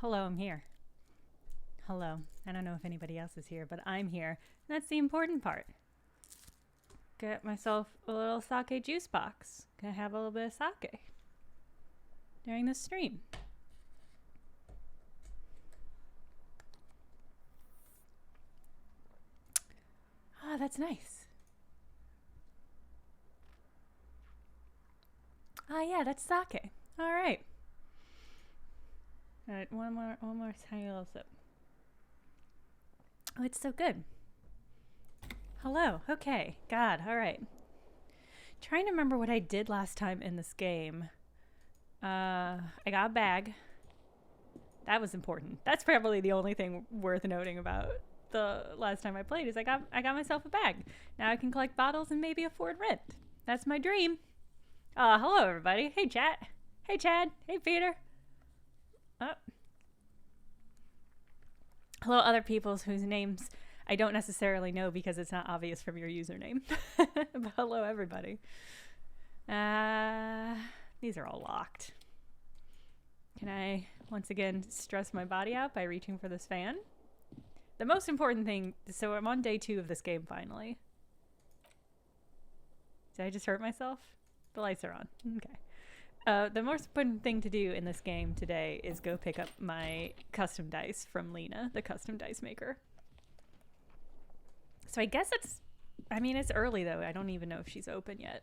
Hello, I'm here. Hello. I don't know if anybody else is here, but I'm here. That's the important part. Get myself a little sake juice box. Gonna have a little bit of sake during the stream. Ah, that's nice. Ah, yeah, that's sake. All right. All right, one more tiny little sip. Oh, it's so good. Hello. Okay. God. All right. Trying to remember what I did last time in this game. I got a bag. That was important. That's probably the only thing worth noting about the last time I played is I got myself a bag. Now I can collect bottles and maybe afford rent. That's my dream. Hello everybody. Hey chat. Hey Chad. Hey Peter. Oh. Hello other peoples whose names I don't necessarily know because it's not obvious from your username. But hello everybody. These are all locked. Can I once again stress my body out by reaching for this fan? The most important thing, so I'm on day 2 of this game finally. Did I just hurt myself? The lights are on. Okay. The most important thing to do in this game today is go pick up my custom dice from Lena, the custom dice maker. So I guess it's early though. I don't even know if she's open yet.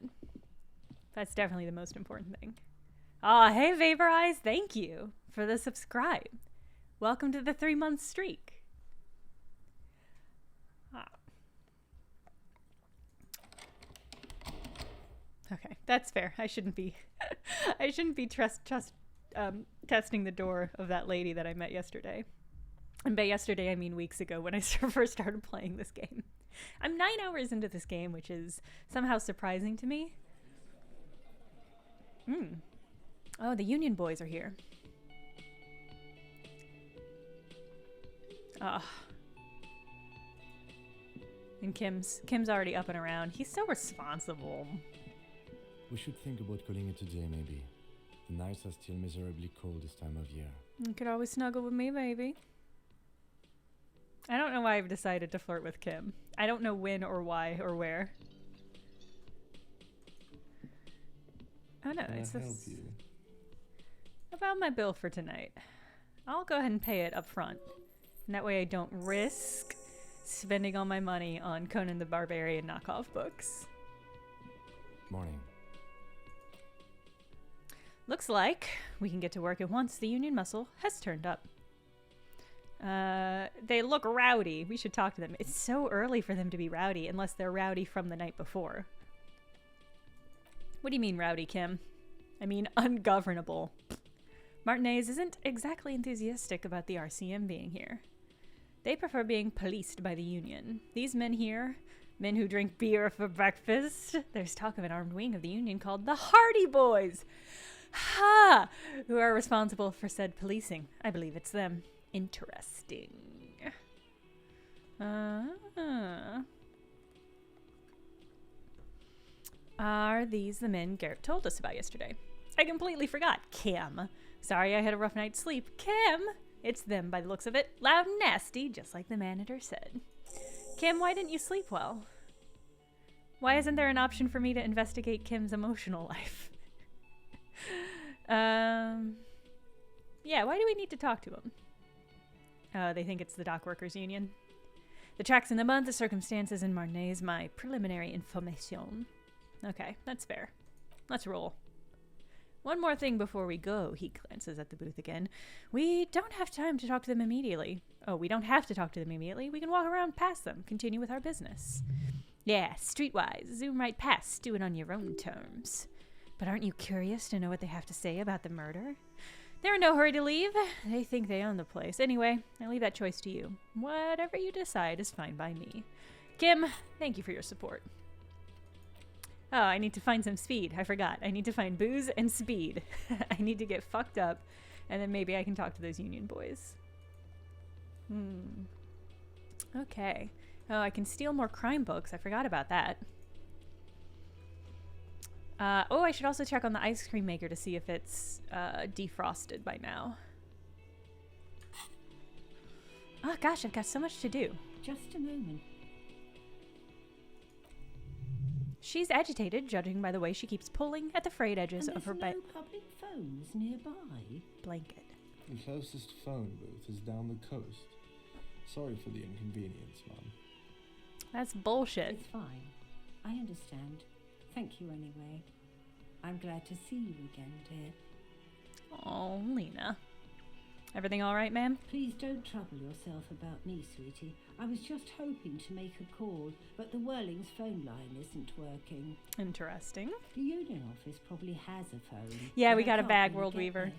That's definitely the most important thing. Hey Vapor Eyes, thank you for the subscribe. Welcome to the 3-month streak. Okay, that's fair. I shouldn't be testing the door of that lady that I met yesterday. And by yesterday, I mean weeks ago when I first started playing this game. I'm 9 hours into this game, which is somehow surprising to me. Oh, the Union boys are here. And Kim's already up and around. He's so responsible. We should think about calling it a day, maybe. The nights are still miserably cold this time of year. You could always snuggle with me, baby. I don't know why I've decided to flirt with Kim. I don't know when or why or where. Oh no, Can I help you? About my bill for tonight. I'll go ahead and pay it up front. And that way I don't risk spending all my money on Conan the Barbarian knockoff books. Morning. Looks like we can get to work at once. The Union muscle has turned up. They look rowdy. We should talk to them. It's so early for them to be rowdy unless they're rowdy from the night before. What do you mean rowdy, Kim? I mean ungovernable. Martinez isn't exactly enthusiastic about the RCM being here. They prefer being policed by the Union. These men here, men who drink beer for breakfast. There's talk of an armed wing of the Union called the Hardy Boys. Ha! Who are responsible for said policing. I believe it's them. Interesting. Are these the men Garrett told us about yesterday? I completely forgot. Kim. Sorry I had a rough night's sleep. Kim! It's them by the looks of it. Loud and nasty, just like the manager said. Kim, why didn't you sleep well? Why isn't there an option for me to investigate Kim's emotional life? Yeah, why do we need to talk to him? They think it's the dock workers union. The tracks in the mud, the circumstances in Marnay, my preliminary information. Okay, that's fair. Let's roll. One more thing before we go, he glances at the booth again. We don't have time to talk to them immediately. Oh, we don't have to talk to them immediately. We can walk around past them, continue with our business. Yeah, streetwise, zoom right past, do it on your own terms. But aren't you curious to know what they have to say about the murder? They're in no hurry to leave. They think they own the place. Anyway, I leave that choice to you. Whatever you decide is fine by me. Kim, thank you for your support. Oh, I need to find some speed. I forgot. I need to find booze and speed. I need to get fucked up, and then maybe I can talk to those Union boys. Okay. Oh, I can steal more crime books. I forgot about that. I should also check on the ice cream maker to see if it's defrosted by now. Oh gosh, I've got so much to do. Just a moment. She's agitated, judging by the way she keeps pulling at the frayed edges of her no public phones nearby. blanket. The closest phone booth is down the coast. Sorry for the inconvenience, Mum. That's bullshit. It's fine. I understand. Thank you anyway. I'm glad to see you again, dear. Oh, Lena. Everything all right, ma'am? Please don't trouble yourself about me, sweetie. I was just hoping to make a call, but the Whirling's phone line isn't working. Interesting. The union office probably has a phone. Yeah, but we I got a can't bag, really World get Weaver. there.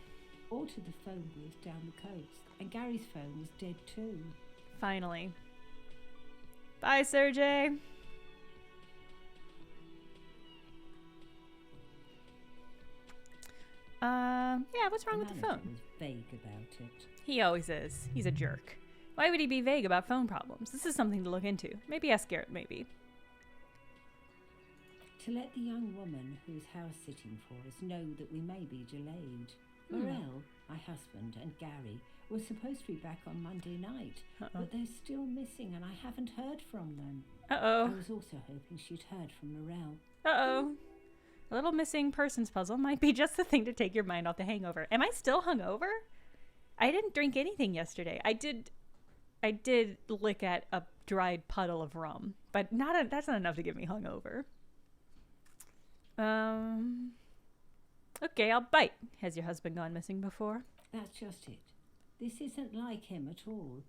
Or to the phone booth down the coast. And Gary's phone is dead too. Finally. Bye, Sergey. Yeah, what's wrong with the manager phone? was vague about it. He always is. He's a jerk. Why would he be vague about phone problems? This is something to look into. Maybe ask Garrett, maybe. To let the young woman who's house sitting for us know that we may be delayed. Morel, my husband, and Gary were supposed to be back on Monday night, but they're still missing and I haven't heard from them. Uh-oh. I was also hoping she'd heard from Morel. Uh-oh. A little missing persons puzzle might be just the thing to take your mind off the hangover. Am I still hungover? I didn't drink anything yesterday. I did lick at a dried puddle of rum, but that's not enough to get me hungover. Okay, I'll bite. Has your husband gone missing before? That's just it. This isn't like him at all.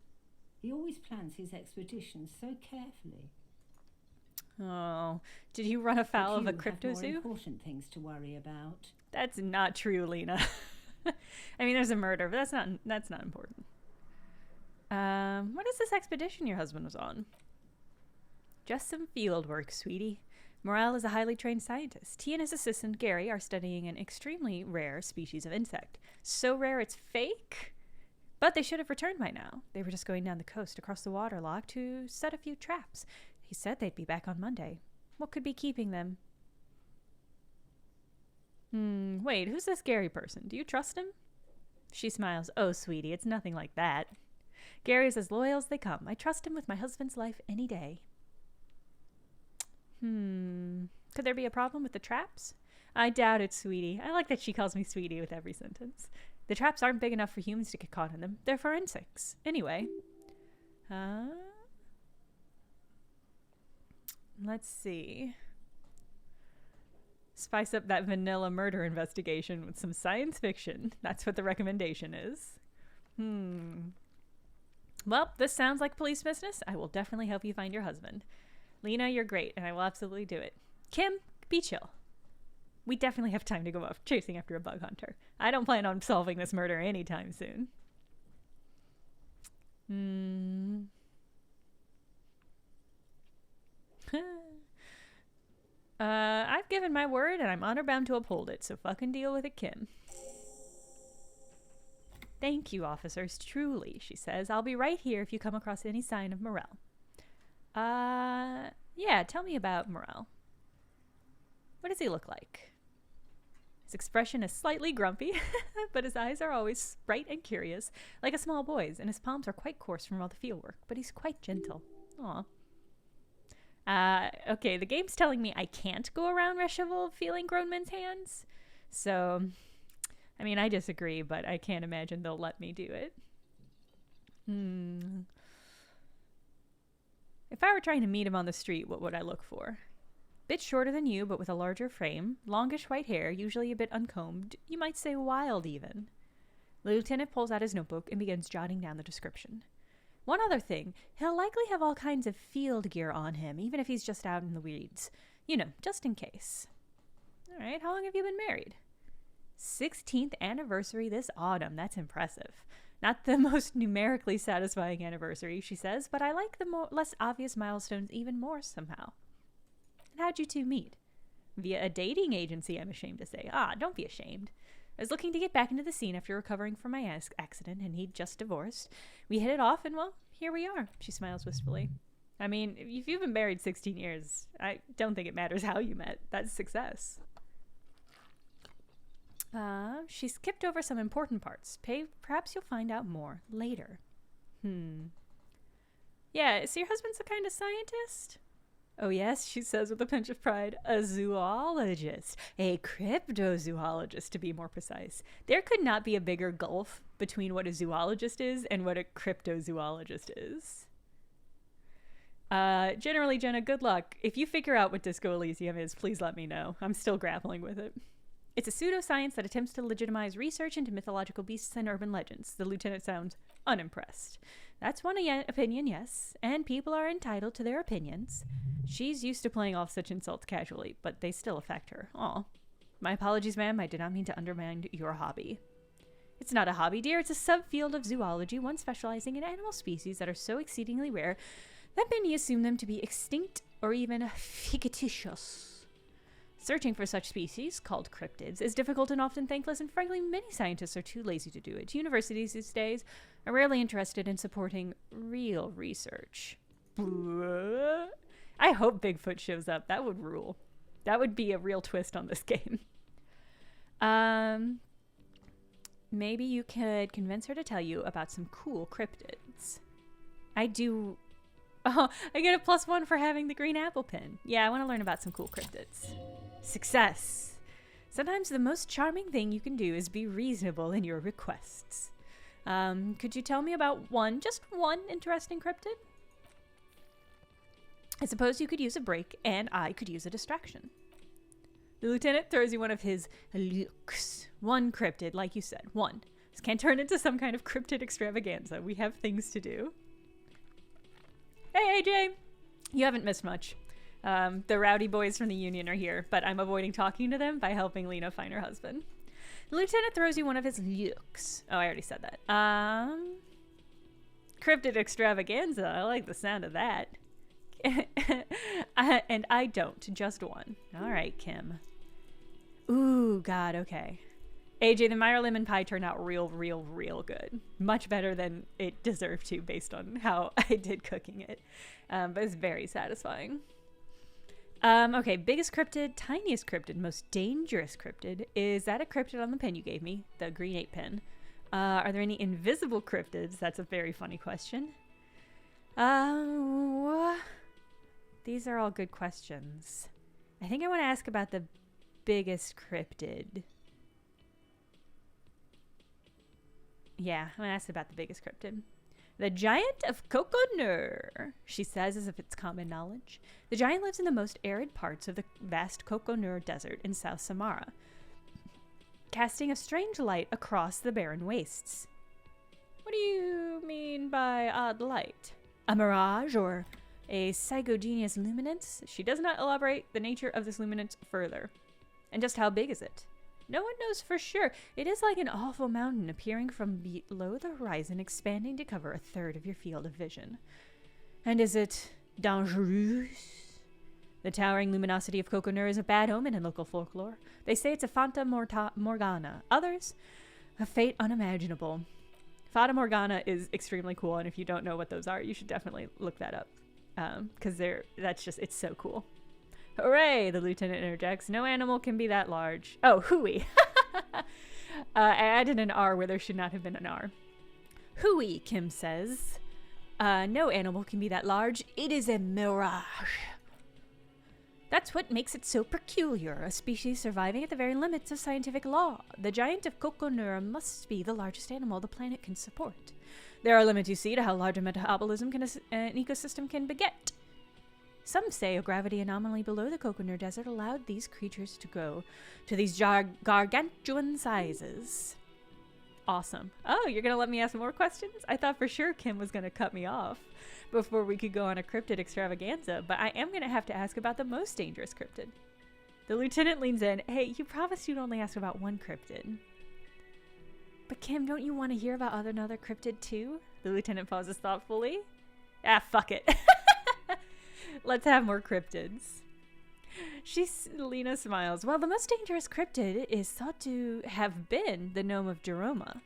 He always plans his expeditions so carefully. Oh, did you run afoul of a crypto have more zoo? important things to worry about. That's not true, Lena. I mean, there's a murder, but that's not important. What is this expedition your husband was on? Just some field work, sweetie. Morel is a highly trained scientist. He and his assistant, Gary, are studying an extremely rare species of insect. So rare it's fake? But they should have returned by now. They were just going down the coast across the waterlock to set a few traps. He said they'd be back on Monday. What could be keeping them? Wait, who's this Gary person? Do you trust him? She smiles. Oh, sweetie, it's nothing like that. Gary's as loyal as they come. I trust him with my husband's life any day. Could there be a problem with the traps? I doubt it, sweetie. I like that she calls me sweetie with every sentence. The traps aren't big enough for humans to get caught in them. They're for insects. Anyway. Let's see. Spice up that vanilla murder investigation with some science fiction. That's what the recommendation is. Well, this sounds like police business. I will definitely help you find your husband. Lena, you're great, and I will absolutely do it. Kim, be chill. We definitely have time to go off chasing after a bug hunter. I don't plan on solving this murder anytime soon. I've given my word, and I'm honor bound to uphold it, so fucking deal with it, Kim. Thank you, officers, truly, she says. I'll be right here if you come across any sign of Morel. Yeah, tell me about Morel. What does he look like? His expression is slightly grumpy, but his eyes are always bright and curious, like a small boy's, and his palms are quite coarse from all the fieldwork, but he's quite gentle. Aw. Okay, the game's telling me I can't go around Reshivel feeling grown men's hands, so, I mean, I disagree, but I can't imagine they'll let me do it. If I were trying to meet him on the street, what would I look for? Bit shorter than you, but with a larger frame, longish white hair, usually a bit uncombed, you might say wild even. The lieutenant pulls out his notebook and begins jotting down the description. One other thing, he'll likely have all kinds of field gear on him, even if he's just out in the weeds. You know, just in case. Alright, how long have you been married? 16th anniversary this autumn, that's impressive. Not the most numerically satisfying anniversary, she says, but I like the less obvious milestones even more somehow. And how'd you two meet? Via a dating agency, I'm ashamed to say. Don't be ashamed. I was looking to get back into the scene after recovering from my accident, and he'd just divorced. We hit it off, and well, here we are, she smiles wistfully. I mean, if you've been married 16 years, I don't think it matters how you met. That's success. She skipped over some important parts. Perhaps you'll find out more later. Yeah, so your husband's the kind of scientist? Oh, yes, she says with a pinch of pride. A zoologist. A cryptozoologist, to be more precise. There could not be a bigger gulf between what a zoologist is and what a cryptozoologist is. Generally, Jenna, good luck. If you figure out what Disco Elysium is, please let me know. I'm still grappling with it. It's a pseudoscience that attempts to legitimize research into mythological beasts and urban legends. The lieutenant sounds unimpressed. That's one opinion, yes, and people are entitled to their opinions. She's used to playing off such insults casually, but they still affect her. Aw. My apologies, ma'am. I did not mean to undermine your hobby. It's not a hobby, dear. It's a subfield of zoology, one specializing in animal species that are so exceedingly rare that many assume them to be extinct or even fictitious. Searching for such species, called cryptids, is difficult and often thankless, and frankly, many scientists are too lazy to do it. Universities these days are rarely interested in supporting real research. I hope Bigfoot shows up. That would rule. That would be a real twist on this game. Maybe you could convince her to tell you about some cool cryptids. I do... Oh, I get a +1 for having the green apple pin. Yeah, I want to learn about some cool cryptids. Success. Sometimes the most charming thing you can do is be reasonable in your requests. Could you tell me about just one interesting cryptid? I suppose you could use a break, and I could use a distraction. The lieutenant throws you one of his looks. One cryptid, like you said. One. This can't turn into some kind of cryptid extravaganza. We have things to do. Hey, AJ! You haven't missed much. The rowdy boys from the Union are here, but I'm avoiding talking to them by helping Lena find her husband. The lieutenant throws you one of his looks. Oh, I already said that. Cryptid extravaganza. I like the sound of that. And I don't. Just one. All right, Kim. Ooh, God, okay. AJ, the Meyer lemon pie turned out real good. Much better than it deserved to based on how I did cooking it. But it's very satisfying. Okay, biggest cryptid, tiniest cryptid, most dangerous cryptid. Is that a cryptid on the pin you gave me? The green 8 pin. Are there any invisible cryptids? That's a very funny question. These are all good questions. I think I want to ask about the biggest cryptid. Yeah, I'm going to ask about the biggest cryptid. The giant of Coconur, she says as if it's common knowledge. The giant lives in the most arid parts of the vast Coconur Desert in South Samara, casting a strange light across the barren wastes. What do you mean by odd light? A mirage or a psychogenous luminance? She does not elaborate the nature of this luminance further. And just how big is it? No one knows for sure. It is like an awful mountain appearing from below the horizon, expanding to cover a third of your field of vision. And is it dangereux? The towering luminosity of Coconur is a bad omen in local folklore. They say it's a Fata Morgana. Others, a fate unimaginable. Fata Morgana is extremely cool, and if you don't know what those are, you should definitely look that up. Because it's so cool. Hooray, the lieutenant interjects. No animal can be that large. Oh, hooey. I added an R where there should not have been an R. Hooey, Kim says. No animal can be that large. It is a mirage. That's what makes it so peculiar, a species surviving at the very limits of scientific law. The giant of Coconur must be the largest animal the planet can support. There are limits, you see, to how large a metabolism an ecosystem can beget. Some say a gravity anomaly below the Coconur Desert allowed these creatures to grow to these gargantuan sizes. Awesome. Oh, you're going to let me ask more questions? I thought for sure Kim was going to cut me off before we could go on a cryptid extravaganza, but I am going to have to ask about the most dangerous cryptid. The lieutenant leans in. Hey, you promised you'd only ask about one cryptid. But Kim, don't you want to hear about another cryptid too? The lieutenant pauses thoughtfully. Ah, fuck it. Let's have more cryptids. Lena smiles. Well, the most dangerous cryptid is thought to have been the gnome of Jeroma.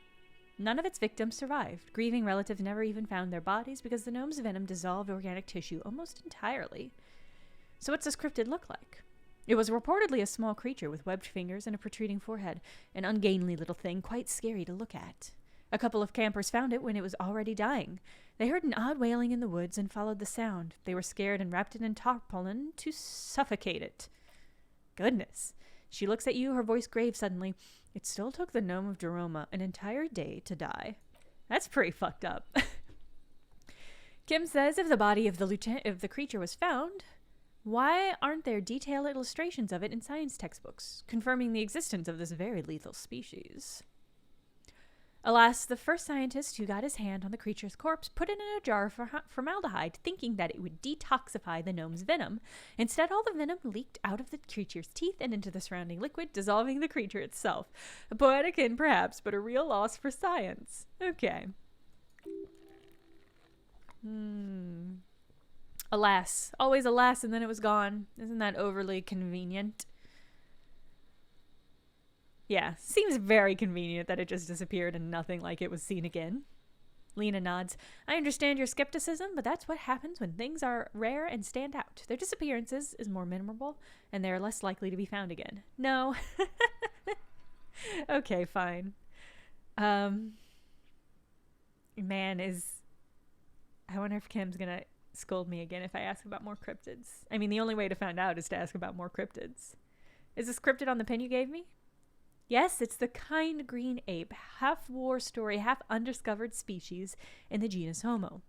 None of its victims survived. Grieving relatives never even found their bodies because the gnome's venom dissolved organic tissue almost entirely. So what's this cryptid look like? It was reportedly a small creature with webbed fingers and a protruding forehead. An ungainly little thing, quite scary to look at. A couple of campers found it when it was already dying. They heard an odd wailing in the woods and followed the sound. They were scared and wrapped it in tarpaulin to suffocate it. Goodness. She looks at you, her voice grave suddenly. It still took the gnome of Jeroma an entire day to die. That's pretty fucked up. Kim says if the body of the creature was found, why aren't there detailed illustrations of it in science textbooks, confirming the existence of this very lethal species? Alas, the first scientist who got his hand on the creature's corpse put it in a jar of formaldehyde, thinking that it would detoxify the gnome's venom. Instead, all the venom leaked out of the creature's teeth and into the surrounding liquid, dissolving the creature itself. A poetic end, perhaps, but a real loss for science. Okay. Alas. Always alas, and then it was gone. Isn't that overly convenient? Yeah, seems very convenient that it just disappeared and nothing like it was seen again. Lena nods. I understand your skepticism, but that's what happens when things are rare and stand out. Their disappearances is more memorable, and they are less likely to be found again. No. Okay, fine. Man, I wonder if Kim's gonna scold me again if I ask about more cryptids. I mean, the only way to find out is to ask about more cryptids. Is this cryptid on the pin you gave me? Yes, it's the kind green ape, half war story, half undiscovered species in the genus Homo.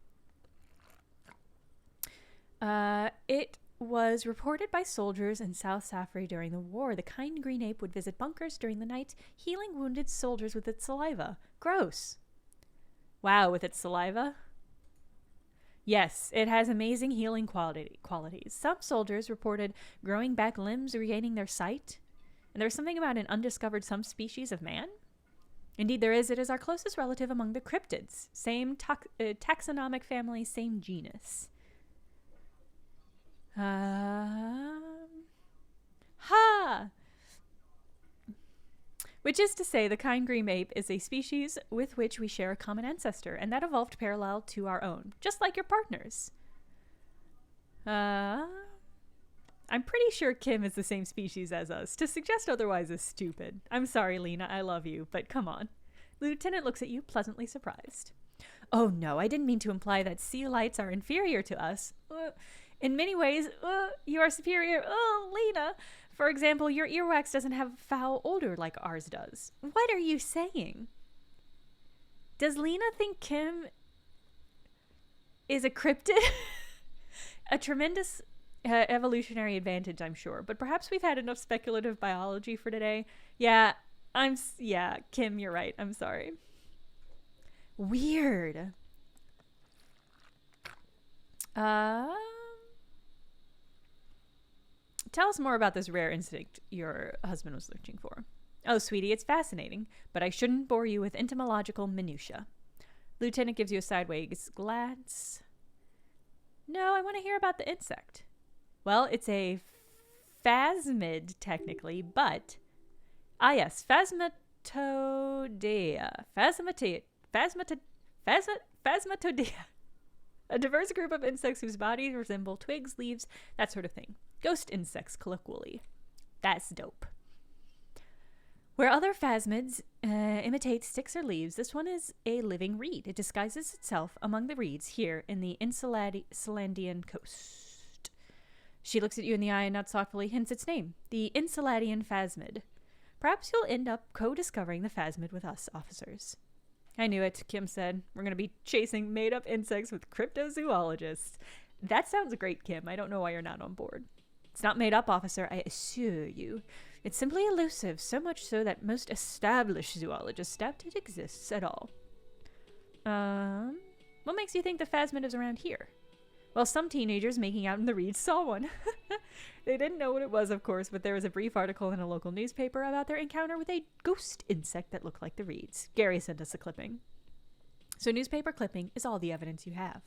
It was reported by soldiers in South Safri during the war. The kind green ape would visit bunkers during the night, healing wounded soldiers with its saliva. Gross. Wow, with its saliva? Yes, it has amazing healing qualities. Some soldiers reported growing back limbs, regaining their sight. And there's something about an undiscovered subspecies of man? Indeed, there is. It is our closest relative among the cryptids. Same taxonomic family, same genus. Which is to say, the kind green ape is a species with which we share a common ancestor, and that evolved parallel to our own, just like your partners. I'm pretty sure Kim is the same species as us. To suggest otherwise is stupid. I'm sorry, Lena, I love you, but come on. The lieutenant looks at you, pleasantly surprised. Oh no, I didn't mean to imply that sea lights are inferior to us. In many ways, you are superior. Lena. For example, your earwax doesn't have foul odor like ours does. What are you saying? Does Lena think Kim is a cryptid? A tremendous evolutionary advantage, I'm sure. But perhaps we've had enough speculative biology for today. Yeah, Kim, you're right. I'm sorry. Weird. Tell us more about this rare instinct your husband was searching for. Oh, sweetie, it's fascinating, but I shouldn't bore you with entomological minutiae. Lieutenant gives you a sideways glance. No, I want to hear about the insect. Well, it's a phasmid, technically, but... Ah, yes, Phasmatodea. Phasmatodea. A diverse group of insects whose bodies resemble twigs, leaves, that sort of thing. Ghost insects, colloquially. That's dope. Where other phasmids imitate sticks or leaves, this one is a living reed. It disguises itself among the reeds here in the Insulandian coast. She looks at you in the eye and nods thoughtfully, hence its name, the Insuladian phasmid. Perhaps you'll end up co-discovering the phasmid with us, officers. I knew it, Kim said. We're going to be chasing made-up insects with cryptozoologists. That sounds great, Kim. I don't know why you're not on board. It's not made up, officer, I assure you. It's simply elusive, so much so that most established zoologists doubt it exists at all. What makes you think the phasmid is around here? Well, some teenagers making out in the reeds saw one. They didn't know what it was, of course, but there was a brief article in a local newspaper about their encounter with a ghost insect that looked like the reeds. Gary sent us a clipping. So newspaper clipping is all the evidence you have.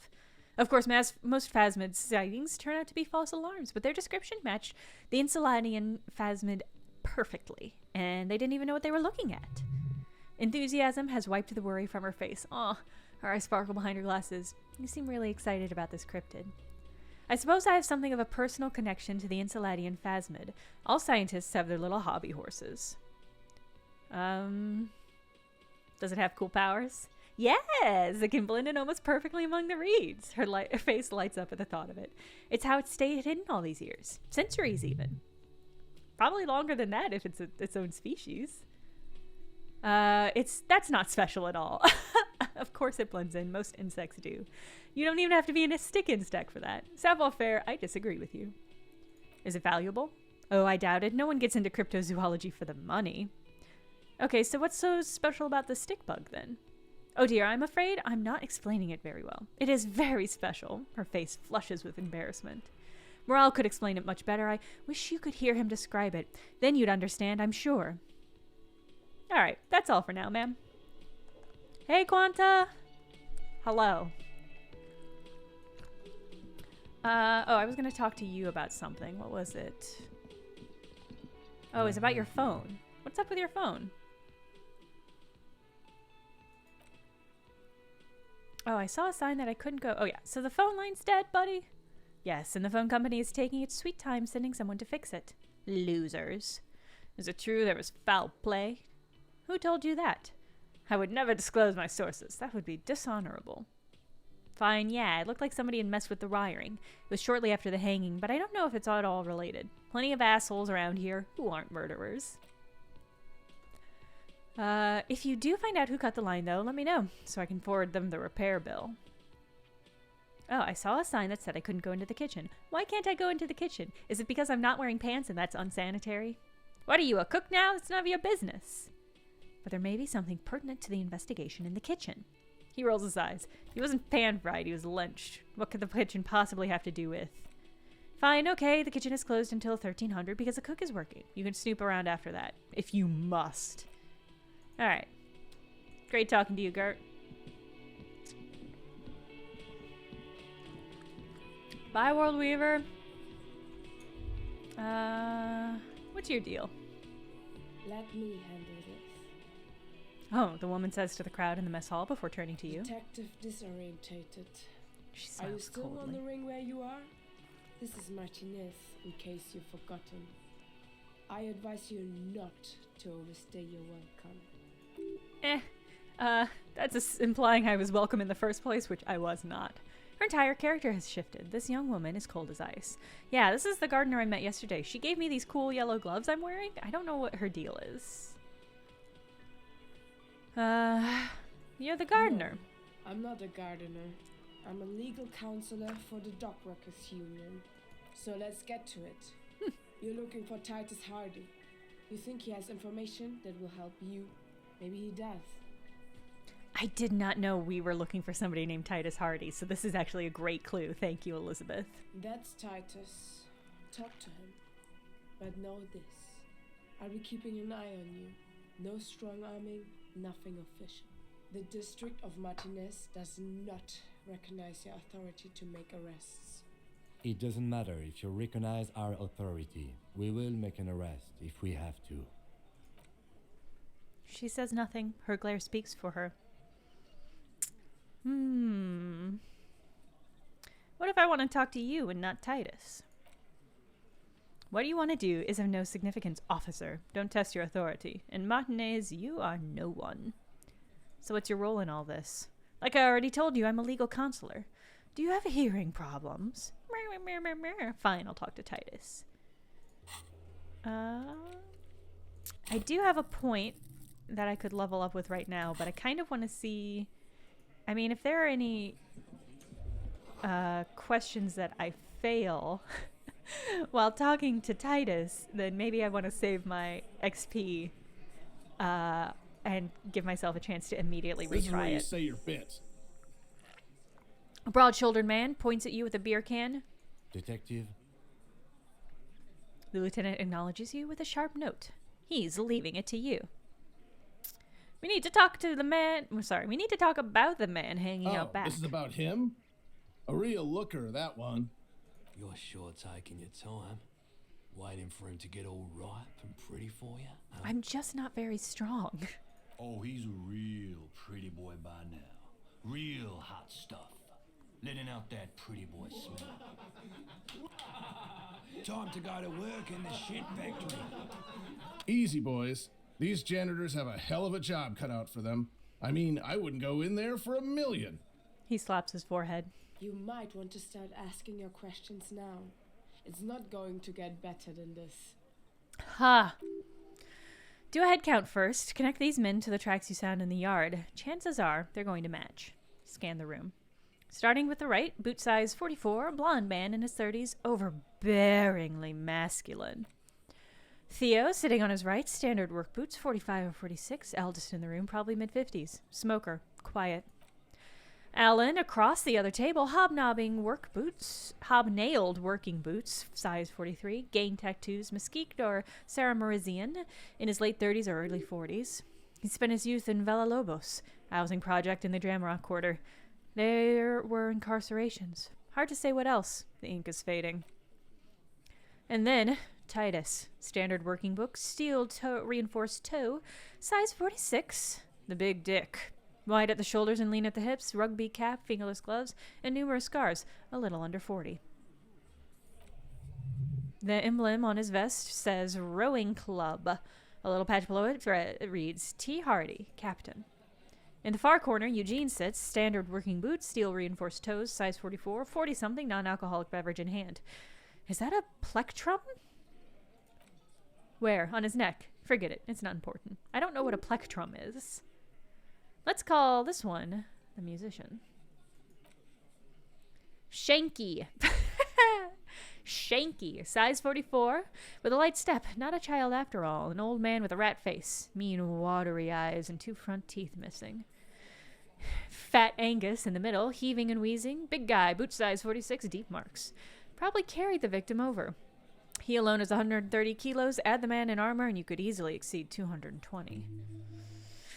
Of course, most phasmid sightings turn out to be false alarms, but their description matched the Insuladian phasmid perfectly, and they didn't even know what they were looking at. Enthusiasm has wiped the worry from her face. Aw, her eyes sparkle behind her glasses. You seem really excited about this cryptid. I suppose I have something of a personal connection to the Insuladian phasmid. All scientists have their little hobby horses. Does it have cool powers? Yes, it can blend in almost perfectly among the reeds. Her face lights up at the thought of it. It's how it's stayed hidden all these years. Centuries, even. Probably longer than that if it's its own species. That's not special at all. Of course it blends in. Most insects do. You don't even have to be in a stick insect for that. Savoir-faire, I disagree with you. Is it valuable? Oh, I doubt it. No one gets into cryptozoology for the money. Okay, so what's so special about the stick bug then? Oh dear, I'm afraid I'm not explaining it very well. It is very special. Her face flushes with embarrassment. Morale could explain it much better. I wish you could hear him describe it. Then you'd understand, I'm sure. Alright, that's all for now, ma'am. Hey, Quanta! Hello. I was going to talk to you about something. What was it? Oh, it's about your phone. What's up with your phone? Oh, I saw a sign that I couldn't go. Oh, yeah. So the phone line's dead, buddy? Yes, and the phone company is taking its sweet time sending someone to fix it. Losers. Is it true there was foul play? Who told you that? I would never disclose my sources. That would be dishonorable. Fine, yeah, it looked like somebody had messed with the wiring. It was shortly after the hanging, but I don't know if it's at all related. Plenty of assholes around here who aren't murderers. If you do find out who cut the line, though, let me know, so I can forward them the repair bill. Oh, I saw a sign that said I couldn't go into the kitchen. Why can't I go into the kitchen? Is it because I'm not wearing pants and that's unsanitary? What are you, a cook now? It's none of your business. But there may be something pertinent to the investigation in the kitchen. He rolls his eyes. He wasn't pan-fried, he was lynched. What could the kitchen possibly have to do with? Fine, okay, the kitchen is closed until 1300 because the cook is working. You can snoop around after that, if you must. Alright. Great talking to you, Gert. Bye, World Weaver. What's your deal? Let me handle this. Oh, the woman says to the crowd in the mess hall before turning to you. Detective disorientated. She Are you smiles still coldly. wondering where you are? This is Martinez, in case you've forgotten. I advise you not to overstay your welcome. That's implying I was welcome in the first place, which I was not. Her entire character has shifted. This young woman is cold as ice. Yeah, this is the gardener I met yesterday. She gave me these cool yellow gloves I'm wearing. I don't know what her deal is. You're the gardener. No, I'm not a gardener. I'm a legal counselor for the Dockworkers Union. So let's get to it. You're looking for Titus Hardy. You think he has information that will help you? Maybe he does. I did not know we were looking for somebody named Titus Hardy, so this is actually a great clue. Thank you, Elizabeth. That's Titus. Talk to him. But know this. I'll be keeping an eye on you. No strong-arming, nothing official. The District of Martinez does not recognize your authority to make arrests. It doesn't matter if you recognize our authority. We will make an arrest if we have to. She says nothing. Her glare speaks for her. What if I want to talk to you and not Titus? What do you want to do is of no significance, officer. Don't test your authority. In Martinez, you are no one. So what's your role in all this? Like I already told you, I'm a legal counselor. Do you have hearing problems? Fine, I'll talk to Titus. I do have a point that I could level up with right now, but I kind of want to see... I mean, if there are any questions that I fail while talking to Titus, then maybe I want to save my XP and give myself a chance to immediately This is where retry you it. say your bits. A broad-shouldered man points at you with a beer can. Detective? The lieutenant acknowledges you with a sharp note. He's leaving it to you. We need to talk to the man... we need to talk about the man hanging out back. This is about him? A real looker, that one. You're sure taking your time, waiting for him to get all ripe and pretty for you? Huh? I'm just not very strong. Oh, he's a real pretty boy by now. Real hot stuff. Letting out that pretty boy smell. Time to go to work in the shit factory. Easy, boys. These janitors have a hell of a job cut out for them. I mean, I wouldn't go in there for a million. He slaps his forehead. You might want to start asking your questions now. It's not going to get better than this. Ha! Do a head count first. Connect these men to the tracks you found in the yard. Chances are they're going to match. Scan the room. Starting with the right, boot size 44, blonde man in his 30s, overbearingly masculine. Theo, sitting on his right, standard work boots, 45 or 46, eldest in the room, probably mid-50s. Smoker, quiet. Alan, across the other table, hobnailed working boots, size 43, gang tattoos, mesquite or Sarah Marizian, in his late 30s or early 40s. He spent his youth in Villalobos, housing project in the Dramrock Quarter. There were incarcerations. Hard to say what else. The ink is fading. And then, Titus, standard working book, steel reinforced toe, size 46, the big dick. Wide at the shoulders and lean at the hips, rugby cap, fingerless gloves, and numerous scars, a little under 40. The emblem on his vest says Rowing Club. A little patch below it reads T. Hardy, Captain. In the far corner, Eugene sits, standard working boots, steel reinforced toes, size 44, 40-something, non-alcoholic beverage in hand. Is that a plectrum? Where? On his neck. Forget it. It's not important. I don't know what a plectrum is. Let's call this one the musician. Shanky. Shanky, size 44, with a light step. Not a child after all. An old man with a rat face, mean watery eyes, and 2 front teeth missing. Fat Angus in the middle, heaving and wheezing. Big guy, boot size 46, deep marks. Probably carried the victim over. He alone is 130 kilos. Add the man in armor, and you could easily exceed 220.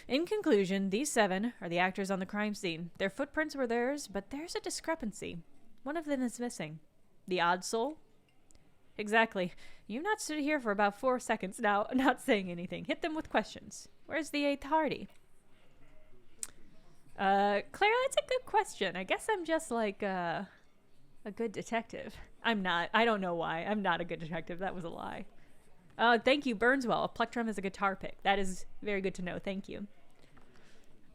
In conclusion, these 7 are the actors on the crime scene. Their footprints were theirs, but there's a discrepancy. One of them is missing. The odd soul? Exactly. You've not stood here for about 4 seconds now, not saying anything. Hit them with questions. Where's the 8th Hardy? Claire, that's a good question. I guess I'm just like, a good detective. I'm not. I don't know why. I'm not a good detective. That was a lie. Thank you, Burnswell. A plectrum is a guitar pick. That is very good to know. Thank you.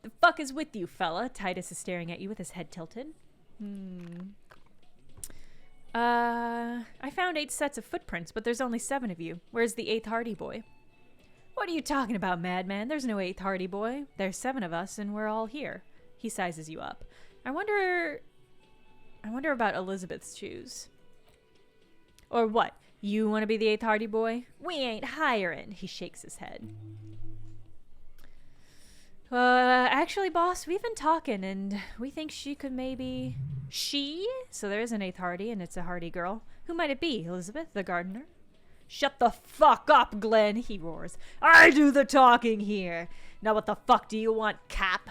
The fuck is with you, fella? Titus is staring at you with his head tilted. I found 8 sets of footprints, but there's only 7 of you. Where's the 8th Hardy boy? What are you talking about, madman? There's no 8th Hardy boy. There's 7 of us, and we're all here. He sizes you up. I wonder about Elizabeth's shoes. Or what? You want to be the 8th Hardy boy? We ain't hiring. He shakes his head. Actually, boss, we've been talking, and we think she could maybe... She? So there is an 8th Hardy, and it's a Hardy girl. Who might it be? Elizabeth, the gardener? Shut the fuck up, Glenn, he roars. I do the talking here. Now what the fuck do you want, Cap?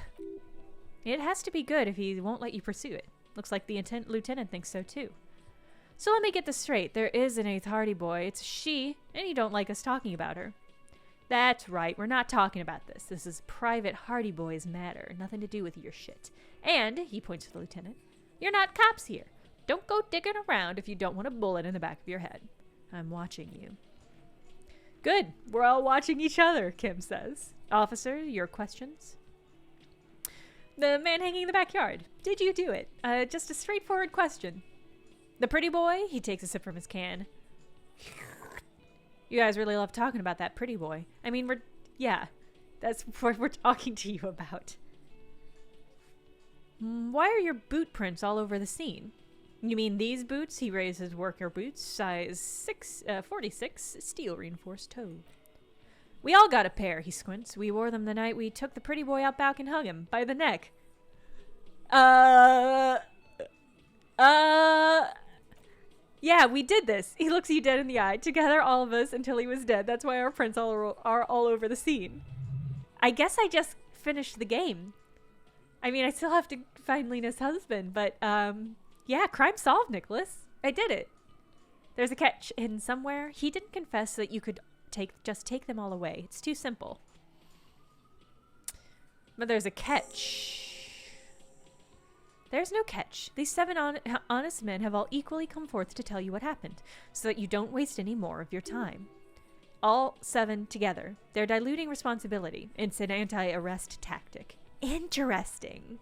It has to be good if he won't let you pursue it. Looks like the lieutenant thinks so, too. So let me get this straight. There is an 8th Hardy boy. It's she, and you don't like us talking about her. That's right. We're not talking about this. This is private Hardy boys matter. Nothing to do with your shit. And, he points to the lieutenant, you're not cops here. Don't go digging around if you don't want a bullet in the back of your head. I'm watching you. Good. We're all watching each other, Kim says. Officer, your questions? The man hanging in the backyard. Did you do it? Just a straightforward question. The pretty boy? He takes a sip from his can. You guys really love talking about that pretty boy. I mean, that's what we're talking to you about. Why are your boot prints all over the scene? You mean these boots? He raises worker boots, size 46, steel reinforced toe. We all got a pair, he squints. We wore them the night we took the pretty boy out back and hung him by the neck. Yeah, we did this. He looks you dead in the eye. Together, all of us, until he was dead. That's why our prints are all over the scene. I guess I just finished the game. I mean, I still have to find Lena's husband, but, yeah, crime solved, Nicholas. I did it. There's a catch in somewhere. He didn't confess that you could just take them all away. It's too simple. But there's a catch. There's no catch. These 7 honest men have all equally come forth to tell you what happened, so that you don't waste any more of your time. All 7 together. They're diluting responsibility. It's an anti-arrest tactic. Interesting.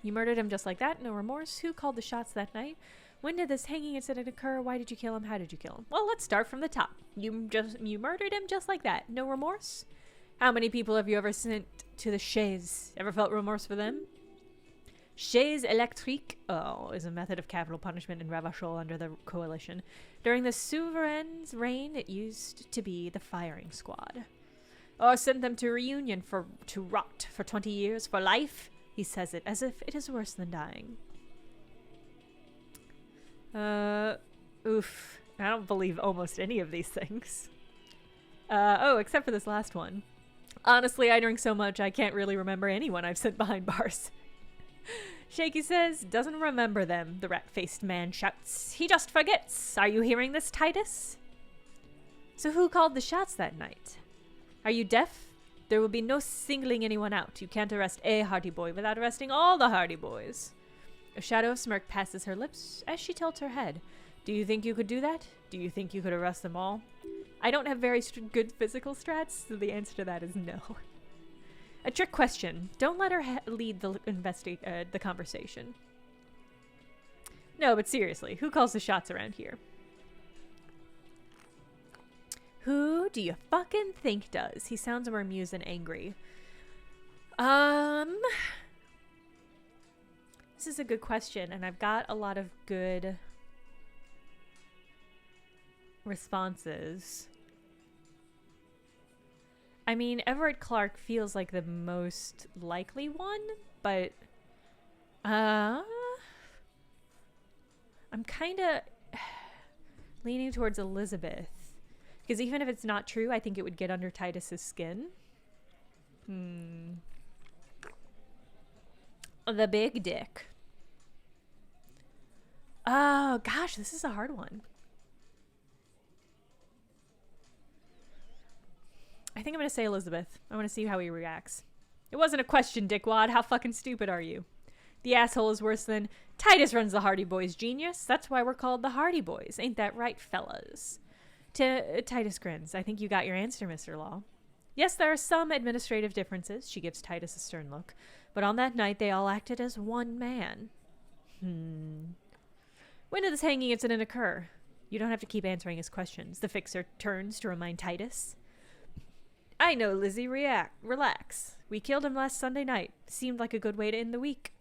You murdered him just like that, no remorse. Who called the shots that night? When did this hanging incident occur? Why did you kill him? How did you kill him? Well, let's start from the top. You murdered him just like that. No remorse? How many people have you ever sent to the chaise? Ever felt remorse for them? Chaise électrique, is a method of capital punishment in Ravachol under the coalition. During the sovereign's reign, it used to be the firing squad. Sent them to reunion to rot for 20 years, for life. He says it as if it is worse than dying. Oof. I don't believe almost any of these things. Except for this last one. Honestly, I drink so much I can't really remember anyone I've sent behind bars. Shaky says, doesn't remember them, the rat-faced man shouts. He just forgets. Are you hearing this, Titus? So who called the shots that night? Are you deaf? There will be no singling anyone out. You can't arrest a Hardy Boy without arresting all the Hardy Boys. A shadow of smirk passes her lips as she tilts her head. Do you think you could do that? Do you think you could arrest them all? I don't have very good physical strats, so the answer to that is no. A trick question. Don't let her lead the conversation. No, but seriously, who calls the shots around here? Who do you fucking think does? He sounds more amused and angry. This is a good question, and I've got a lot of good responses. I mean, Everett Clark feels like the most likely one, but I'm kind of leaning towards Elizabeth. Because even if it's not true, I think it would get under Titus's skin. The big dick. Oh, gosh, this is a hard one. I think I'm going to say Elizabeth. I want to see how he reacts. It wasn't a question, dickwad. How fucking stupid are you? The asshole is worse than Titus runs the Hardy Boys, genius. That's why we're called the Hardy Boys. Ain't that right, fellas? Titus grins. I think you got your answer, Mr. Law. Yes, there are some administrative differences. She gives Titus a stern look. But on that night, they all acted as one man. When did this hanging incident occur? You don't have to keep answering his questions. The fixer turns to remind Titus. I know, Lizzie. Relax. We killed him last Sunday night. Seemed like a good way to end the week.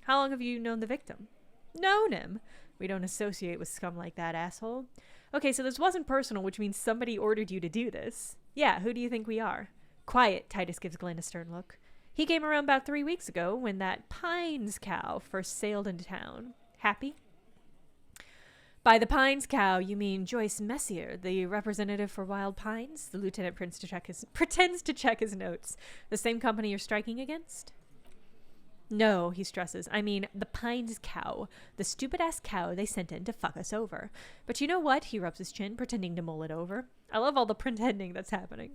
How long have you known the victim? Known him? We don't associate with scum like that, asshole. Okay, so this wasn't personal, which means somebody ordered you to do this. Yeah, who do you think we are? Quiet, Titus gives Glenn a stern look. He came around about 3 weeks ago when that Pines cow first sailed into town. Happy? By the Pines cow, you mean Joyce Messier, the representative for Wild Pines? The lieutenant pretends to check his notes. The same company you're striking against? No, he stresses. I mean, the Pines cow. The stupid-ass cow they sent in to fuck us over. But you know what? He rubs his chin, pretending to mull it over. I love all the pretending that's happening.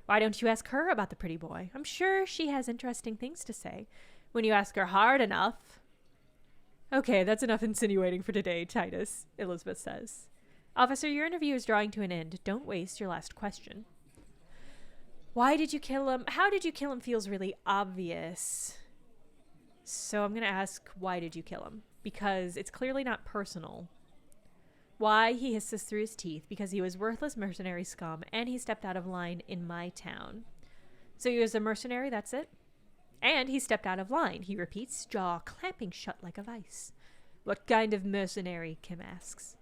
Why don't you ask her about the pretty boy? I'm sure she has interesting things to say. When you ask her hard enough... Okay, that's enough insinuating for today, Titus, Elizabeth says. Officer, your interview is drawing to an end. Don't waste your last question. Why did you kill him? How did you kill him feels really obvious. So I'm going to ask, why did you kill him? Because it's clearly not personal. Why? He hisses through his teeth. Because he was worthless mercenary scum, and he stepped out of line in my town. So he was a mercenary, that's it? And he stepped out of line, he repeats, jaw clamping shut like a vice. What kind of mercenary? Kim asks.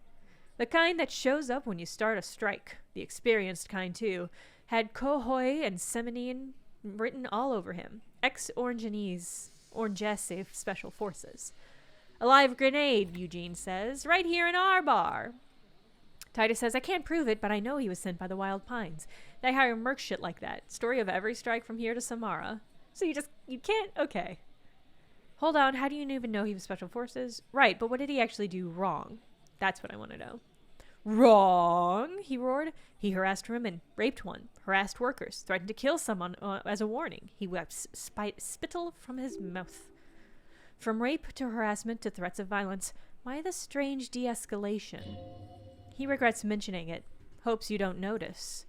The kind that shows up when you start a strike. The experienced kind, too. Had Cohoy and Seminine written all over him. Ex-Orangese Special Forces. A live grenade, Eugene says, right here in our bar. Titus says, I can't prove it, but I know he was sent by the Wild Pines. They hire merc shit like that. Story of every strike from here to Samara. So you can't? Okay. Hold on, how do you even know he was Special Forces? Right, but what did he actually do wrong? That's what I want to know. Wrong, he roared. He harassed women, raped one, harassed workers, threatened to kill someone as a warning. He wiped spittle from his mouth. From rape to harassment to threats of violence, why the strange de-escalation? He regrets mentioning it, hopes you don't notice.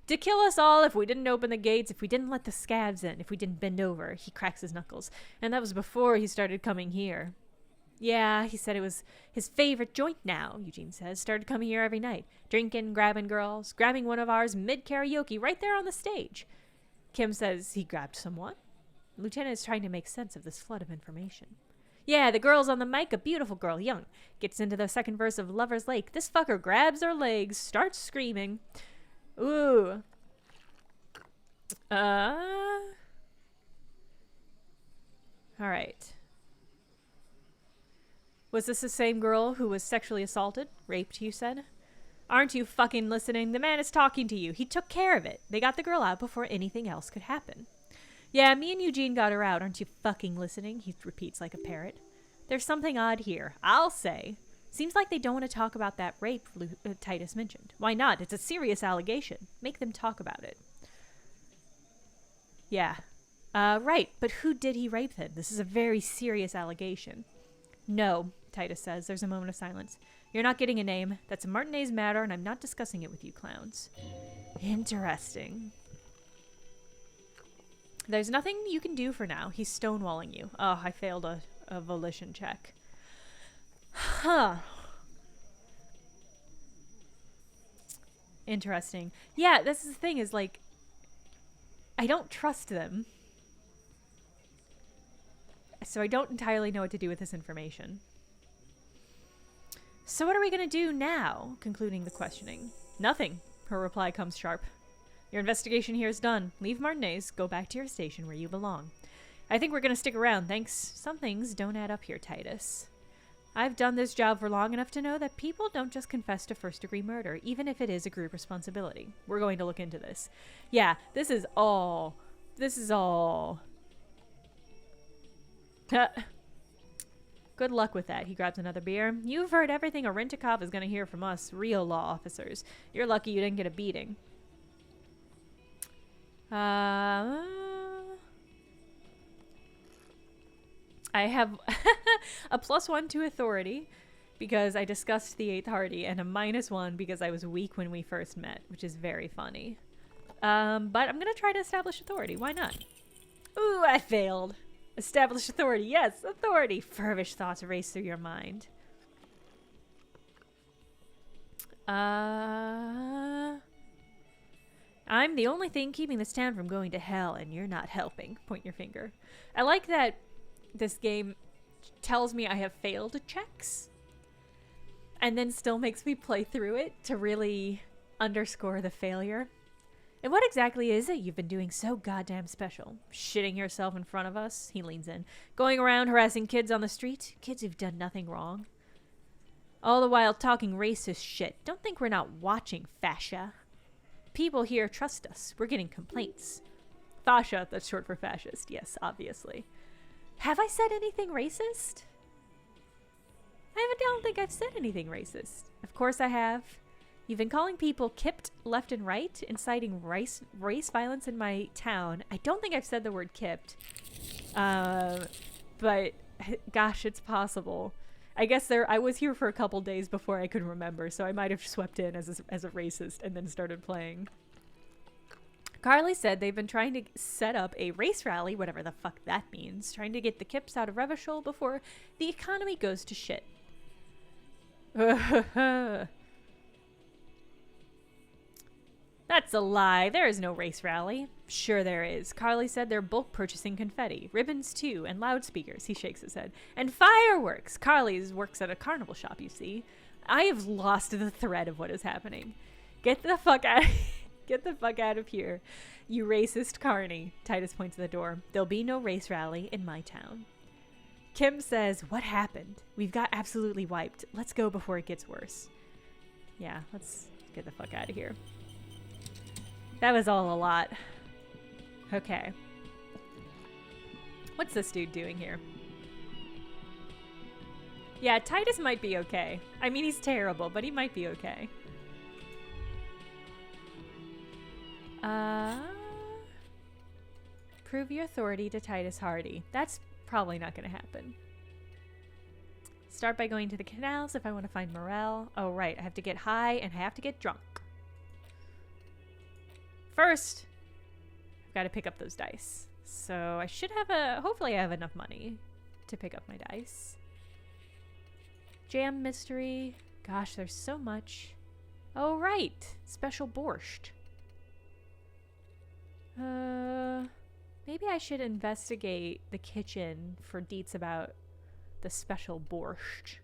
To kill us all if we didn't open the gates, if we didn't let the scabs in, if we didn't bend over. He cracks his knuckles. And that was before he started coming here. Yeah, he said it was his favorite joint now, Eugene says. Started coming here every night. Drinking, grabbing girls, grabbing one of ours mid-karaoke right there on the stage. Kim says he grabbed someone. Lieutenant is trying to make sense of this flood of information. Yeah, the girl's on the mic, a beautiful girl, young. Gets into the second verse of Lover's Lake. This fucker grabs her legs, starts screaming. Ooh. Alright. Was this the same girl who was sexually assaulted? Raped, you said? Aren't you fucking listening? The man is talking to you. He took care of it. They got the girl out before anything else could happen. Yeah, me and Eugene got her out. Aren't you fucking listening? He repeats like a parrot. There's something odd here, I'll say. Seems like they don't want to talk about that rape Titus mentioned. Why not? It's a serious allegation. Make them talk about it. Yeah. Right, but who did he rape then? This is a very serious allegation. No, Titus says. There's a moment of silence. You're not getting a name. That's a Martinez matter, and I'm not discussing it with you clowns. Interesting. There's nothing you can do for now. He's stonewalling you. Oh, I failed a volition check. Huh. Interesting. Yeah, this is the thing, is like, I don't trust them. So I don't entirely know what to do with this information. So what are we going to do now? Concluding the questioning. Nothing. Her reply comes sharp. Your investigation here is done. Leave Martinez. Go back to your station where you belong. I think we're going to stick around. Thanks. Some things don't add up here, Titus. I've done this job for long enough to know that people don't just confess to first-degree murder, even if it is a group responsibility. We're going to look into this. Yeah, this is all... Good luck with that. He grabs another beer. You've heard everything a Rentikov is going to hear from us, real law officers. You're lucky you didn't get a beating. I have a +1 to authority because I discussed the 8th Hardy, and a -1 because I was weak when we first met, which is very funny. But I'm going to try to establish authority. Why not? Ooh, I failed. Establish authority. Yes, authority. Furbish thoughts race through your mind. I'm the only thing keeping this town from going to hell, and you're not helping. Point your finger. I like that this game tells me I have failed checks and then still makes me play through it to really underscore the failure. And what exactly is it you've been doing so goddamn special? Shitting yourself in front of us? He leans in. Going around harassing kids on the street? Kids who've done nothing wrong. All the while talking racist shit. Don't think we're not watching, fascia. People here trust us. We're getting complaints. Fascia, that's short for fascist. Yes, obviously. Have I said anything racist? I don't think I've said anything racist. Of course I have. You've been calling people kipped left and right, inciting race violence in my town. I don't think I've said the word kipped. But gosh, it's possible. I guess I was here for a couple days before I could remember, so I might have swept in as a racist and then started playing. Carly said they've been trying to set up a race rally, whatever the fuck that means, trying to get the Kips out of Revachol before the economy goes to shit. That's a lie. There is no race rally. Sure there is. Carly said they're bulk purchasing confetti, ribbons too, and loudspeakers. He shakes his head. And fireworks. Carly's works at a carnival shop, you see. I have lost the thread of what is happening. Get the fuck out of here, you racist carny. Titus points to the door. There'll be no race rally in my town. Kim says, what happened? We've got absolutely wiped. Let's go before it gets worse. Yeah, let's get the fuck out of here. That was all a lot. Okay. What's this dude doing here? Yeah, Titus might be okay. I mean, he's terrible, but he might be okay. Prove your authority to Titus Hardy. That's probably not going to happen. Start by going to the canals if I want to find Morel. Oh, right. I have to get high and I have to get drunk. first, I've got to pick up those dice. So I should have hopefully I have enough money to pick up my dice. Jam mystery. Gosh, there's so much. Oh, right. Special borscht. Maybe I should investigate the kitchen for deets about the special borscht.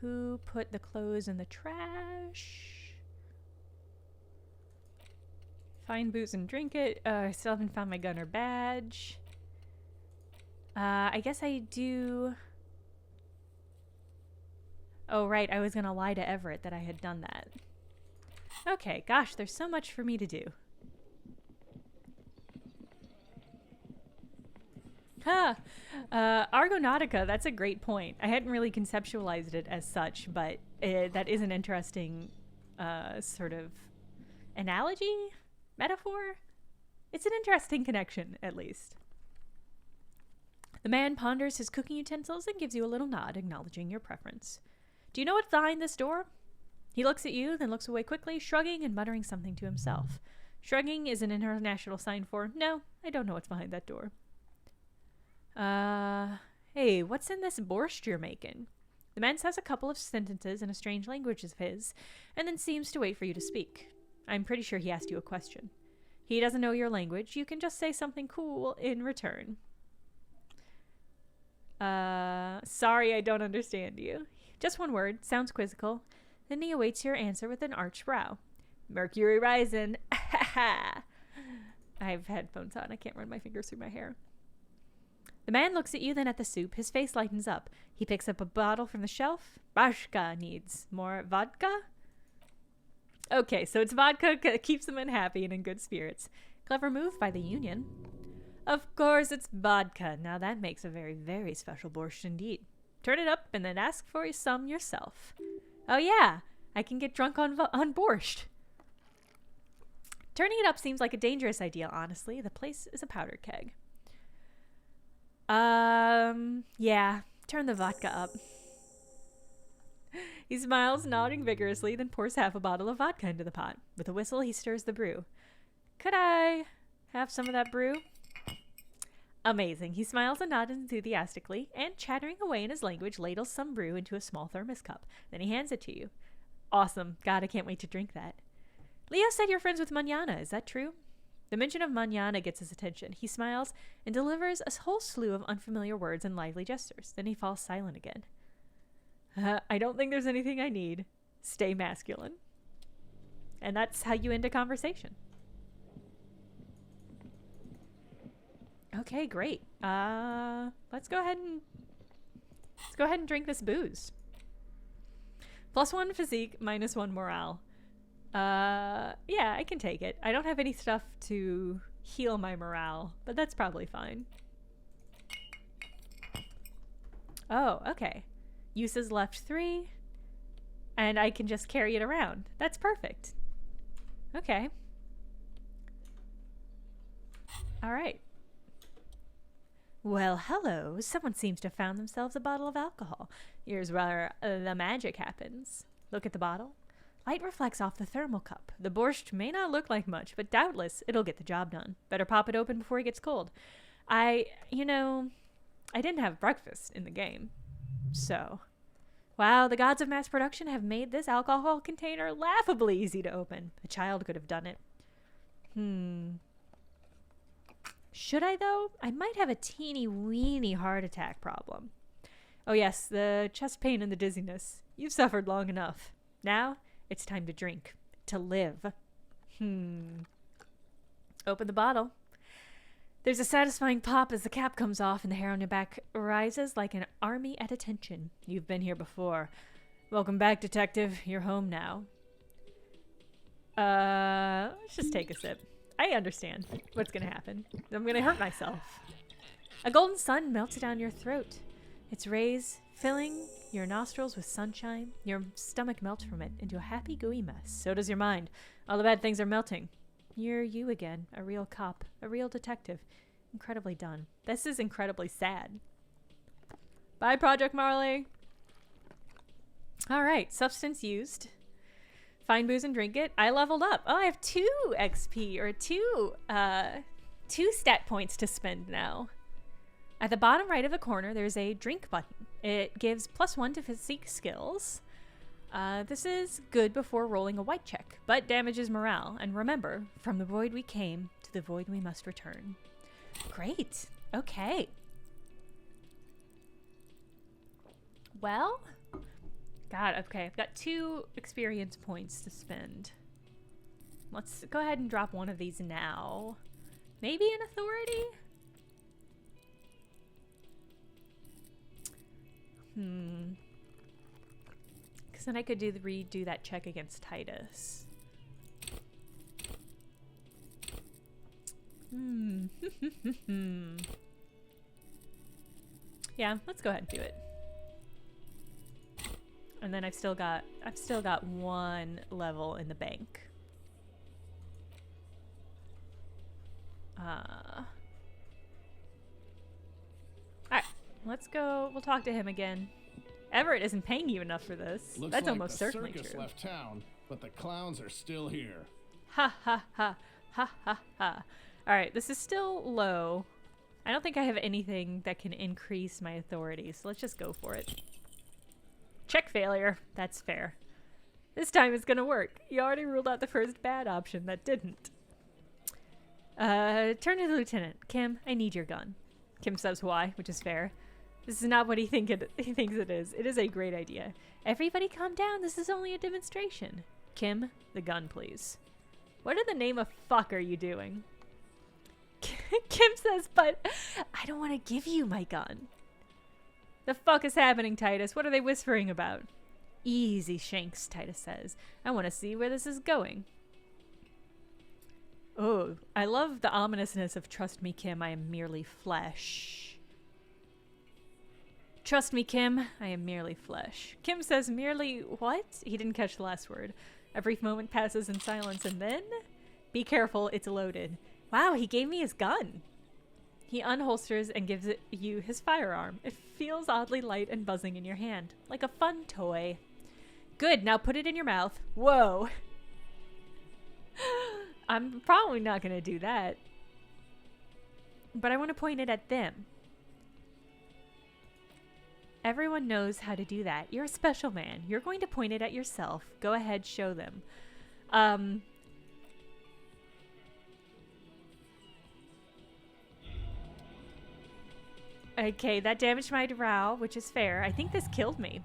Who put the clothes in the trash? Find booze and drink it. I still haven't found my gunner badge. I guess I do... Oh, right. I was going to lie to Everett that I had done that. Okay, gosh, there's so much for me to do. Huh. Argonautica, that's a great point. I hadn't really conceptualized it as such, but that is an interesting sort of analogy? Metaphor? It's an interesting connection, at least. The man ponders his cooking utensils and gives you a little nod, acknowledging your preference. Do you know what's behind this door? He looks at you, then looks away quickly, shrugging and muttering something to himself. Shrugging is an international sign for, no, I don't know what's behind that door. Hey, what's in this borscht you're making? The man says a couple of sentences in a strange language of his, and then seems to wait for you to speak. I'm pretty sure he asked you a question. He doesn't know your language. You can just say something cool in return. Sorry, I don't understand you. Just one word. Sounds quizzical. Then he awaits your answer with an arched brow. Mercury rising. I have headphones on. I can't run my fingers through my hair. The man looks at you, then at the soup. His face lightens up. He picks up a bottle from the shelf. Bashka needs more vodka? Okay, so it's vodka that keeps the men happy and in good spirits. Clever move by the Union. Of course, it's vodka. Now that makes a very, very special borscht indeed. Turn it up and then ask for some yourself. Oh yeah, I can get drunk on borscht. Turning it up seems like a dangerous idea, honestly. The place is a powder keg. Yeah, turn the vodka up. He smiles, nodding vigorously, then pours half a bottle of vodka into the pot. With a whistle, he stirs the brew. Could I have some of that brew? Amazing. He smiles and nods enthusiastically, and chattering away in his language, ladles some brew into a small thermos cup. Then he hands it to you. Awesome. God, I can't wait to drink that. Leo said you're friends with Manana. Is that true? The mention of Manana gets his attention. He smiles and delivers a whole slew of unfamiliar words and lively gestures. Then he falls silent again. I don't think there's anything I need. Stay masculine. And that's how you end a conversation. Okay, great. Let's go ahead and drink this booze. +1 physique, -1 morale. Yeah, I can take it. I don't have any stuff to heal my morale, but that's probably fine. Oh, okay. Uses left 3, and I can just carry it around. That's perfect. Okay. All right. Well, hello. Someone seems to have found themselves a bottle of alcohol. Here's where the magic happens. Look at the bottle. Light reflects off the thermal cup. The borscht may not look like much, but doubtless it'll get the job done. Better pop it open before it gets cold. I didn't have breakfast in the game. So, wow, the gods of mass production have made this alcohol container laughably easy to open. A child could have done it. Should I, though? I might have a teeny-weeny heart attack problem. Oh, yes, the chest pain and the dizziness. You've suffered long enough. Now, it's time to drink. To live. Open the bottle. There's a satisfying pop as the cap comes off and the hair on your back rises like an army at attention. You've been here before. Welcome back, detective. You're home now. Let's just take a sip. I understand what's gonna happen. I'm gonna hurt myself. A golden sun melts down your throat. Its rays filling your nostrils with sunshine. Your stomach melts from it into a happy, gooey mess. So does your mind. All the bad things are melting. You're you again, a real cop, a real detective. Incredibly done. This is incredibly sad. Bye, Project Marley. All right, substance used. Find booze and drink it. I leveled up. Oh, I have 2 XP or 2 stat points to spend now. At the bottom right of the corner, there's a drink button. It gives +1 to physique skills. This is good before rolling a white check, but damages morale. And remember, from the void we came, to the void we must return. Great. Okay. Well, God, okay. I've got 2 experience points to spend. Let's go ahead and drop one of these now. Maybe an authority? Because then I could redo that check against Titus. Yeah, let's go ahead and do it. And then I've still got 1 level in the bank. Alright, let's go. We'll talk to him again. Everett isn't paying you enough for this. Looks That's like almost the certainly circus true. left town, but the clowns are still here. Ha ha ha ha ha ha. Alright, this is still low. I don't think I have anything that can increase my authority, so let's just go for it. Check failure. That's fair. This time it's gonna work. You already ruled out the first bad option that didn't. Turn to the lieutenant. Kim, I need your gun. Kim says why, which is fair. This is not what he thinks it is. It is a great idea. Everybody calm down. This is only a demonstration. Kim, the gun, please. What in the name of fuck are you doing? Kim says, but I don't want to give you my gun. The fuck is happening, Titus? What are they whispering about? Easy, Shanks, Titus says. I want to see where this is going. Oh, I love the ominousness of trust me, Kim, I am merely flesh. Trust me, Kim, I am merely flesh. Kim says merely what? He didn't catch the last word. A brief moment passes in silence and then... Be careful, it's loaded. Wow, he gave me his gun. He unholsters and gives you his firearm. It feels oddly light and buzzing in your hand, like a fun toy. Good, now put it in your mouth. Whoa. I'm probably not going to do that. But I want to point it at them. Everyone knows how to do that. You're a special man. You're going to point it at yourself. Go ahead, show them. Okay, that damaged my morale, which is fair. I think this killed me.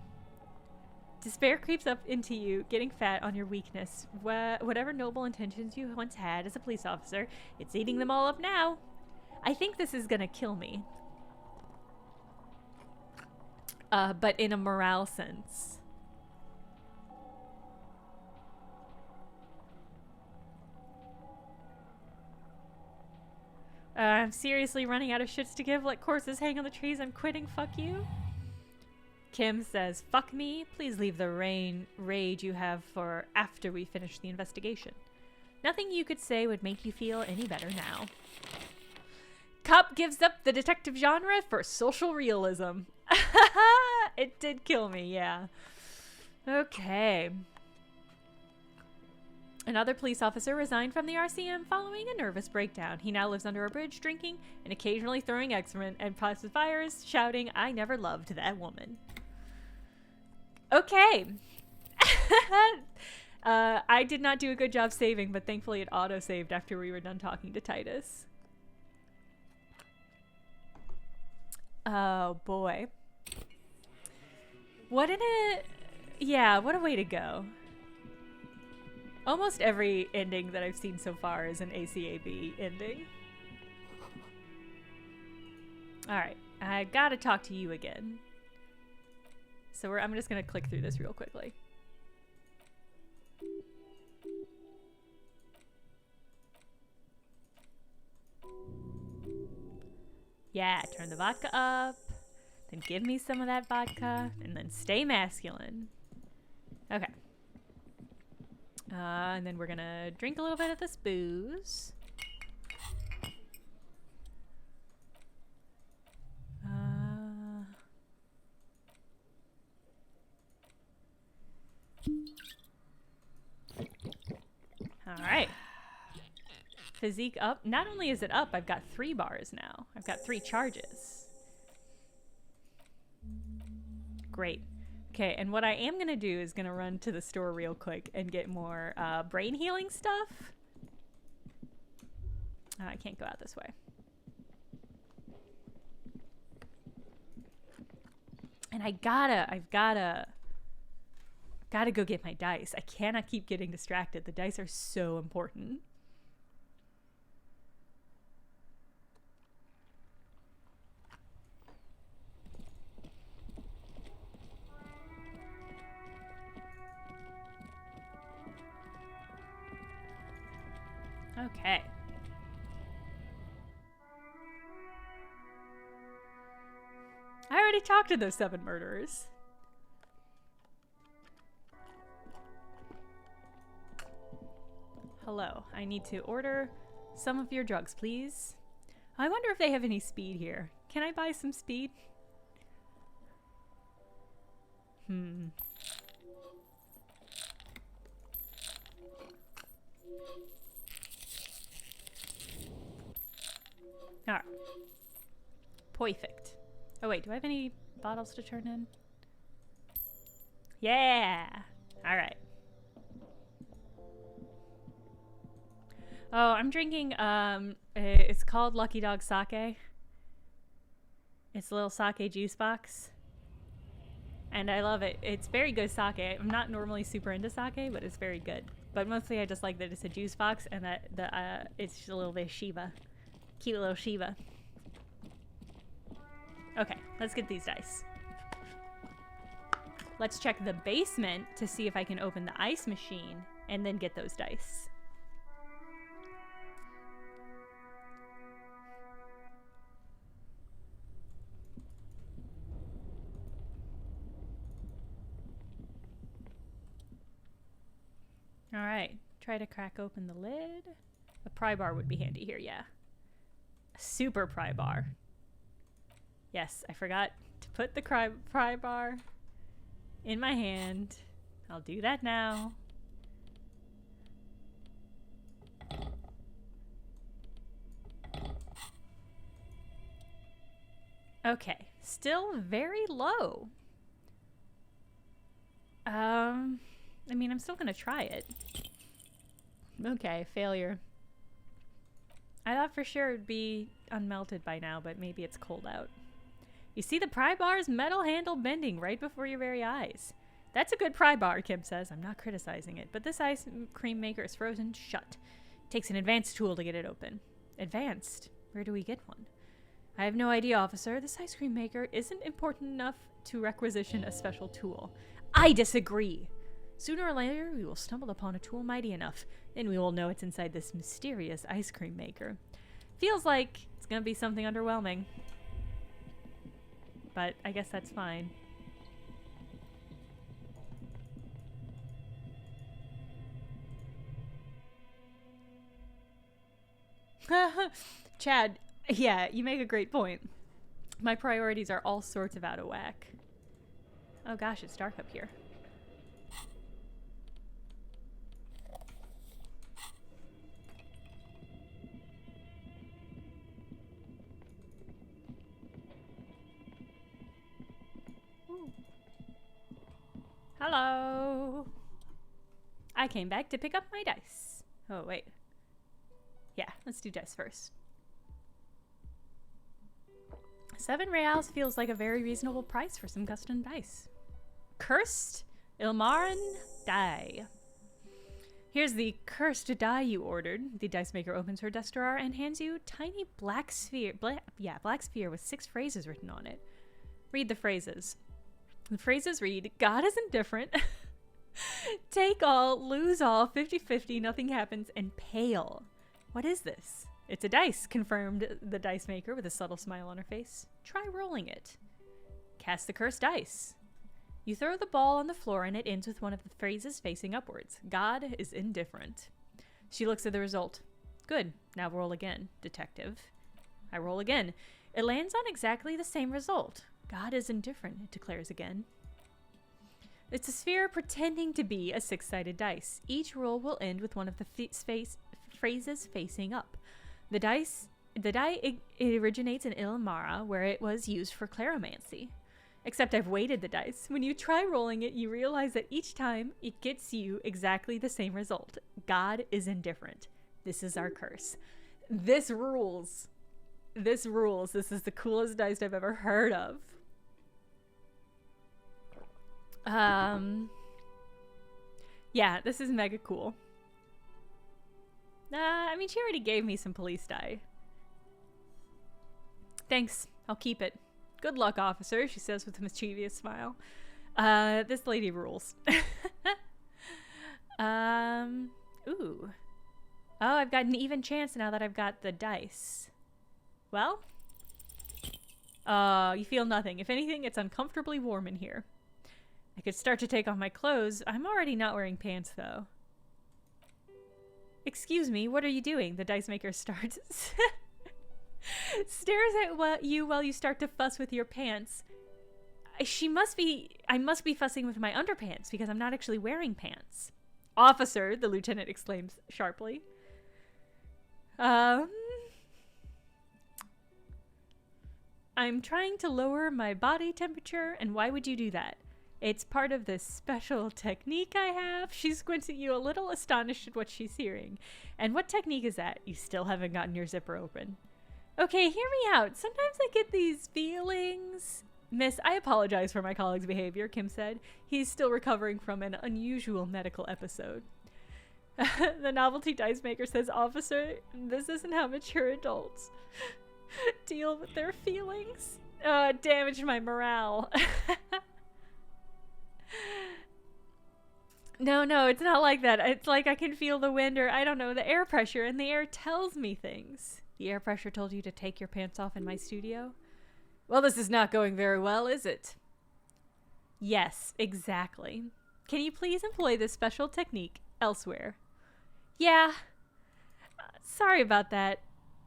Despair creeps up into you, getting fat on your weakness. Whatever noble intentions you once had as a police officer, it's eating them all up now. I think this is gonna kill me. But in a morale sense. I'm seriously running out of shits to give. Let courses hang on the trees. I'm quitting. Fuck you. Kim says, fuck me. Please leave the rage you have for after we finish the investigation. Nothing you could say would make you feel any better now. Cop gives up the detective genre for social realism. It did kill me, yeah. Okay. Another police officer resigned from the RCM following a nervous breakdown. He now lives under a bridge, drinking and occasionally throwing excrement and passes fires, shouting, I never loved that woman. Okay. I did not do a good job saving, but thankfully it auto-saved after we were done talking to Titus. Oh, boy. What a way to go. Almost every ending that I've seen so far is an ACAB ending. Alright, I gotta talk to you again. So I'm just gonna click through this real quickly. Yeah, turn the vodka up. Then give me some of that vodka. And then stay masculine. Okay. And then we're gonna drink a little bit of this booze. All right. Physique up. Not only is it up, I've got 3 bars now. I've got 3 charges. Great. Okay, and what I am going to do is going to run to the store real quick and get more brain healing stuff. I can't go out this way. And I've gotta go get my dice. I cannot keep getting distracted. The dice are so important. Okay. I already talked to those 7 murderers. Hello, I need to order some of your drugs, please. I wonder if they have any speed here. Can I buy some speed? Alright. Perfect. Oh wait, do I have any bottles to turn in? Yeah! Alright. Oh, I'm drinking, it's called Lucky Dog Sake. It's a little sake juice box. And I love it. It's very good sake. I'm not normally super into sake, but it's very good. But mostly I just like that it's a juice box and that it's just a little bit of Shiba. Cute little Shiba. Okay, let's get these dice. Let's check the basement to see if I can open the ice machine and then get those dice. Alright, try to crack open the lid. A pry bar would be handy here, yeah. A super pry bar. Yes, I forgot to put the pry bar in my hand. I'll do that now. Okay, still very low. I mean, I'm still gonna try it. Okay, failure. I thought for sure it'd be unmelted by now, but maybe it's cold out. You see the pry bar's metal handle bending right before your very eyes. That's a good pry bar, Kim says. I'm not criticizing it, but this ice cream maker is frozen shut. It takes an advanced tool to get it open. Advanced? Where do we get one? I have no idea, officer. This ice cream maker isn't important enough to requisition a special tool. I disagree. Sooner or later, we will stumble upon a tool mighty enough. Then we will know it's inside this mysterious ice cream maker. Feels like it's gonna be something underwhelming. But I guess that's fine. Chad, yeah, you make a great point. My priorities are all sorts of out of whack. Oh gosh, it's dark up here. Hello. I came back to pick up my dice. Oh, wait. Yeah, let's do dice first. 7 reals feels like a very reasonable price for some custom dice. Cursed Ilmarin die. Here's the cursed die you ordered. The dice maker opens her desk drawer and hands you a tiny black sphere. Black sphere with 6 phrases written on it. Read the phrases. The phrases read, God is indifferent, take all, lose all, 50-50, nothing happens, and pale. What is this? It's a dice, confirmed the dice maker with a subtle smile on her face. Try rolling it. Cast the cursed dice. You throw the ball on the floor and it ends with one of the phrases facing upwards. God is indifferent. She looks at the result. Good. Now roll again, detective. I roll again. It lands on exactly the same result. God is indifferent, it declares again. It's a sphere pretending to be a six-sided dice. Each roll will end with one of the phrases facing up. The die it originates in Ilmara, where it was used for claromancy. Except I've weighted the dice. When you try rolling it, you realize that each time it gets you exactly the same result. God is indifferent. This is our curse. This rules. This rules. This is the coolest dice I've ever heard of. Yeah, this is mega cool. I mean, she already gave me some police die. Thanks. I'll keep it. Good luck, officer, she says with a mischievous smile. This lady rules. Ooh. Oh, I've got an even chance now that I've got the dice. Well? You feel nothing. If anything, it's uncomfortably warm in here. I could start to take off my clothes. I'm already not wearing pants, though. Excuse me, what are you doing? The dice maker starts. Stares at you while you start to fuss with your pants. I must be fussing with my underpants because I'm not actually wearing pants. Officer, the lieutenant exclaims sharply. I'm trying to lower my body temperature, and why would you do that? It's part of this special technique I have. She squints at you, a little astonished at what she's hearing. And what technique is that? You still haven't gotten your zipper open. Okay, hear me out. Sometimes I get these feelings. Miss, I apologize for my colleague's behavior, Kim said. He's still recovering from an unusual medical episode. The novelty dice maker says, Officer, this isn't how mature adults deal with their feelings. It damaged my morale. No, it's not like that. It's like I can feel the wind or, I don't know, the air pressure, and the air tells me things. The air pressure told you to take your pants off in my studio? Well, this is not going very well, is it? Yes, exactly. Can you please employ this special technique elsewhere? Yeah. Sorry about that.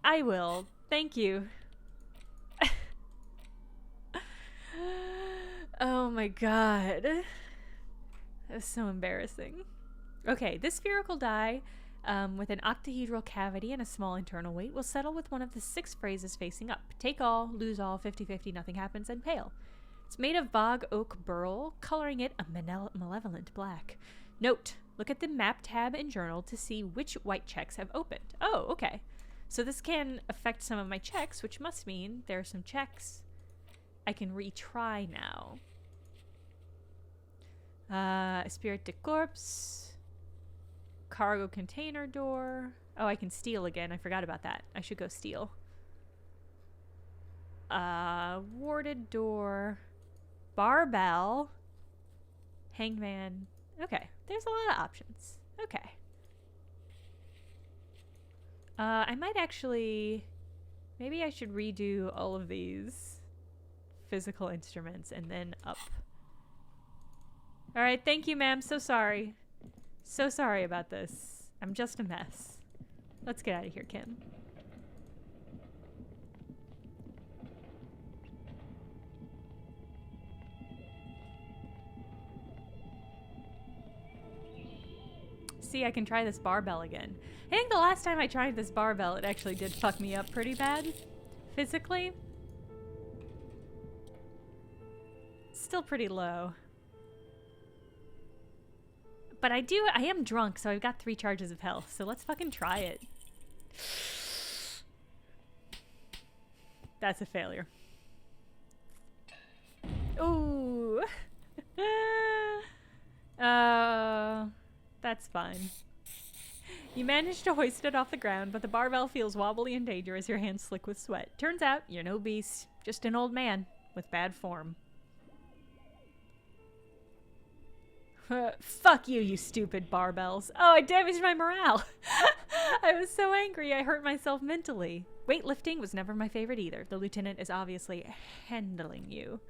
I will. Thank you. Oh my god. That was so embarrassing. Okay, this spherical die with an octahedral cavity and a small internal weight will settle with one of the 6 phrases facing up. Take all, lose all, 50-50, nothing happens, and pale. It's made of bog oak burl, coloring it a malevolent black. Note, look at the map tab in journal to see which white checks have opened. Oh, okay. So this can affect some of my checks, which must mean there are some checks I can retry now. Spirit de corpse. Cargo container door. Oh, I can steal again. I forgot about that. I should go steal. Warded door. Barbell. Hangman. Okay. There's a lot of options. Okay. I might actually... Maybe I should redo all of these physical instruments and then up. Alright, thank you, ma'am. So sorry. So sorry about this. I'm just a mess. Let's get out of here, Kim. See, I can try this barbell again. I think the last time I tried this barbell, it actually did fuck me up pretty bad. Physically. Still pretty low. But I am drunk, so I've got 3 charges of health, so let's fucking try it. That's a failure. Ooh. That's fine. You manage to hoist it off the ground, but the barbell feels wobbly and dangerous as your hands slick with sweat. Turns out, you're no beast, just an old man with bad form. Fuck you, you stupid barbells. Oh, I damaged my morale. I was so angry I hurt myself mentally. Weightlifting was never my favorite either. The lieutenant is obviously handling you.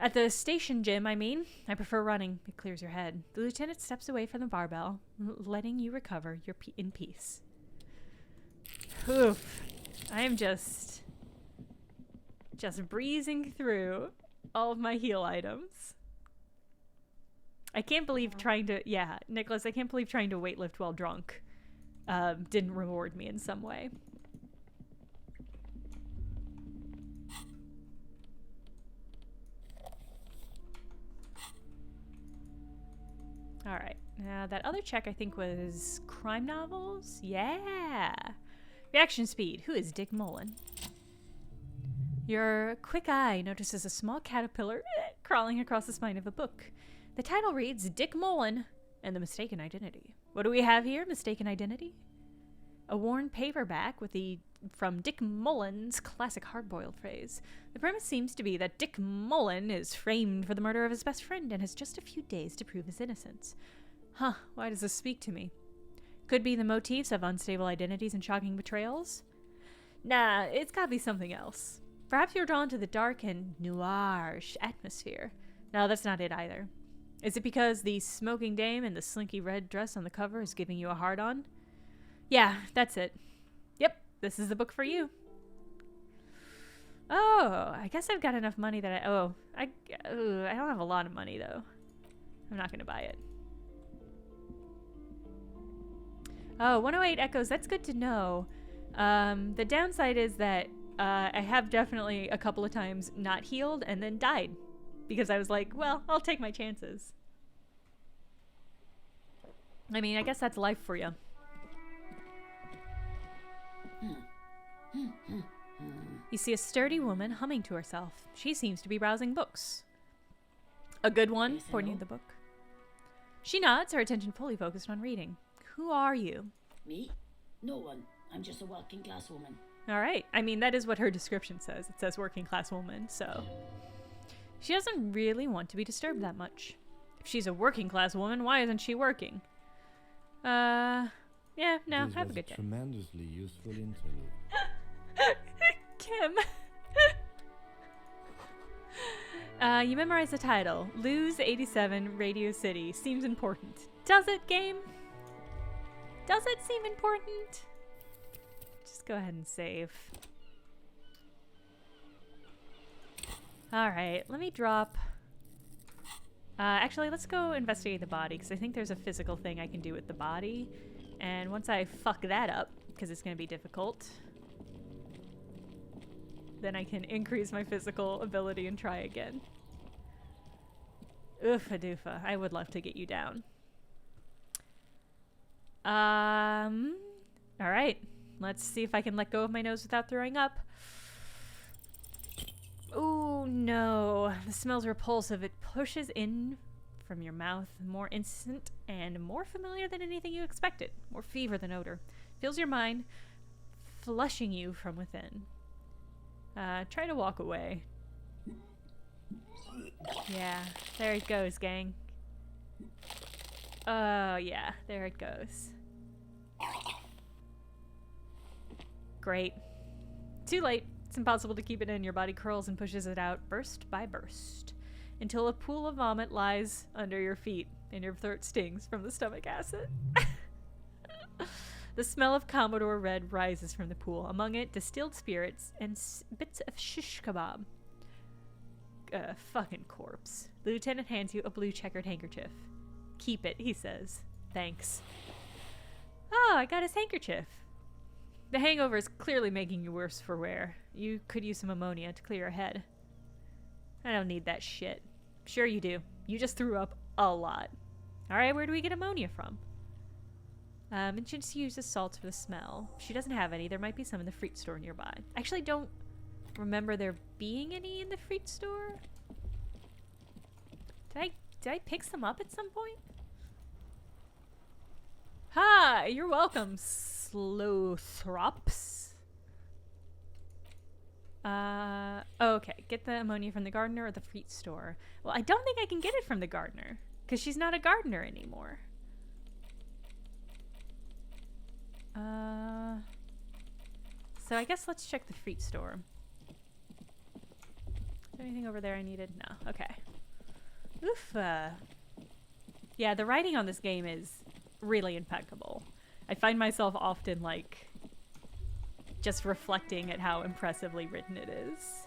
At the station gym, I mean. I prefer running. It clears your head. The lieutenant steps away from the barbell, letting you recover in peace. Oof. I am just breezing through all of my heal items. I can't believe trying to... Yeah, Nicholas, I can't believe trying to weightlift while drunk didn't reward me in some way. Alright. Now, that other check I think was crime novels? Yeah! Reaction speed. Who is Dick Mullen? Your quick eye notices a small caterpillar crawling across the spine of a book. The title reads Dick Mullen and the Mistaken Identity. What do we have here? Mistaken Identity? A worn paperback from Dick Mullen's classic hard-boiled phrase. The premise seems to be that Dick Mullen is framed for the murder of his best friend and has just a few days to prove his innocence. Huh, why does this speak to me? Could be the motifs of unstable identities and shocking betrayals? Nah, it's gotta be something else. Perhaps you're drawn to the dark and noirish atmosphere. No, that's not it either. Is it because the smoking dame in the slinky red dress on the cover is giving you a hard-on? Yeah, that's it. Yep, this is the book for you. Oh, I guess I've got enough money that I don't have a lot of money, though. I'm not going to buy it. Oh, 108 echoes. That's good to know. The downside is that I have definitely a couple of times not healed and then died. Because I was like, well, I'll take my chances. I mean, I guess that's life for you. You see a sturdy woman humming to herself. She seems to be browsing books. A good one, pointing at the book. She nods, her attention fully focused on reading. Who are you? Me? No one. I'm just a working class woman. All right. I mean, that is what her description says. It says working class woman, so... She doesn't really want to be disturbed that much. If she's a working class woman, why isn't she working? Yeah, no, This have a was good day. Tremendously useful interlude. Kim. You memorize the title. Lose 87 Radio City. Seems important. Does it, game? Does it seem important? Just go ahead and save. Alright, let me drop... actually, let's go investigate the body, because I think there's a physical thing I can do with the body. And once I fuck that up, because it's going to be difficult, then I can increase my physical ability and try again. Oofa doofa. I would love to get you down. Alright. Let's see if I can let go of my nose without throwing up. Oh no, the smell's repulsive. It pushes in from your mouth, more instant and more familiar than anything you expected. More fever than odor. Fills your mind, flushing you from within. Try to walk away. Yeah, there it goes, gang. Oh yeah, there it goes. Great. Too late. It's impossible to keep it in. Your body curls and pushes it out, burst by burst, until a pool of vomit lies under your feet and your throat stings from the stomach acid. The smell of Commodore Red rises from the pool. Among it, distilled spirits and bits of shish kebab. Fucking corpse. The lieutenant hands you a blue checkered handkerchief. Keep it, he says. Thanks. Oh, I got his handkerchief. The hangover is clearly making you worse for wear. You could use some ammonia to clear your head. I don't need that shit. Sure you do. You just threw up a lot. Alright, where do we get ammonia from? And she just uses salts for the smell. If she doesn't have any, there might be some in the fruit store nearby. I actually don't remember there being any in the fruit store. Did I pick some up at some point? Hi, you're welcome, Slothrops. Okay. Get the ammonia from the gardener or the fruit store. Well, I don't think I can get it from the gardener, because she's not a gardener anymore. So I guess let's check the fruit store. Is there anything over there I needed? No. Okay. Oof. Yeah, the writing on this game is really impeccable. I find myself often, like, just reflecting at how impressively written it is.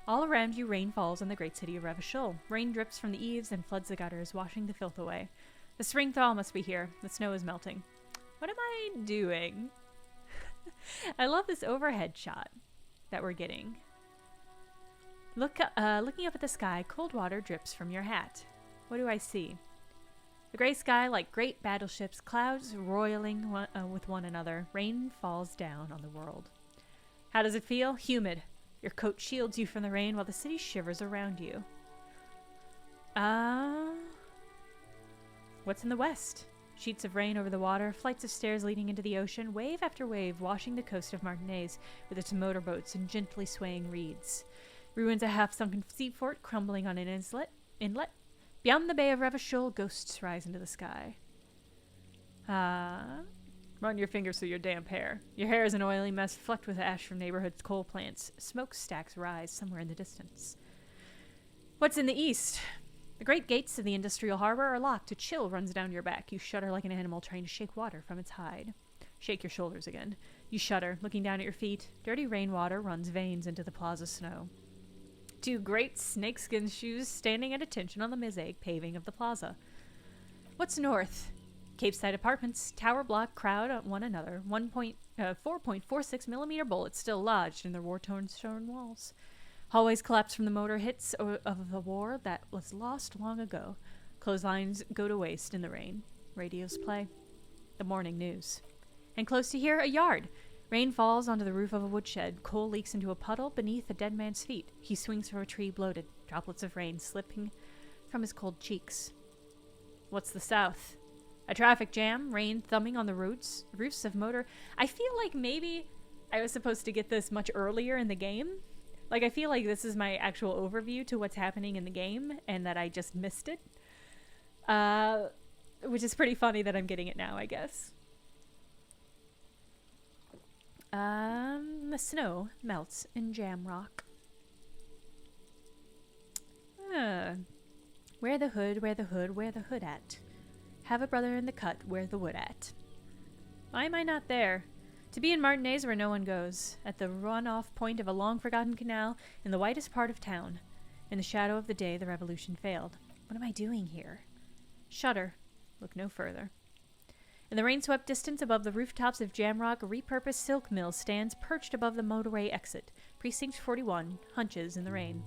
All around you, rain falls on the great city of Revachol. Rain drips from the eaves and floods the gutters, washing the filth away. The spring thaw must be here. The snow is melting. What am I doing? I love this overhead shot that we're getting. Looking up at the sky, cold water drips from your hat. What do I see? The gray sky like great battleships, clouds roiling with one another. Rain falls down on the world. How does it feel? Humid. Your coat shields you from the rain while the city shivers around you. What's in the west? Sheets of rain over the water, flights of stairs leading into the ocean, wave after wave washing the coast of Martinez with its motorboats and gently swaying reeds. Ruins a half-sunken seaport crumbling on an inlet. Beyond the bay of Revachol, ghosts rise into the sky. Run your fingers through your damp hair. Your hair is an oily mess flecked with ash from neighborhood coal plants. Smokestacks rise somewhere in the distance. What's in the east? The great gates of the industrial harbor are locked. A chill runs down your back. You shudder like an animal trying to shake water from its hide. Shake your shoulders again. You shudder, looking down at your feet. Dirty rainwater runs veins into the plaza snow. Two great snakeskin shoes standing at attention on the mosaic paving of the plaza. What's north? Capeside apartments, tower block crowd at one another. 4.46 millimeter bullets still lodged in their war-torn stone walls. Hallways collapse from the motor hits of the war that was lost long ago. Clotheslines go to waste in the rain. Radios play. The morning news. And close to here, a yard. Rain falls onto the roof of a woodshed. Coal leaks into a puddle beneath a dead man's feet. He swings from a tree bloated. Droplets of rain slipping from his cold cheeks. What's the south? A traffic jam. Rain thumbing on the roofs of motor. I feel like maybe I was supposed to get this much earlier in the game. Like, I feel like this is my actual overview to what's happening in the game, and that I just missed it. Which is pretty funny that I'm getting it now, I guess. The snow melts in Jamrock. Where the hood, where the hood, where the hood at? Have a brother in the cut, where the wood at? Why am I not there? To be in Martinez where no one goes, at the run-off point of a long-forgotten canal, in the whitest part of town. In the shadow of the day the revolution failed. What am I doing here? Shudder. Look no further. In the rain-swept distance above the rooftops of Jamrock, a repurposed silk mill stands perched above the motorway exit. Precinct 41 hunches in the rain.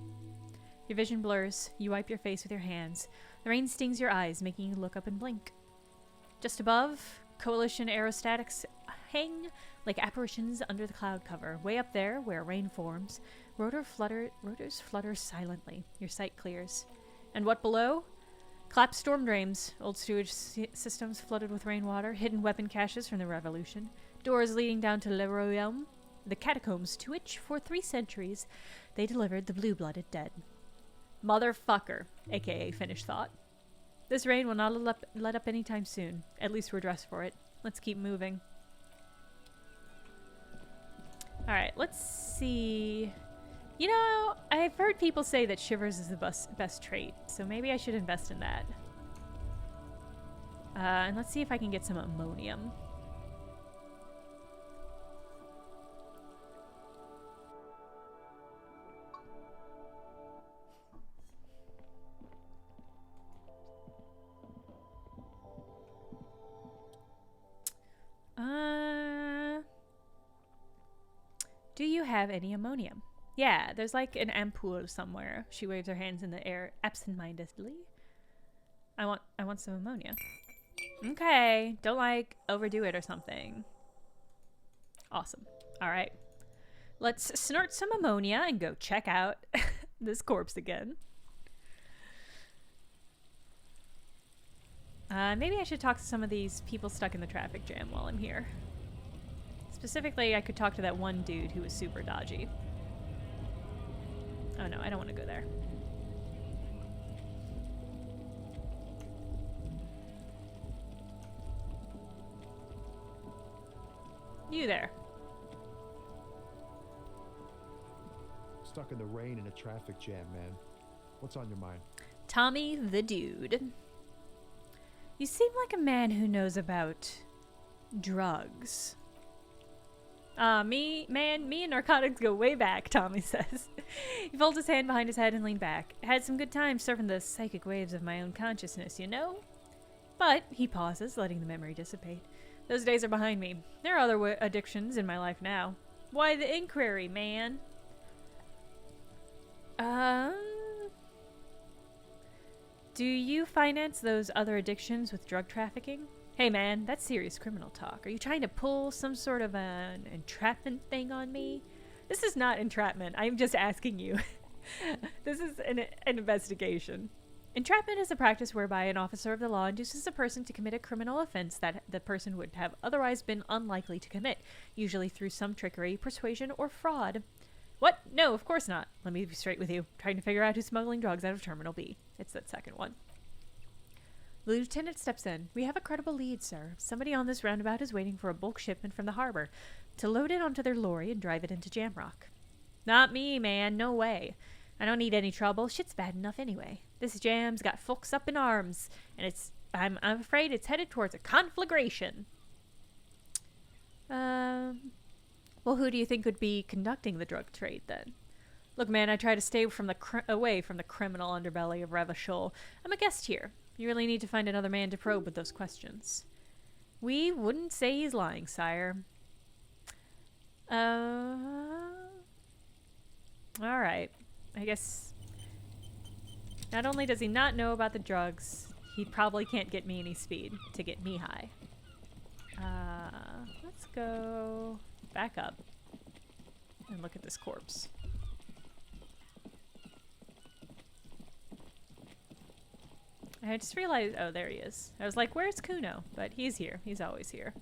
Your vision blurs. You wipe your face with your hands. The rain stings your eyes, making you look up and blink. Just above, Coalition aerostatics hang like apparitions under the cloud cover. Way up there, where rain forms, rotors flutter silently. Your sight clears. And what below? Collapsed storm drains, old sewage systems flooded with rainwater, hidden weapon caches from the Revolution, doors leading down to ELYSIUM, the catacombs to which, for 3 centuries, they delivered the blue-blooded dead. Motherfucker, aka Finished Thought. This rain will not let up anytime soon. At least we're dressed for it. Let's keep moving. Alright, let's see. You know, I've heard people say that shivers is the best trait, so maybe I should invest in that. And let's see if I can get some ammonium. Do you have any ammonium? Yeah, there's like an ampoule somewhere. She waves her hands in the air absent-mindedly. I want some ammonia. Okay, don't like overdo it or something. Awesome. All right. Let's snort some ammonia and go check out this corpse again. Maybe I should talk to some of these people stuck in the traffic jam while I'm here. Specifically, I could talk to that one dude who was super dodgy. Oh no, I don't want to go there. You there. Stuck in the rain in a traffic jam, man. What's on your mind? Tommy the dude. You seem like a man who knows about drugs. Me and narcotics go way back, Tommy says. He folds his hand behind his head and leaned back. Had some good times surfing the psychic waves of my own consciousness, you know? But he pauses, letting the memory dissipate. Those days are behind me. There are other addictions in my life now. Why the inquiry, man? Do you finance those other addictions with drug trafficking? Hey man, that's serious criminal talk. Are you trying to pull some sort of an entrapment thing on me? This is not entrapment. I'm just asking you. This is an investigation. Entrapment is a practice whereby an officer of the law induces a person to commit a criminal offense that the person would have otherwise been unlikely to commit, usually through some trickery, persuasion, or fraud. What? No, of course not. Let me be straight with you. Trying to figure out who's smuggling drugs out of Terminal B. It's that second one. The lieutenant steps in. We have a credible lead, sir. Somebody on this roundabout is waiting for a bulk shipment from the harbor to load it onto their lorry and drive it into Jamrock. Not me, man. No way. I don't need any trouble. Shit's bad enough anyway. This jam's got folks up in arms, and I'm afraid it's headed towards a conflagration. Well, who do you think would be conducting the drug trade then? Look, man, I try to stay away from the criminal underbelly of Revachol. I'm a guest here. You really need to find another man to probe with those questions. We wouldn't say he's lying, sire. Alright. I guess not only does he not know about the drugs, he probably can't get me any speed to get me high. Let's go back up and look at this corpse. I just realized, oh, there he is. I was like, where's Kuno? But he's here. He's always here.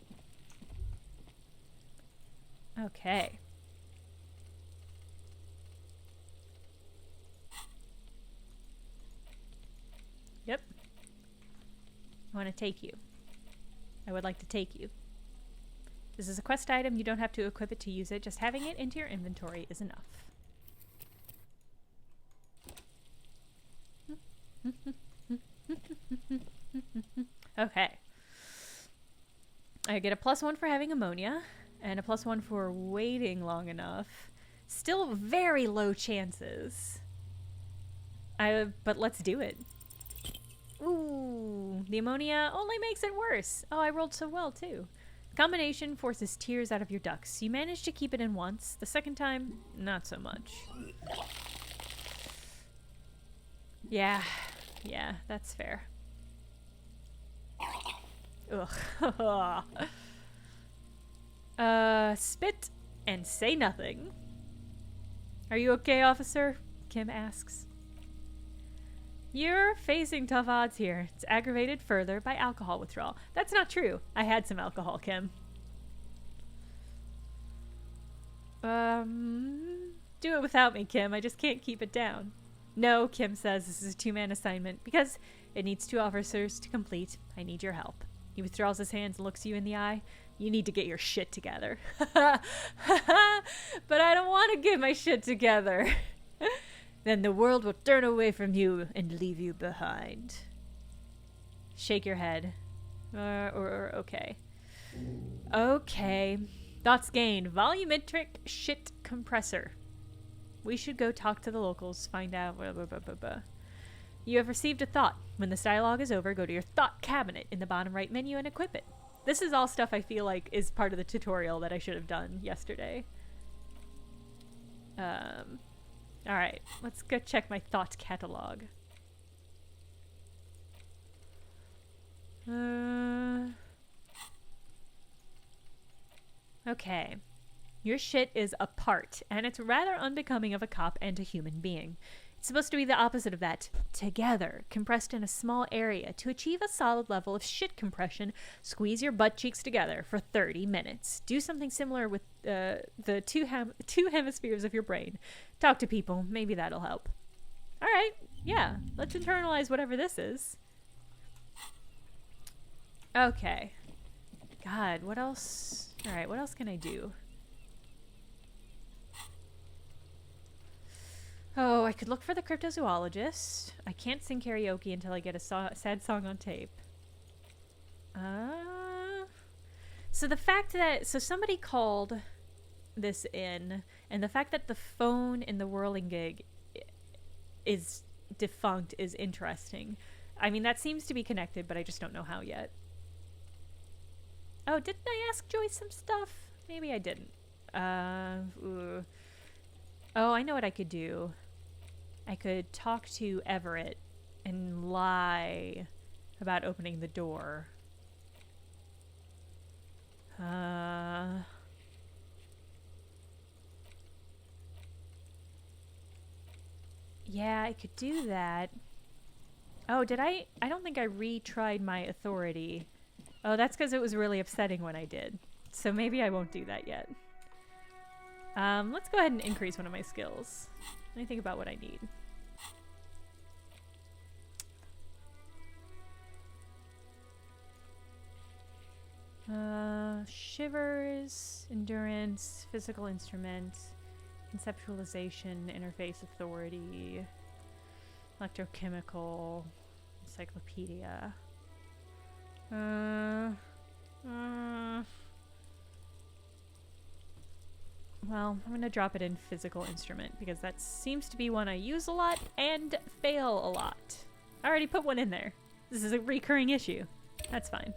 Okay. Yep. I want to take you. I would like to take you. This is a quest item. You don't have to equip it to use it. Just having it into your inventory is enough. Okay. I get a +1 for having ammonia, and a +1 for waiting long enough. Still very low chances. But let's do it. Ooh, the ammonia only makes it worse. Oh, I rolled so well, too. The combination forces tears out of your ducts. You managed to keep it in once. The second time, not so much. Yeah, that's fair. Ugh. Spit and say nothing. Are you okay, officer? Kim asks. You're facing tough odds here. It's aggravated further by alcohol withdrawal. That's not true. I had some alcohol, Kim. Do it without me, Kim. I just can't keep it down. No, Kim says this is a 2-man assignment because it needs 2 officers to complete. I need your help. He withdraws his hands and looks you in the eye. You need to get your shit together. But I don't want to get my shit together. Then the world will turn away from you and leave you behind. Shake your head. Okay. Okay. Thoughts gained. Volumetric shit compressor. We should go talk to the locals, find out. You have received a thought. When this dialogue is over, go to your thought cabinet in the bottom right menu and equip it. This is all stuff I feel like is part of the tutorial that I should have done yesterday. Alright, let's go check my thought catalog. Okay. Your shit is apart, and it's rather unbecoming of a cop and a human being. It's supposed to be the opposite of that. Together, compressed in a small area. To achieve a solid level of shit compression, squeeze your butt cheeks together for 30 minutes. Do something similar with the two hemispheres of your brain. Talk to people. Maybe that'll help. All right. Yeah. Let's internalize whatever this is. Okay. God, what else? All right, what else can I do? Oh, I could look for the cryptozoologist. I can't sing karaoke until I get a sad song on tape. So the fact that... So somebody called this in, and the fact that the phone in the whirlingig is defunct is interesting. I mean, that seems to be connected, but I just don't know how yet. Oh, didn't I ask Joyce some stuff? Maybe I didn't. Oh, I know what I could do. I could talk to Everett and lie about opening the door. Yeah, I could do that. Oh, did I? I don't think I retried my authority. Oh, that's because it was really upsetting when I did. So maybe I won't do that yet. Let's go ahead and increase one of my skills. Let me think about what I need. Shivers, endurance, physical instrument, conceptualization, interface authority, electrochemical, encyclopedia. Well, I'm gonna drop it in physical instrument because that seems to be one I use a lot and fail a lot. I already put one in there. This is a recurring issue. That's fine.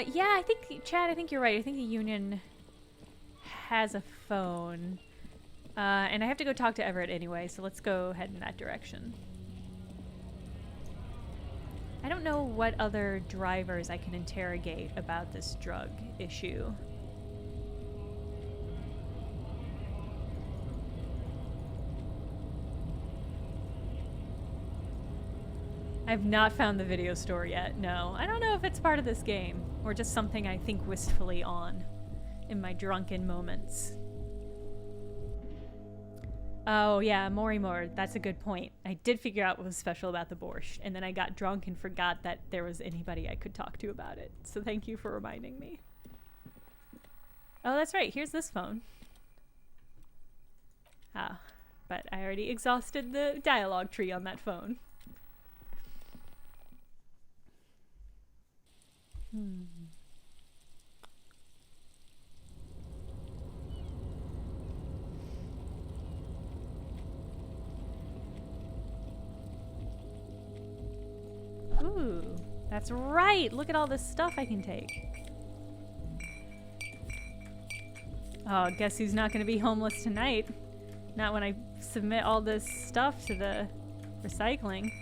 Yeah, I think, Chad, I think you're right. I think the Union has a phone. And I have to go talk to Everett anyway, so let's go head in that direction. I don't know what other drivers I can interrogate about this drug issue. I've not found the video store yet, no. I don't know if it's part of this game, or just something I think wistfully on in my drunken moments. Oh yeah, Morimor, that's a good point. I did figure out what was special about the borscht, and then I got drunk and forgot that there was anybody I could talk to about it. So thank you for reminding me. Oh, that's right, here's this phone. Ah, but I already exhausted the dialogue tree on that phone. Ooh, that's right! Look at all this stuff I can take. Oh, guess who's not gonna be homeless tonight? Not when I submit all this stuff to the recycling.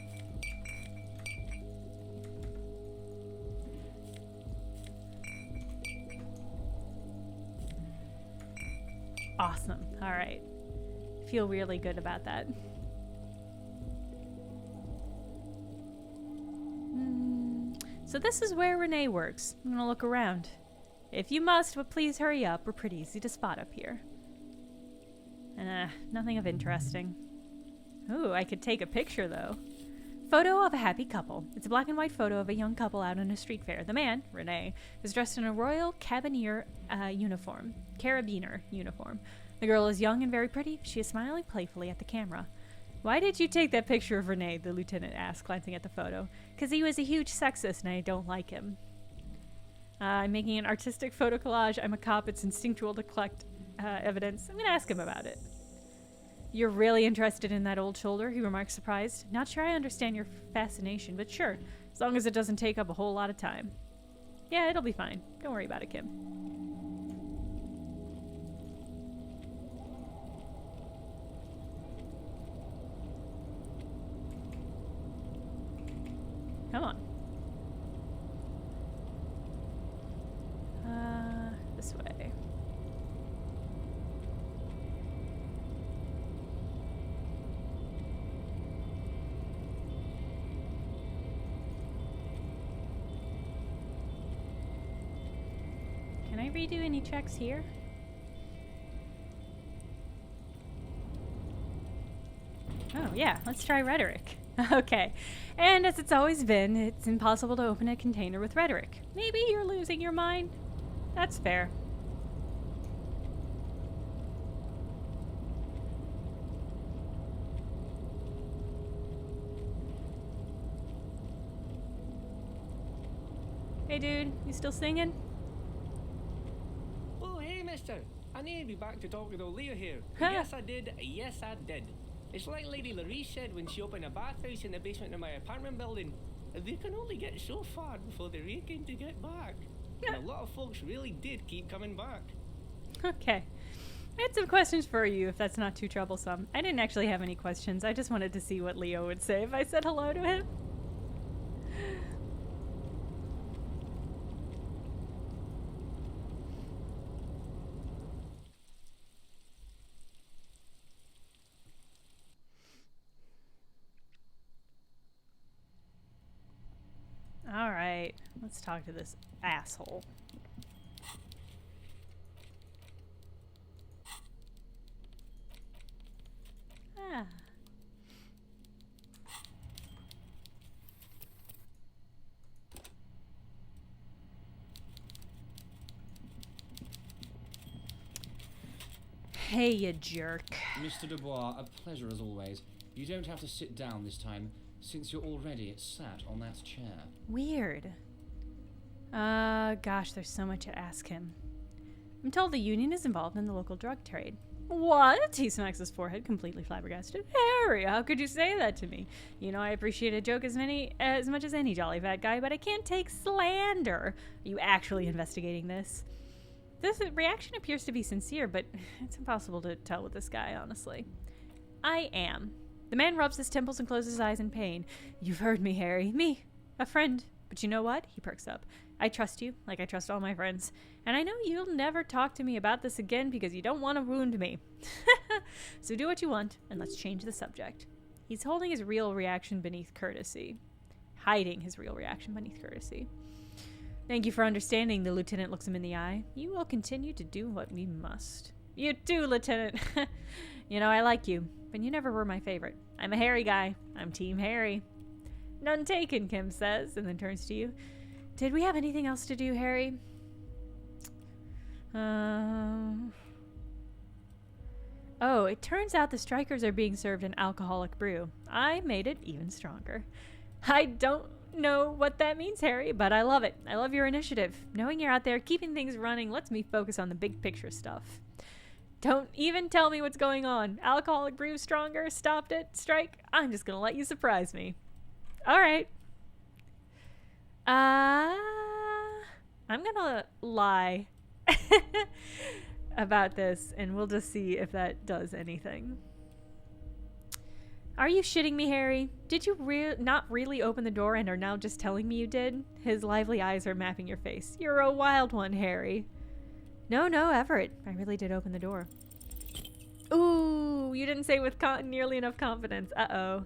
Awesome. All right. Feel really good about that. So this is where Renee works. I'm gonna look around. If you must, but please hurry up. We're pretty easy to spot up here. Nothing of interesting. Ooh, I could take a picture though. Photo of a happy couple. It's a black and white photo of a young couple out on a street fair. The man, Renee, is dressed in a royal carabiner uniform. The girl is young and very pretty. She is smiling playfully at the camera. Why did you take that picture of Renee? The lieutenant asked, glancing at the photo. Because he was a huge sexist and I don't like him. I'm making an artistic photo collage. I'm a cop. It's instinctual to collect evidence. I'm going to ask him about it. You're really interested in that old shoulder, he remarked, surprised. Not sure I understand your fascination, but sure, as long as it doesn't take up a whole lot of time. Yeah, it'll be fine. Don't worry about it, Kim. Come on. This way. Can I redo any checks here? Oh yeah, let's try rhetoric. Okay, and as it's always been, it's impossible to open a container with rhetoric. Maybe you're losing your mind? That's fair. Hey dude, you still singing? I need to be back to talk with old Leah here. Huh. Yes, I did. Yes, I did. It's like Lady Larisse said when she opened a bathhouse in the basement of my apartment building. They can only get so far before they're aching to get back. And a lot of folks really did keep coming back. Okay. I had some questions for you, if that's not too troublesome. I didn't actually have any questions. I just wanted to see what Leo would say if I said hello to him. All right, let's talk to this asshole. Ah. Hey, you jerk. Mr. Dubois, a pleasure as always. You don't have to sit down this time, since you're already sat on that chair. Weird. Gosh, there's so much to ask him. I'm told the union is involved in the local drug trade. What? He smacks his forehead, completely flabbergasted. Harry, how could you say that to me? You know, I appreciate a joke as much as any jolly fat guy, but I can't take slander. Are you actually investigating this? This reaction appears to be sincere, but it's impossible to tell with this guy, honestly. I am. The man rubs his temples and closes his eyes in pain. You've heard me, Harry. Me, a friend. But you know what? He perks up. I trust you, like I trust all my friends. And I know you'll never talk to me about this again because you don't want to wound me. So do what you want, and let's change the subject. He's holding his real reaction beneath courtesy. Hiding his real reaction beneath courtesy. Thank you for understanding, the lieutenant looks him in the eye. You will continue to do what we must. You too, Lieutenant. You know, I like you, but you never were my favorite. I'm a Harry guy. I'm Team Harry. None taken, Kim says, and then turns to you. Did we have anything else to do, Harry? Oh, it turns out the strikers are being served an alcoholic brew. I made it even stronger. I don't know what that means, Harry, but I love it. I love your initiative. Knowing you're out there keeping things running lets me focus on the big picture stuff. Don't even tell me what's going on. Alcoholic brew stronger, stopped it, strike. I'm just gonna let you surprise me. All right. I'm gonna lie about this, and we'll just see if that does anything. Are you shitting me, Harry? Did you not really open the door and are now just telling me you did? His lively eyes are mapping your face. You're a wild one, Harry. No, Everett. I really did open the door. Ooh, you didn't say with nearly enough confidence. Uh-oh.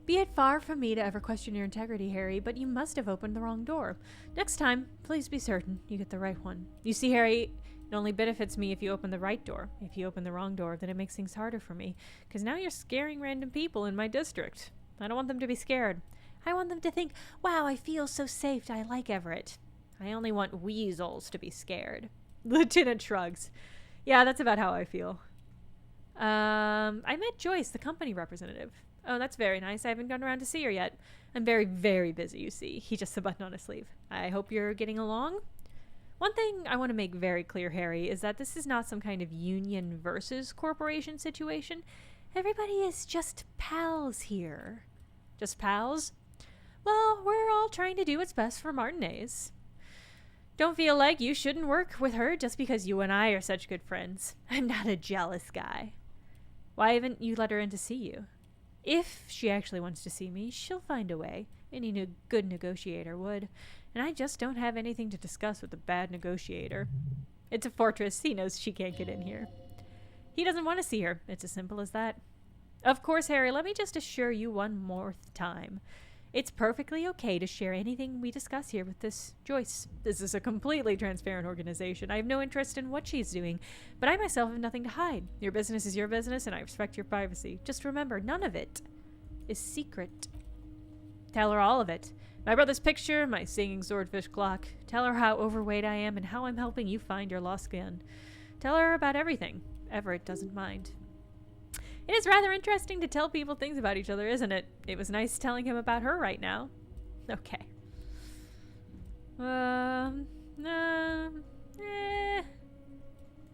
Be it far from me to ever question your integrity, Harry, but you must have opened the wrong door. Next time, please be certain you get the right one. You see, Harry, it only benefits me if you open the right door. If you open the wrong door, then it makes things harder for me, because now you're scaring random people in my district. I don't want them to be scared. I want them to think, wow, I feel so safe. I like Everett. I only want weasels to be scared. Lieutenant shrugs. Yeah, that's about how I feel. I met Joyce, the company representative. Oh, that's very nice. I haven't gone around to see her yet. I'm very, very busy, you see. He just a button on his sleeve. I hope you're getting along. One thing I want to make very clear, Harry, is that this is not some kind of union versus corporation situation. Everybody is just pals here. Just pals? Well, we're all trying to do what's best for Martinez. Don't feel like you shouldn't work with her just because you and I are such good friends. I'm not a jealous guy. Why haven't you let her in to see you? If she actually wants to see me, she'll find a way. Any good negotiator would. And I just don't have anything to discuss with a bad negotiator. It's a fortress. He knows she can't get in here. He doesn't want to see her. It's as simple as that. Of course, Harry, let me just assure you one more time. It's perfectly okay to share anything we discuss here with this Joyce. This is a completely transparent organization. I have no interest in what she's doing, but I myself have nothing to hide. Your business is your business, and I respect your privacy. Just remember, none of it is secret. Tell her all of it. My brother's picture, my singing swordfish clock. Tell her how overweight I am and how I'm helping you find your lost gun. Tell her about everything. Everett doesn't mind. It is rather interesting to tell people things about each other, isn't it? It was nice telling him about her right now. Okay.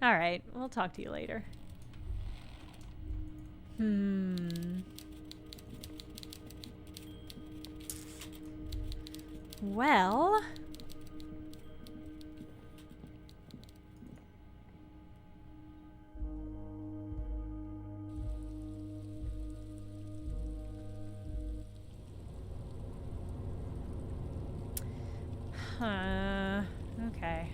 Alright, we'll talk to you later. Well... okay.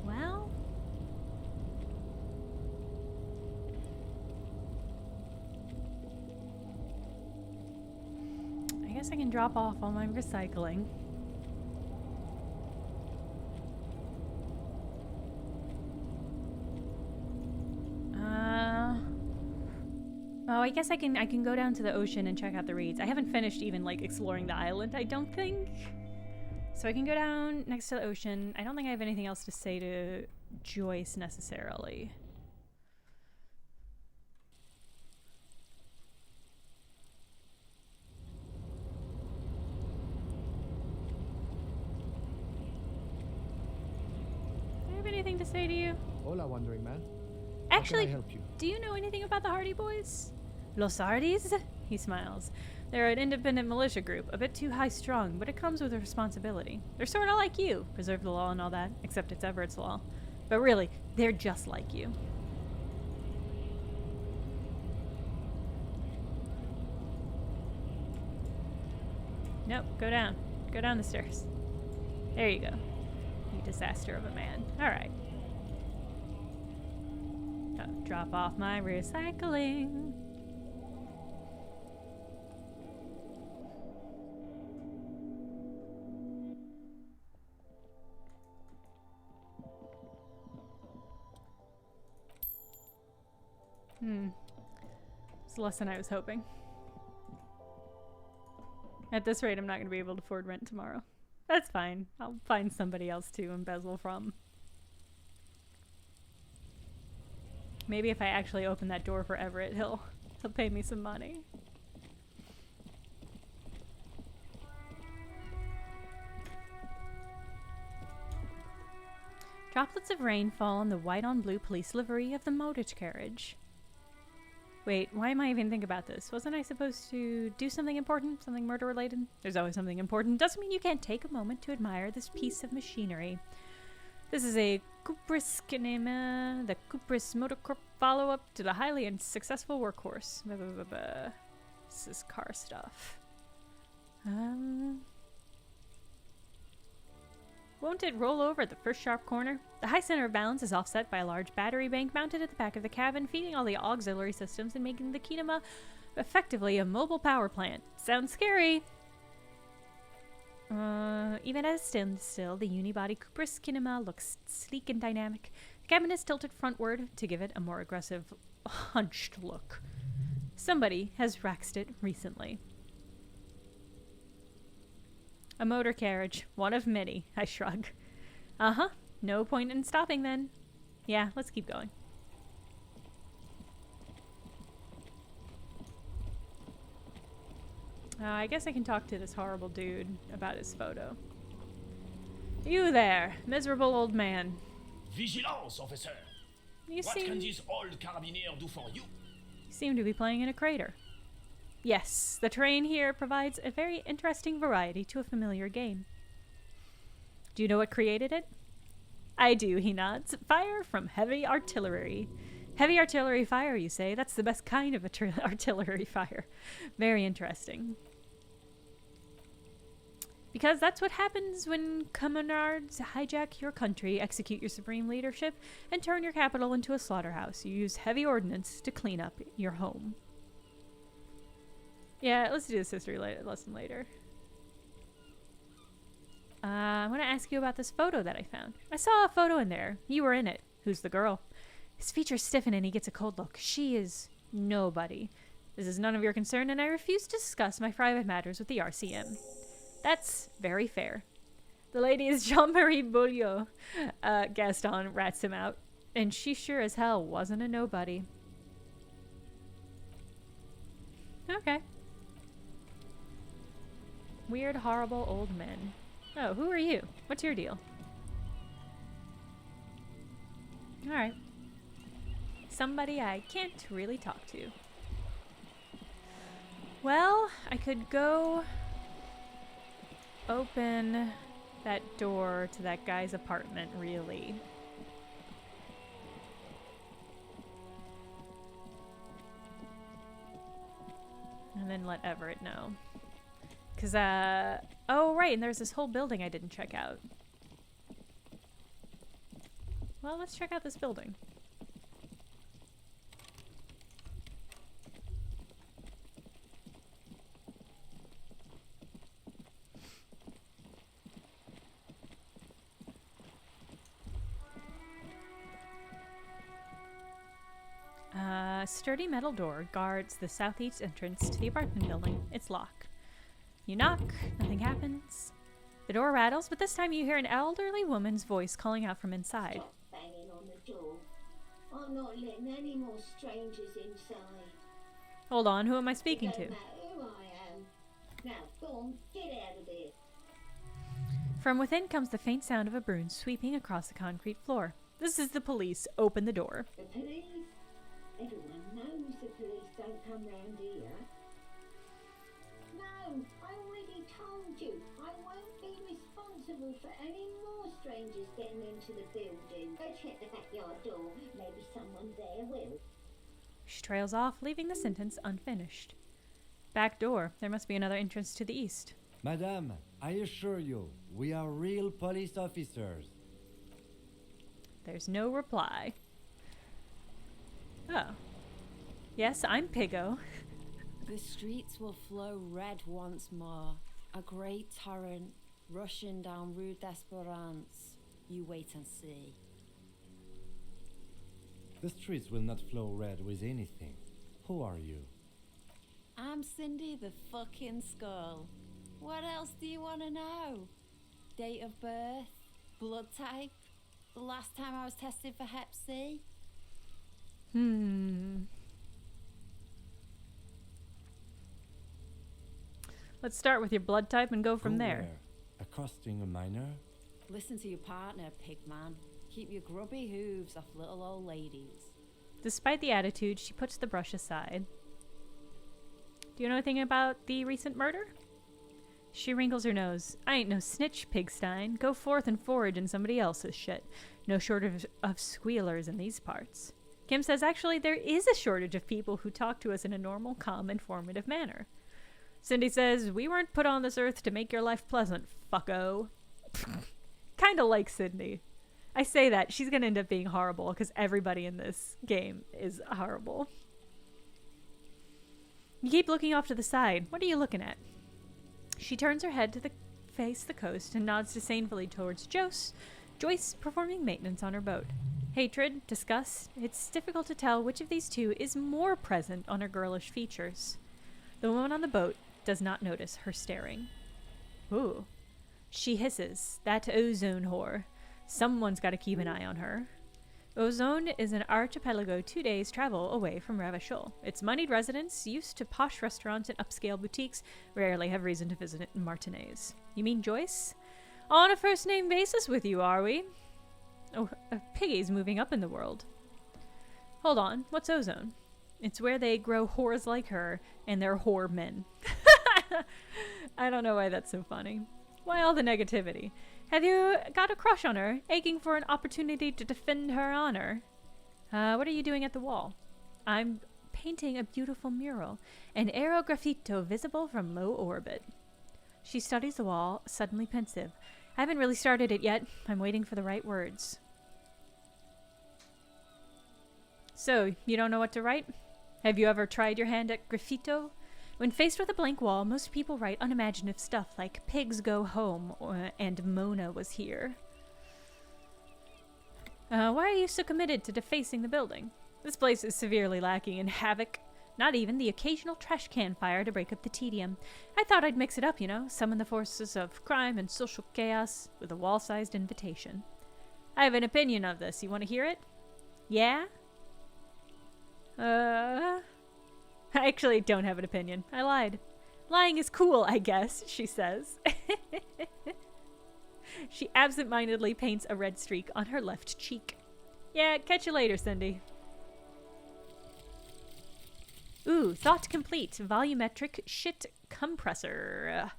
Well... I guess I can drop off all my recycling. Oh, I guess I can go down to the ocean and check out the reeds. I haven't finished even like exploring the island, I don't think. So I can go down next to the ocean. I don't think I have anything else to say to Joyce necessarily. Do I have anything to say to you? Hola, Wandering Man. Actually, How can I help you? do you know anything about the Hardy Boys? Los Hardys? He smiles. They're an independent militia group, a bit too high-strung, but it comes with a responsibility. They're sort of like you, preserve the law and all that, except it's Everett's law. But really, they're just like you. Nope, go down. Go down the stairs. There you go. You disaster of a man. Alright. Drop off my recycling. It's less than I was hoping. At this rate, I'm not going to be able to afford rent tomorrow. That's fine. I'll find somebody else to embezzle from. Maybe if I actually open that door for Everett, he'll pay me some money. Droplets of rain fall on the white on blue police livery of the motor carriage. Wait, why am I even thinking about this? Wasn't I supposed to do something important? Something murder related? There's always something important. Doesn't mean you can't take a moment to admire this piece of machinery. This is a Cupris Kinema, the Cupris Motor Corp follow-up to the highly and successful workhorse. Blah, blah, blah, blah. This is car stuff. Won't it roll over at the first sharp corner? The high center of balance is offset by a large battery bank mounted at the back of the cabin, feeding all the auxiliary systems and making the Kinema effectively a mobile power plant. Sounds scary! Even as still, the unibody Cupris Kinema looks sleek and dynamic. The cabin is tilted frontward to give it a more aggressive, hunched look. Somebody has raxed it recently. A motor carriage, one of many, I shrug. Uh-huh, no point in stopping then. Yeah, let's keep going. I guess I can talk to this horrible dude about his photo. You there, miserable old man. Vigilance, officer! What can this old carabinier do for you? You seem to be playing in a crater. Yes, the terrain here provides a very interesting variety to a familiar game. Do you know what created it? I do, he nods. Fire from heavy artillery. Heavy artillery fire, you say? That's the best kind of artillery fire. Very interesting. Because that's what happens when communards hijack your country, execute your supreme leadership, and turn your capital into a slaughterhouse. You use heavy ordnance to clean up your home. Yeah, let's do this history lesson later. I want to ask you about this photo that I found. I saw a photo in there. You were in it. Who's the girl? His features stiffen and he gets a cold look. She is nobody. This is none of your concern, and I refuse to discuss my private matters with the RCM. That's very fair. The lady is Jean-Marie Beaulieu. Gaston rats him out. And she sure as hell wasn't a nobody. Okay. Weird, horrible old men. Oh, who are you? What's your deal? Alright. Somebody I can't really talk to. Well, I could go open that door to that guy's apartment, really. And then let Everett know. Because, oh, right, and there's this whole building I didn't check out. Well, let's check out this building. A sturdy metal door guards the southeast entrance to the apartment building. It's locked. You knock, nothing happens. The door rattles, but this time you hear an elderly woman's voice calling out from inside. Stop banging on the door. I'm not letting any more strangers inside. Hold on, who am I speaking to? It don't matter who I am. Now, go on, get out of there. From within comes the faint sound of a broom sweeping across the concrete floor. This is the police. Open the door. The police? Everyone knows the police don't come round here. No, I already told you. I won't be responsible for any more strangers getting into the building. Go check the backyard door. Maybe someone there will. She trails off, leaving the sentence unfinished. Back door. There must be another entrance to the east. Madame, I assure you, we are real police officers. There's no reply. Oh. Yes, I'm Piggo. The streets will flow red once more. A great torrent rushing down Rue d'Esperance. You wait and see. The streets will not flow red with anything. Who are you? I'm Cindy the fucking Skull. What else do you want to know? Date of birth? Blood type? The last time I was tested for Hep C? Let's start with your blood type and go from Go there. where? Accosting a minor? Listen to your partner, pigman. Keep your grubby hooves off little old ladies. Despite the attitude, she puts the brush aside. Do you know anything about the recent murder? She wrinkles her nose. I ain't no snitch, Pigstein. Go forth and forage in somebody else's shit. No shortage of squealers in these parts. Kim says actually there is a shortage of people who talk to us in a normal, calm, informative manner. Cindy says, we weren't put on this earth to make your life pleasant, fucko. Kinda like Cindy. I say that, she's gonna end up being horrible because everybody in this game is horrible. You keep looking off to the side. What are you looking at? She turns her head to face the coast and nods disdainfully towards Joyce performing maintenance on her boat. Hatred, disgust, it's difficult to tell which of these two is more present on her girlish features. The woman on the boat does not notice her staring. Ooh. She hisses. That Ozone whore. Someone's got to keep an eye on her. Ozone is an archipelago 2 days' travel away from Ravachol. Its moneyed residents, used to posh restaurants and upscale boutiques, rarely have reason to visit it in Martinez. You mean Joyce? On a first-name basis with you, are we? Oh, Piggy's moving up in the world. Hold on, what's Ozone? It's where they grow whores like her, and they're whore men. I don't know why that's so funny. Why all the negativity? Have you got a crush on her, aching for an opportunity to defend her honor? What are you doing at the wall? I'm painting a beautiful mural, an aerograffito visible from low orbit. She studies the wall, suddenly pensive. I haven't really started it yet. I'm waiting for the right words. So, you don't know what to write? Have you ever tried your hand at graffito? When faced with a blank wall, most people write unimaginative stuff like pigs go home and Mona was here. Why are you so committed to defacing the building? This place is severely lacking in havoc. Not even the occasional trash can fire to break up the tedium. I thought I'd mix it up, you know, summon the forces of crime and social chaos with a wall-sized invitation. I have an opinion of this. You want to hear it? Yeah? I actually don't have an opinion. I lied. Lying is cool, I guess, she says. She absent-mindedly paints a red streak on her left cheek. Yeah, catch you later, Cindy. Ooh, thought complete. Volumetric shit compressor.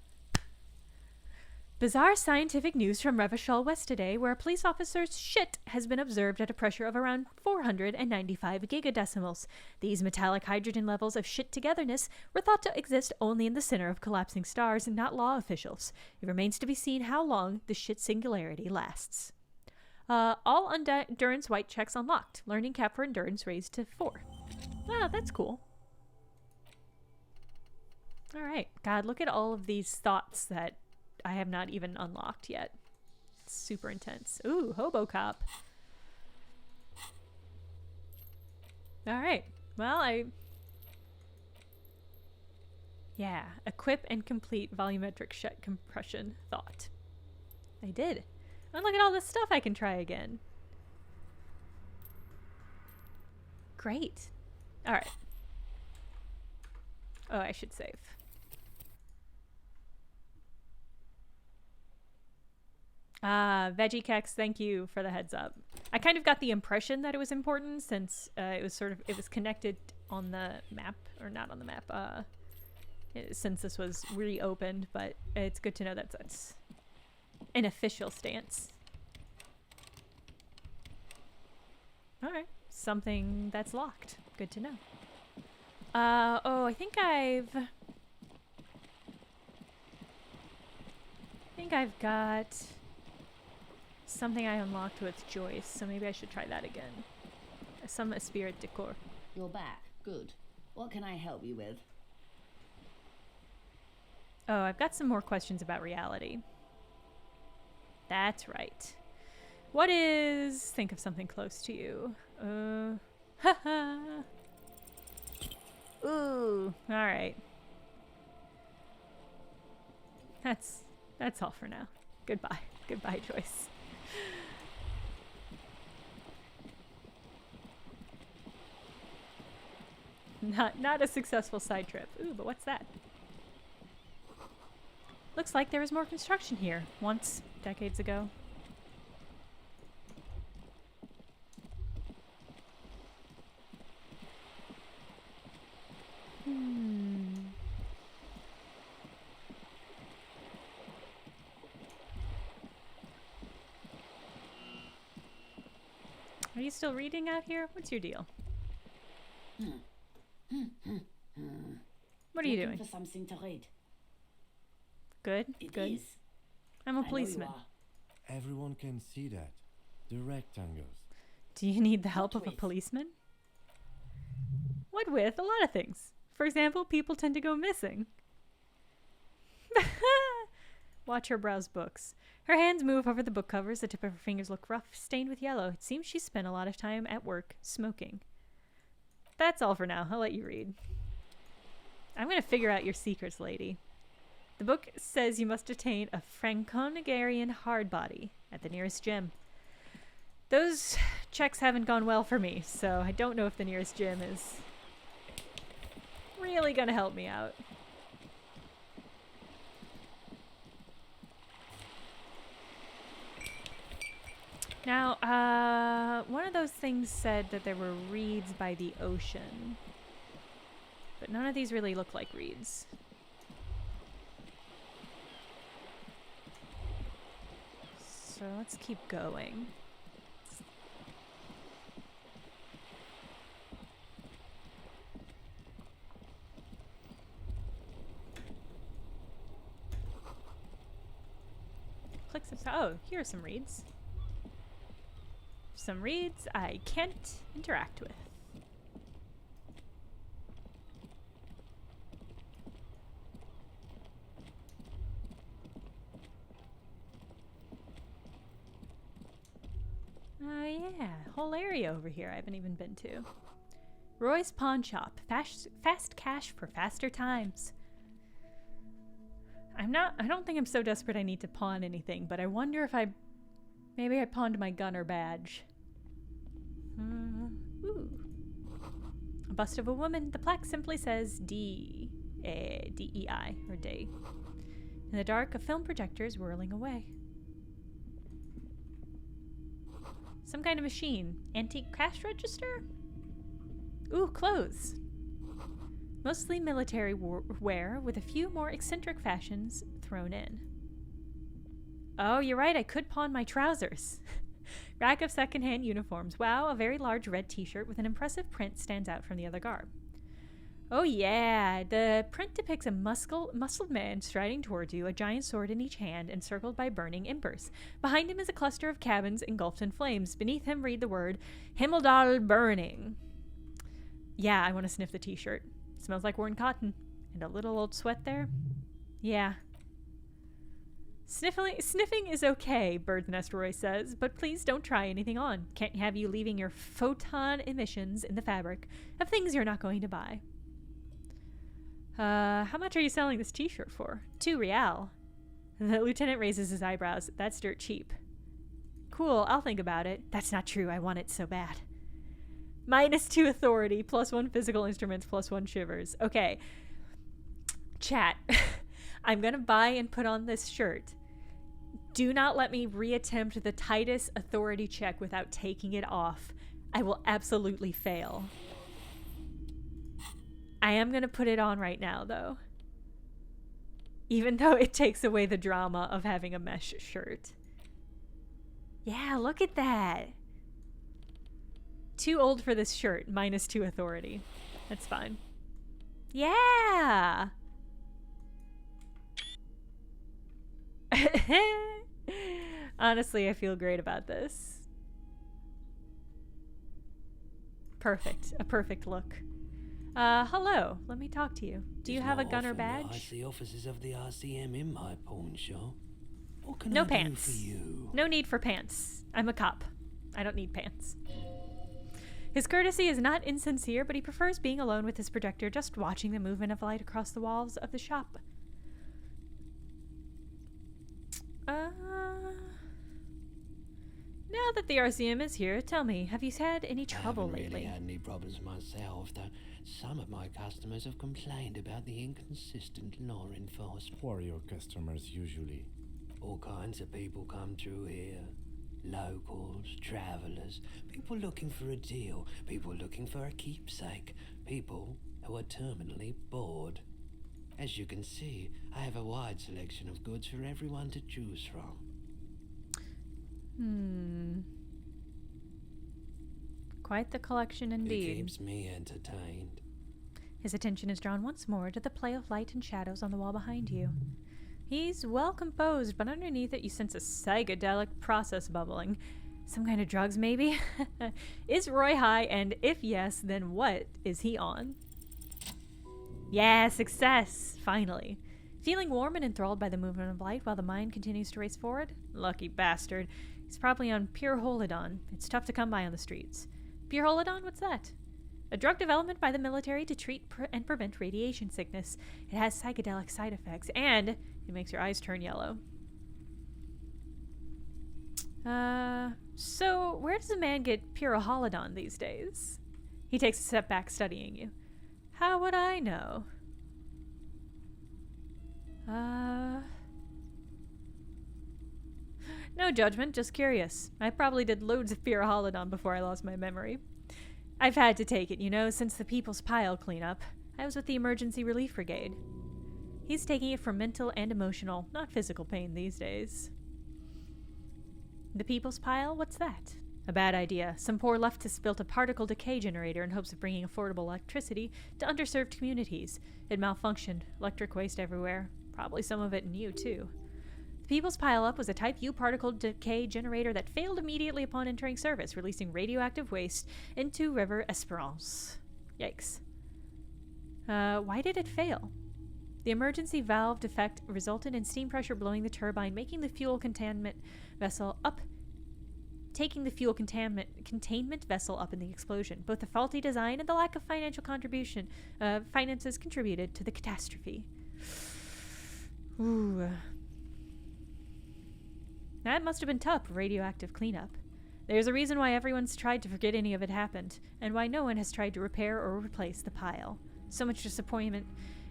Bizarre scientific news from Revachol West today, where a police officer's shit has been observed at a pressure of around 495 gigadecimals. These metallic hydrogen levels of shit togetherness were thought to exist only in the center of collapsing stars and not law officials. It remains to be seen how long the shit singularity lasts. All endurance white checks unlocked. Learning cap for endurance raised to 4. Wow, that's cool. Alright, God, look at all of these thoughts that I have not even unlocked yet. It's super intense. Ooh, Hobo Cop. Alright, well, yeah, equip and complete volumetric shit compression thought. I did. And look at all this stuff I can try again. Great. Alright. Oh, I should save. Veggie Kex, thank you for the heads up. I kind of got the impression that it was important since it was connected on the map, or not on the map, since this was reopened, but it's good to know that that's an official stance. Alright, something that's locked. Good to know. Oh, I think I've got something I unlocked with Joyce, so maybe I should try that again. Some spirit decor. You're back. Good. What can I help you with? Oh, I've got some more questions about reality. That's right. What is... Think of something close to you. Haha. Ooh, alright. That's all for now. Goodbye. Goodbye, Joyce. Not a successful side trip. Ooh, but what's that? Looks like there was more construction here once, decades ago. Are you still reading out here? What's your deal? What are you doing? For something to read. Good. It Good. is. I'm a policeman. Everyone can see that. The rectangles. Do you need the help of a policeman? What with? A lot of things. For example, people tend to go missing. Watch her browse books. Her hands move over the book covers. The tip of her fingers look rough, stained with yellow. It seems she spent a lot of time at work, smoking. That's all for now. I'll let you read. I'm going to figure out your secrets, lady. The book says you must attain a Franco-Nigerian hard body at the nearest gym. Those checks haven't gone well for me, so I don't know if the nearest gym is really going to help me out. Now, one of those things said that there were reeds by the ocean. But none of these really look like reeds. So let's keep going. Click some. Oh, here are some reeds. Some reeds I can't interact with. Oh yeah. Yeah, whole area over here I haven't even been to. Roy's Pawn Shop. Fast cash for faster times. I don't think I'm so desperate I need to pawn anything, but I wonder if maybe I pawned my gunner badge. Ooh. A bust of a woman. The plaque simply says D-E-I, or day. In the dark, a film projector is whirling away. Some kind of machine. Antique cash register? Ooh, clothes. Mostly military wear, with a few more eccentric fashions thrown in. Oh, you're right, I could pawn my trousers. Rack of secondhand uniforms. Wow, a very large red t-shirt with an impressive print stands out from the other garb. Oh yeah, the print depicts a muscled man striding towards you, a giant sword in each hand, encircled by burning embers. Behind him is a cluster of cabins engulfed in flames. Beneath him read the word, Himmeldal burning. Yeah, I want to sniff the t-shirt. Smells like worn cotton. And a little old sweat there. Yeah. Sniffing is okay, Bird's Nest Roy says, but please don't try anything on. Can't have you leaving your photon emissions in the fabric of things you're not going to buy. How much are you selling this t-shirt for? 2 real. The lieutenant raises his eyebrows. That's dirt cheap. Cool, I'll think about it. That's not true, I want it so bad. -2 authority, +1 physical instruments, +1 shivers. Okay. Chat. I'm gonna buy and put on this shirt. Do not let me reattempt the tightest authority check without taking it off. I will absolutely fail. I am gonna put it on right now, though. Even though it takes away the drama of having a mesh shirt. Yeah, look at that. Too old for this shirt, -2 authority. That's fine. Yeah! Honestly, I feel great about this. Perfect. A perfect look. Hello. Let me talk to you. Do you have a gunner badge? I see officers of the RCM in my pawn shop. What can No I pants. do for you? No need for pants. I'm a cop. I don't need pants. His courtesy is not insincere, but he prefers being alone with his projector, just watching the movement of light across the walls of the shop. Now that the RCM is here, tell me, have you had any trouble I haven't lately? really had any problems myself, though some of my customers have complained about the inconsistent law enforcement. Who are your customers usually? All kinds of people come through here. Locals, travellers, people looking for a deal, people looking for a keepsake, people who are terminally bored. As you can see, I have a wide selection of goods for everyone to choose from. Quite the collection indeed. It keeps me entertained. His attention is drawn once more to the play of light and shadows on the wall behind you. He's well composed, but underneath it you sense a psychedelic process bubbling. Some kind of drugs, maybe? Is Roy high, and if yes, then what is he on? Yeah, success! Finally. Feeling warm and enthralled by the movement of light while the mind continues to race forward? Lucky bastard. He's probably on pure holidon. It's tough to come by on the streets. Pure holidon? What's that? A drug development by the military to treat and prevent radiation sickness. It has psychedelic side effects, and it makes your eyes turn yellow. So where does a man get pure holidon these days? He takes a step back, studying you. How would I know? No judgment, just curious. I probably did loads of pure holidon before I lost my memory. I've had to take it, you know, since the People's Pile cleanup. I was with the Emergency Relief Brigade. He's taking it for mental and emotional, not physical pain these days. The People's Pile? What's that? A bad idea. Some poor leftists built a particle decay generator in hopes of bringing affordable electricity to underserved communities. It malfunctioned. Electric waste everywhere. Probably some of it in you, too. The People's Pile-Up was a Type U particle decay generator that failed immediately upon entering service, releasing radioactive waste into River Esperance. Yikes. Why did it fail? The emergency valve defect resulted in steam pressure blowing the turbine, making the fuel containment vessel up taking the fuel containment vessel up in the explosion. Both the faulty design and the lack of finances contributed to the catastrophe. Ooh. That must have been tough, radioactive cleanup. There's a reason why everyone's tried to forget any of it happened, and why no one has tried to repair or replace the pile. So much disappointment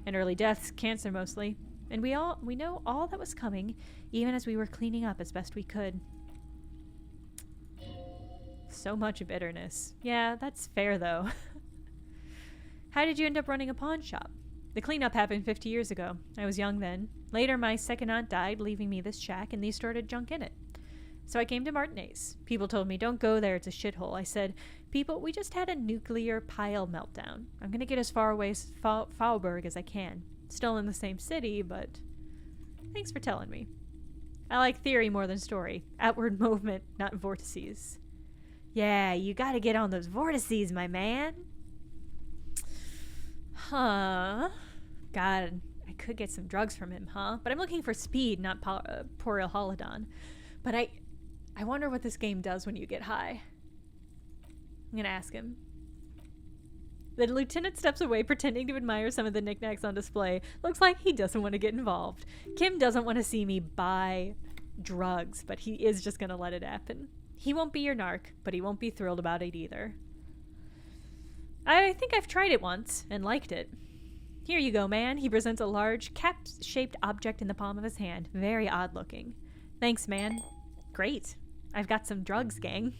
and early deaths, cancer mostly, and we know all that was coming, even as we were cleaning up as best we could. So much bitterness. Yeah, that's fair though. How did you end up running a pawn shop? The cleanup happened 50 years ago. I was young then. Later, my second aunt died, leaving me this shack and the assorted junk in it. So I came to Martinez. People told me, don't go there, it's a shithole. I said, people, we just had a nuclear pile meltdown. I'm gonna get as far away as Faubourg as I can. Still in the same city, but thanks for telling me. I like theory more than story. Outward movement, not vortices. Yeah, you gotta get on those vortices, my man. Huh. God, I could get some drugs from him, huh? But I'm looking for speed, not Poryl Holodon. But I wonder what this game does when you get high. I'm gonna ask him. The lieutenant steps away, pretending to admire some of the knickknacks on display. Looks like he doesn't want to get involved. Kim doesn't want to see me buy drugs, but he is just gonna let it happen. He won't be your narc, but he won't be thrilled about it either. I think I've tried it once and liked it. Here you go, man. He presents a large, cap-shaped object in the palm of his hand. Very odd looking. Thanks, man. Great. I've got some drugs, gang.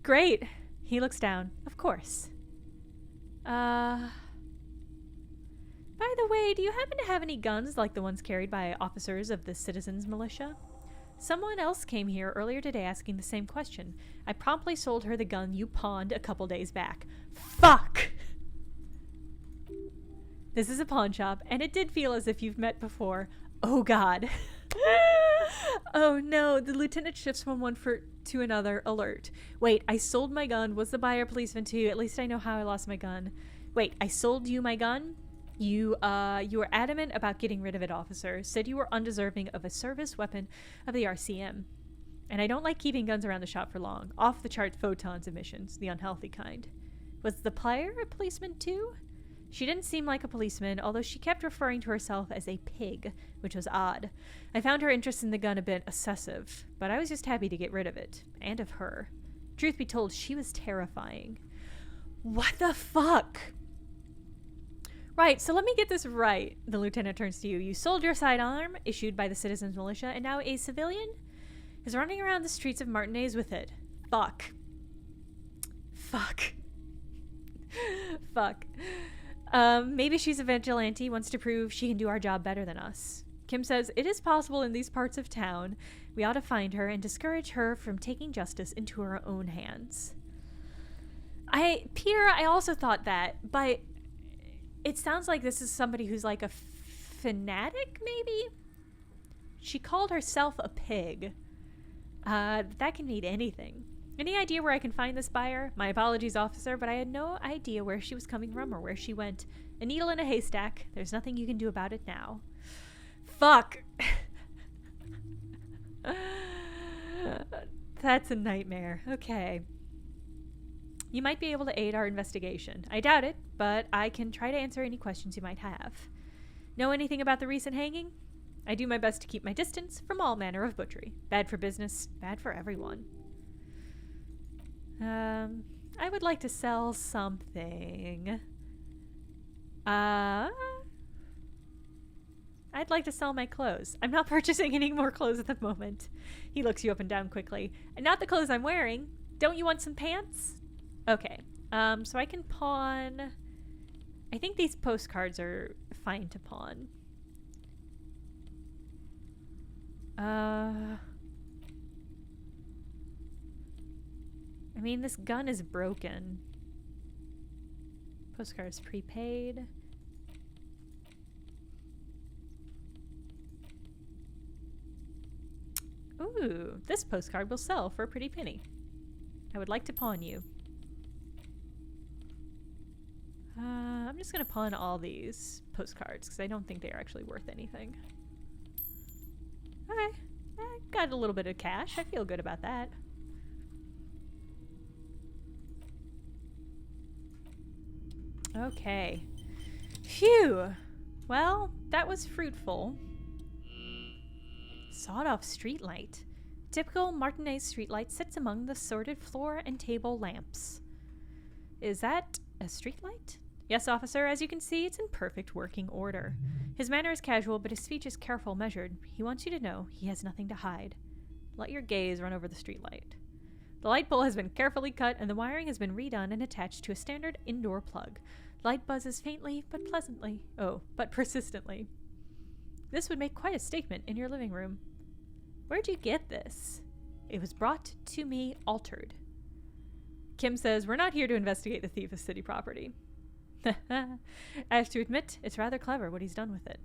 Great. He looks down. Of course. By the way, do you happen to have any guns like the ones carried by officers of the citizens' militia? Someone else came here earlier today asking the same question. I promptly sold her the gun you pawned a couple days back. Fuck! This is a pawn shop, and it did feel as if you've met before. Oh god. Oh no, the lieutenant shifts from one to another. Alert. Wait, I sold my gun. Was the buyer policeman too? At least I know how I lost my gun. Wait, I sold you my gun? You were adamant about getting rid of it, officer. Said you were undeserving of a service weapon of the RCM. And I don't like keeping guns around the shop for long. Off the chart photons emissions, the unhealthy kind. Was the buyer a policeman too? She didn't seem like a policeman, although she kept referring to herself as a pig, which was odd. I found her interest in the gun a bit obsessive, but I was just happy to get rid of it. And of her. Truth be told, she was terrifying. What the fuck? Right, so let me get this right. The lieutenant turns to you. You sold your sidearm, issued by the citizens' militia, and now a civilian is running around the streets of Martinez with it. Fuck. Fuck. Fuck. Maybe she's a vigilante, wants to prove she can do our job better than us. Kim says, it is possible in these parts of town. We ought to find her and discourage her from taking justice into her own hands. Peter, I also thought that, but it sounds like this is somebody who's like a fanatic, maybe? She called herself a pig. That can mean anything. Any idea where I can find this buyer? My apologies, officer, but I had no idea where she was coming from or where she went. A needle in a haystack. There's nothing you can do about it now. Fuck. That's a nightmare. Okay. You might be able to aid our investigation. I doubt it, but I can try to answer any questions you might have. Know anything about the recent hanging? I do my best to keep my distance from all manner of butchery. Bad for business, bad for everyone. I would like to sell something. I'd like to sell my clothes. I'm not purchasing any more clothes at the moment. He looks you up and down quickly. And not the clothes I'm wearing. Don't you want some pants? Okay. So I can pawn. I think these postcards are fine to pawn. I mean, this gun is broken. Postcards prepaid. Ooh, this postcard will sell for a pretty penny. I would like to pawn you. I'm just gonna pawn all these postcards because I don't think they're actually worth anything. Okay, Got a little bit of cash. I feel good about that. Okay. Phew. Well, that was fruitful. Sawed-off streetlight. Typical Martinez streetlight sits among the sorted floor and table lamps. Is that a streetlight? Yes, officer. As you can see, it's in perfect working order. His manner is casual, but his speech is careful, measured. He wants you to know he has nothing to hide. Let your gaze run over the streetlight. The light pole has been carefully cut, and the wiring has been redone and attached to a standard indoor plug. Light buzzes faintly, but pleasantly. Oh, but persistently. This would make quite a statement in your living room. Where'd you get this? It was brought to me altered. Kim says, we're not here to investigate the thief of city property. I have to admit, it's rather clever what he's done with it.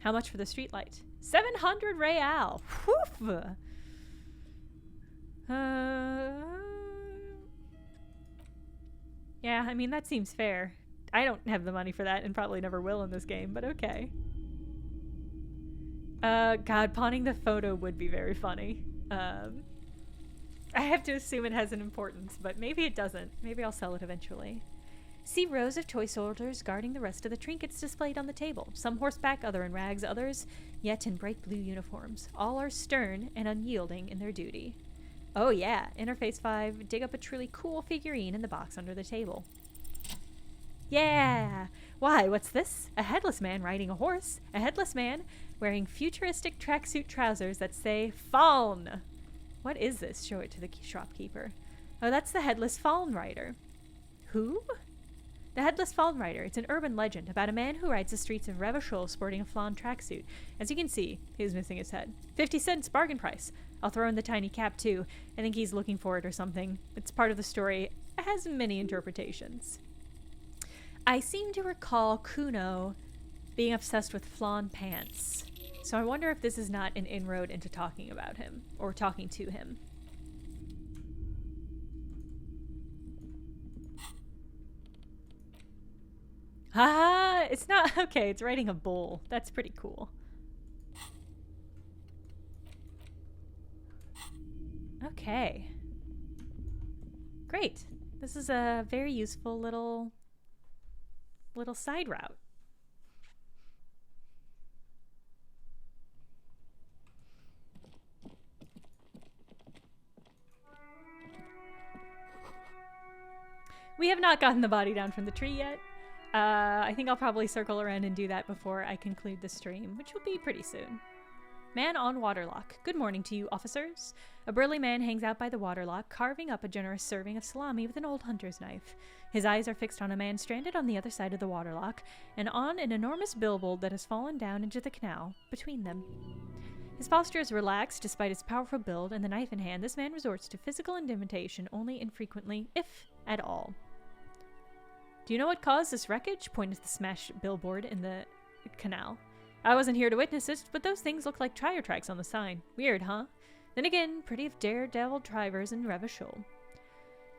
How much for the streetlight? 700 real. Woof! Yeah, I mean, that seems fair. I don't have the money for that and probably never will in this game, but okay. God, pawning the photo would be very funny. I have to assume it has an importance, but maybe it doesn't. Maybe I'll sell it eventually. See rows of toy soldiers guarding the rest of the trinkets displayed on the table. Some horseback, other in rags, others yet in bright blue uniforms. All are stern and unyielding in their duty. Oh yeah, Interface 5, dig up a truly cool figurine in the box under the table. Yeah! Why, what's this? A headless man riding a horse. A headless man wearing futuristic tracksuit trousers that say Faun. What is this? Show it to the shopkeeper. Oh, that's the Headless Faun Rider. Who? The Headless Faun Rider. It's an urban legend about a man who rides the streets of Revachol sporting a Faun tracksuit. As you can see, he's missing his head. 50 cents, bargain price. I'll throw in the tiny cap too. I think he's looking for it or something. It's part of the story. It has many interpretations. I seem to recall Kuno being obsessed with flan pants. So I wonder if this is not an inroad into talking about him, or talking to him. Ah, it's not, okay, it's riding a bull. That's pretty cool. Okay. Great. This is a very useful little side route. We have not gotten the body down from the tree yet. I think I'll probably circle around and do that before I conclude the stream, which will be pretty soon. Man on waterlock. Good morning to you, officers. A burly man hangs out by the waterlock, carving up a generous serving of salami with an old hunter's knife. His eyes are fixed on a man stranded on the other side of the waterlock, and on an enormous billboard that has fallen down into the canal between them. His posture is relaxed despite his powerful build, and the knife in hand, this man resorts to physical intimidation only infrequently, if at all. Do you know what caused this wreckage? Pointed to the smashed billboard in the canal. I wasn't here to witness it, but those things look like tire tracks on the sign. Weird, huh? Then again, pretty of daredevil drivers in Revachol.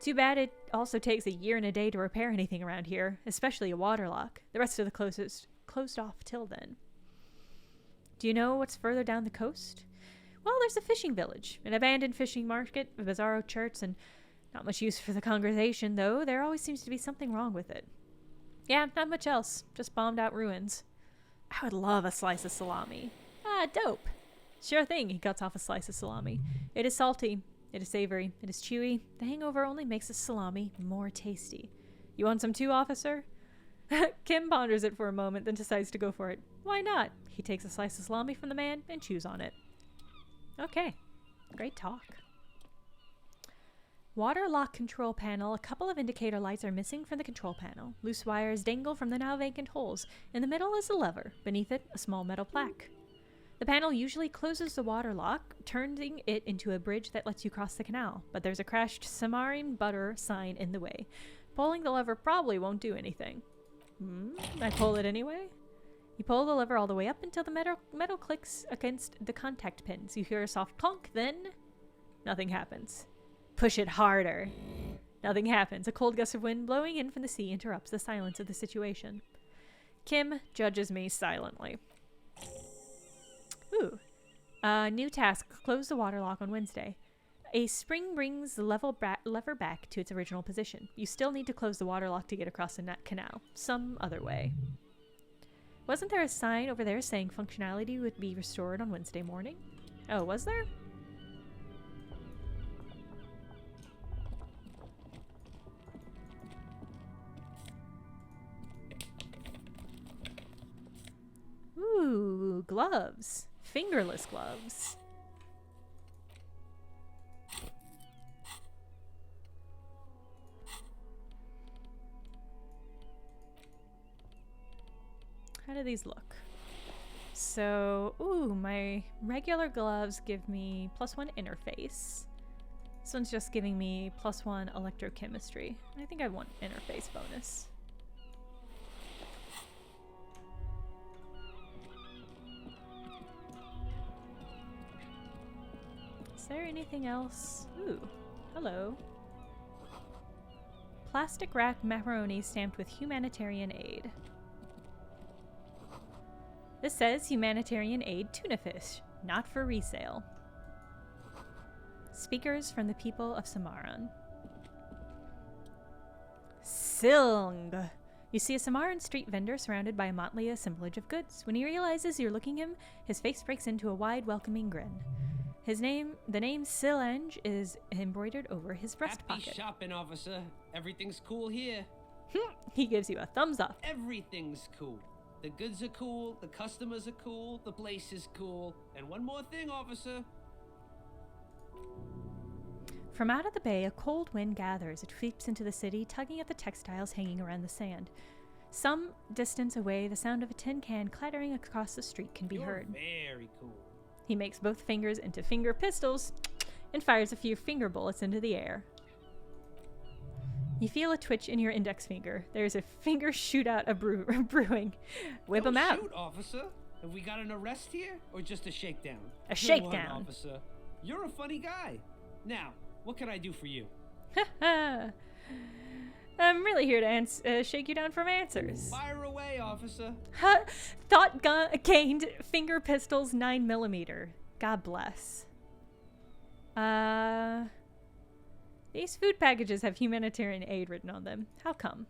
Too bad it also takes a year and a day to repair anything around here, especially a waterlock. The rest of the closed off till then. Do you know what's further down the coast? Well, there's a fishing village, an abandoned fishing market, a bizarro church, and not much use for the congregation, though there always seems to be something wrong with it. Yeah, not much else. Just bombed out ruins. I would love a slice of salami. Ah, dope. Sure thing, he cuts off a slice of salami. It is salty. It is savory. It is chewy. The hangover only makes the salami more tasty. You want some too, officer? Kim ponders it for a moment, then decides to go for it. Why not? He takes a slice of salami from the man and chews on it. Okay. Great talk. Water lock control panel. A couple of indicator lights are missing from the control panel. Loose wires dangle from the now vacant holes. In the middle is a lever. Beneath it, a small metal plaque. The panel usually closes the water lock, turning it into a bridge that lets you cross the canal. But there's a crashed Samarin butter sign in the way. Pulling the lever probably won't do anything. I pull it anyway? You pull the lever all the way up until the metal clicks against the contact pins. You hear a soft clunk, then nothing happens. Push it harder. Nothing happens. A cold gust of wind blowing in from the sea interrupts the silence of the situation. Kim judges me silently. Ooh. New task, close the water lock on Wednesday. A spring brings the lever back to its original position. You still need to close the water lock to get across the canal. Some other way. Wasn't there a sign over there saying functionality would be restored on Wednesday morning? Oh, was there? Ooh, gloves. Fingerless gloves. How do these look? So, ooh, my regular gloves give me +1 interface. This one's just giving me +1 electrochemistry. I think I want interface bonus. Is there anything else? Ooh, hello. Plastic wrap macaroni stamped with humanitarian aid. This says humanitarian aid tuna fish, not for resale. Speakers from the people of Samaran. Silng. You see a Samaran street vendor surrounded by a motley assemblage of goods. When he realizes you're looking at him, his face breaks into a wide, welcoming grin. The name Sileng is embroidered over his breast pocket. Happy shopping, officer. Everything's cool here. He gives you a thumbs up. Everything's cool. The goods are cool, the customers are cool, the place is cool. And one more thing, officer. From out of the bay, a cold wind gathers. It creeps into the city, tugging at the textiles hanging around the sand. Some distance away, the sound of a tin can clattering across the street can be heard. Very cool. He makes both fingers into finger pistols and fires a few finger bullets into the air. You feel a twitch in your index finger. There's a finger shootout brewing. Whip him out. Shoot, officer. Have we got an arrest here, or just a shakedown? A shakedown. One, officer. You're a funny guy. Now, what can I do for you? I'm really here to shake you down from answers. Fire away, officer. Thought gained. Finger pistols 9mm. God bless. These food packages have humanitarian aid written on them. How come?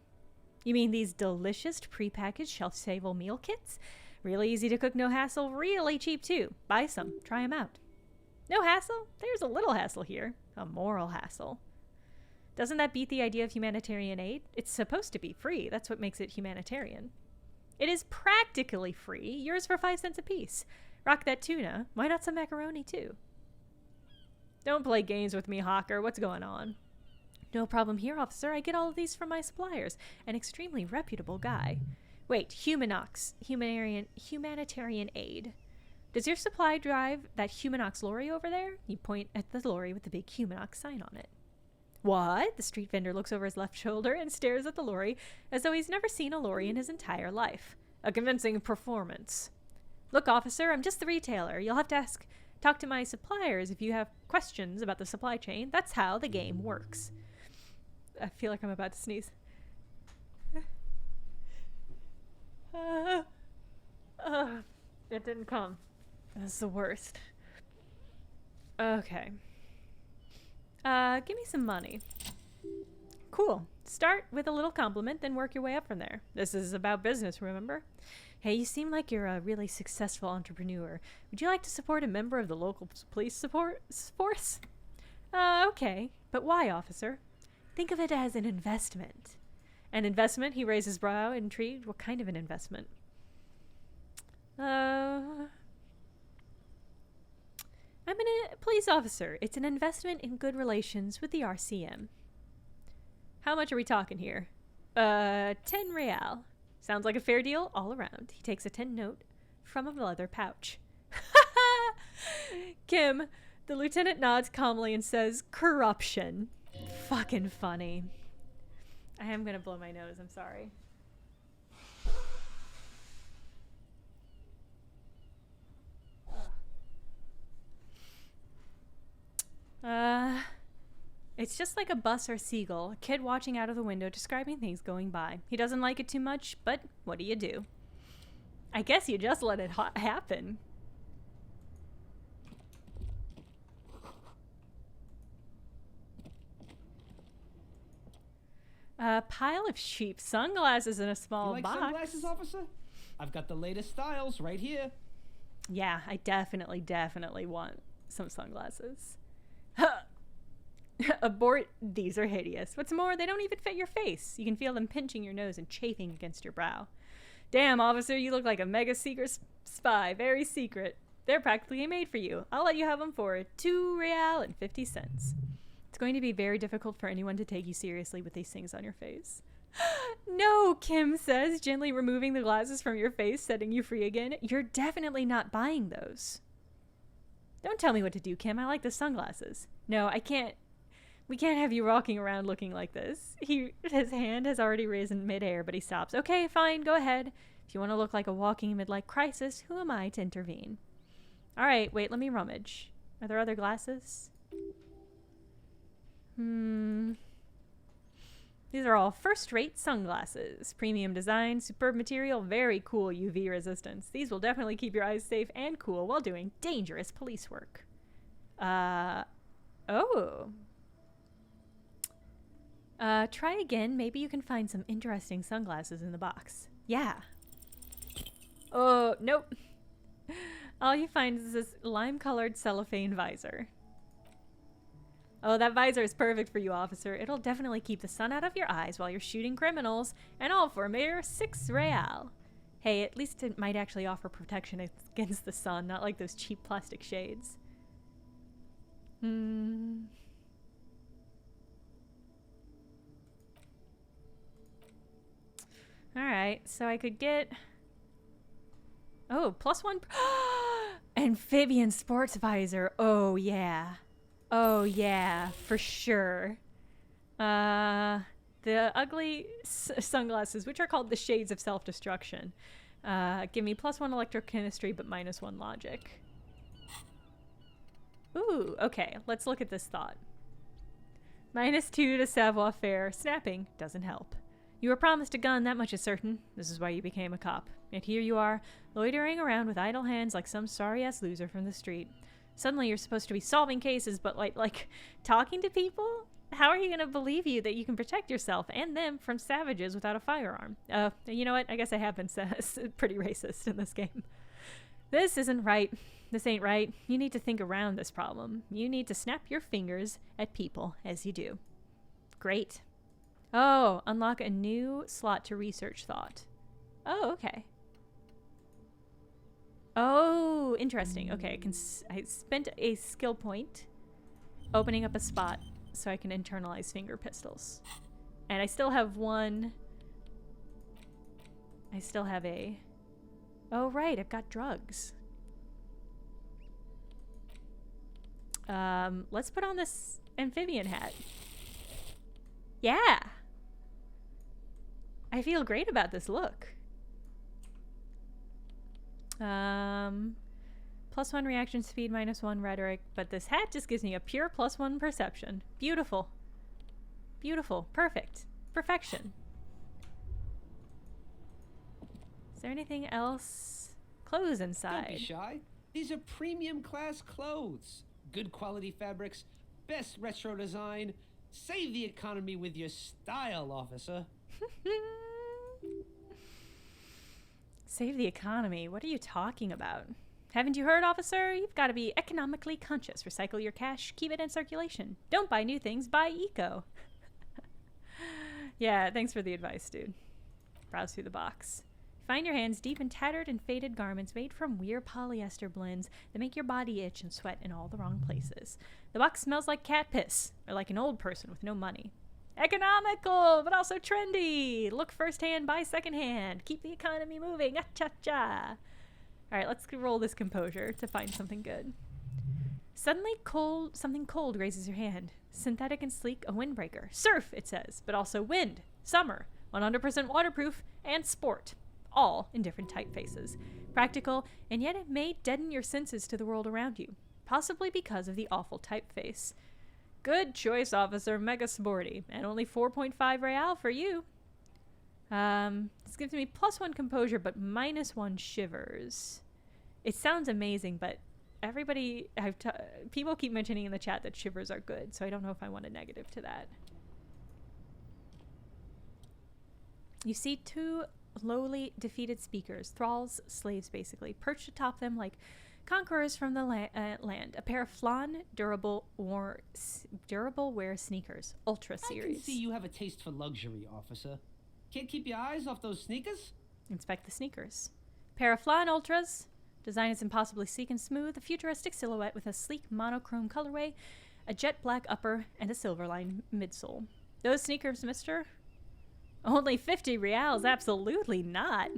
You mean these delicious prepackaged shelf-stable meal kits? Really easy to cook, no hassle, really cheap too. Buy some, try them out. No hassle? There's a little hassle here. A moral hassle. Doesn't that beat the idea of humanitarian aid? It's supposed to be free. That's what makes it humanitarian. It is practically free. Yours for 5 cents a piece. Rock that tuna. Why not some macaroni too? Don't play games with me, Hawker. What's going on? No problem here, officer. I get all of these from my suppliers. An extremely reputable guy. Wait, humanitarian aid. Does your supply drive that Humanox lorry over there? You point at the lorry with the big Humanox sign on it. What? The street vendor looks over his left shoulder and stares at the lorry as though he's never seen a lorry in his entire life. A convincing performance. Look, officer, I'm just the retailer. You'll have to talk to my suppliers if you have questions about the supply chain. That's how the game works. I feel like I'm about to sneeze. It didn't come. That's the worst. Okay. Give me some money. Cool. Start with a little compliment, then work your way up from there. This is about business, remember? Hey, you seem like you're a really successful entrepreneur. Would you like to support a member of the local police force? Okay. But why, officer? Think of it as an investment. An investment? He raised his brow, intrigued. What kind of an investment? I'm a police officer. It's an investment in good relations with the RCM. How much are we talking here? 10 real. Sounds like a fair deal all around. He takes a 10 note from a leather pouch. Kim, the lieutenant nods calmly and says, corruption. Fucking funny. I am gonna blow my nose, I'm sorry. It's just like a bus or seagull, a kid watching out of the window describing things going by. He doesn't like it too much, but what do? I guess you just let it happen. A pile of cheap sunglasses in a small You like box. sunglasses, officer? I've got the latest styles right here. Yeah, I definitely want some sunglasses. Abort, these are hideous. What's more, they don't even fit your face. You can feel them pinching your nose and chafing against your brow. Damn, officer, you look like a mega secret spy. Very secret. They're practically made for you. I'll let you have them for $2.50. It's going to be very difficult for anyone to take you seriously with these things on your face. No, Kim says, gently removing the glasses from your face, setting you free again. You're definitely not buying those. Don't tell me what to do, Kim. I like the sunglasses. No, I can't. We can't have you walking around looking like this. His hand has already risen midair, but he stops. Okay, fine, go ahead. If you want to look like a walking midlife crisis, who am I to intervene? All right, wait, let me rummage. Are there other glasses? These are all first-rate sunglasses. Premium design, superb material, very cool UV resistance. These will definitely keep your eyes safe and cool while doing dangerous police work. Try again. Maybe you can find some interesting sunglasses in the box. Yeah. Oh, nope. All you find is this lime-colored cellophane visor. Oh, that visor is perfect for you, officer. It'll definitely keep the sun out of your eyes while you're shooting criminals, and all for a mere $6. Hey, at least it might actually offer protection against the sun, not like those cheap plastic shades. Alright, so I could get... Oh, +1... Amphibian sports visor. Oh, yeah. Oh, yeah, for sure. The ugly sunglasses, which are called the Shades of Self-Destruction. Give me +1 electrochemistry, but -1 logic. Ooh, okay, let's look at this thought. -2 to savoir-faire. Snapping doesn't help. You were promised a gun, that much is certain. This is why you became a cop. Yet here you are, loitering around with idle hands like some sorry-ass loser from the street. Suddenly you're supposed to be solving cases, but like talking to people? How are you going to believe you that you can protect yourself and them from savages without a firearm? You know what? I guess I have been pretty racist in this game. This isn't right. This ain't right. You need to think around this problem. You need to snap your fingers at people as you do. Great. Oh, unlock a new slot to research thought. Oh, okay. Oh, interesting. Okay, I spent a skill point opening up a spot so I can internalize finger pistols. And I still have one. I still have a... Oh, right, I've got drugs. Let's put on this amphibian hat. Yeah! I feel great about this look. +1 reaction speed, -1 rhetoric, but this hat just gives me a pure +1 perception. Beautiful. Beautiful. Perfect. Perfection. Is there anything else? Clothes inside. Don't be shy. These are premium class clothes. Good quality fabrics, best retro design. Save the economy with your style, officer. Save the economy? What are you talking about? Haven't you heard, officer? You've got to be economically conscious. Recycle your cash, keep it in circulation. Don't buy new things, buy eco. Yeah, thanks for the advice, dude. Browse through the box. Find your hands deep in tattered and faded garments made from weird polyester blends that make your body itch and sweat in all the wrong places. The box smells like cat piss, or like an old person with no money. Economical, but also trendy. Look firsthand, buy secondhand. Keep the economy moving. Ah-cha-cha. All right, let's roll this composure to find something good. Suddenly something cold grazes your hand. Synthetic and sleek, a windbreaker. Surf, it says, but also wind, summer, 100% waterproof, and sport. All in different typefaces. Practical, and yet it may deaden your senses to the world around you. Possibly because of the awful typeface. Good choice, officer. Mega sporty. And only 4.5 real for you. This gives me +1 composure, but -1 shivers. It sounds amazing, but people keep mentioning in the chat that shivers are good, so I don't know if I want a negative to that. You see two lowly defeated speakers, thralls, slaves basically, perched atop them like conquerors from the land. A pair of flan durable wear sneakers, Ultra Series. I can see you have a taste for luxury, officer. Can't keep your eyes off those sneakers? Inspect the sneakers. Pair of flan Ultras. Design is impossibly sleek and smooth, a futuristic silhouette with a sleek monochrome colorway, a jet black upper, and a silver line midsole. Those sneakers, mister? Only 50 reals? Absolutely not.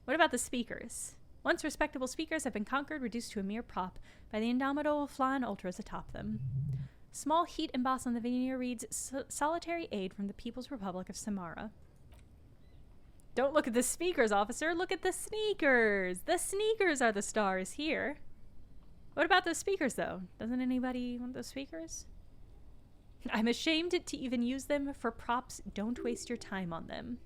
What about the speakers? Once respectable speakers have been conquered, reduced to a mere prop by the indomitable flan Ultras atop them. Small heat embossed on the veneer reads, Solitary aid from the People's Republic of Samara. Don't look at the speakers, officer. Look at the sneakers. The sneakers are the stars here. What about those speakers, though? Doesn't anybody want those speakers? I'm ashamed to even use them for props. Don't waste your time on them.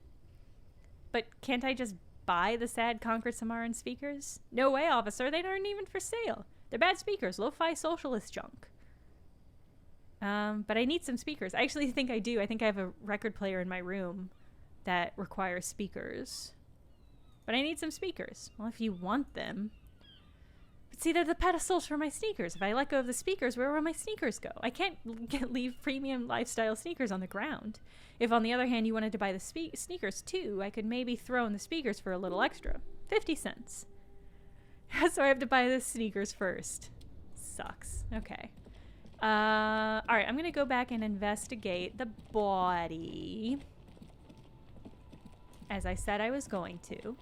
But can't I just buy the sad conquered Samaran speakers? No way, officer. They aren't even for sale. They're bad speakers. Lo-fi socialist junk. But I need some speakers. I actually think I do. I think I have a record player in my room that requires speakers. But I need some speakers. Well, if you want them. But see, they're the pedestals for my sneakers. If I let go of the speakers, where will my sneakers go? I can't leave premium lifestyle sneakers on the ground. If, on the other hand, you wanted to buy the sneakers too, I could maybe throw in the speakers for a little extra. 50 cents. So I have to buy the sneakers first. Sucks. Okay. Alright, I'm gonna go back and investigate the body. As I said I was going to.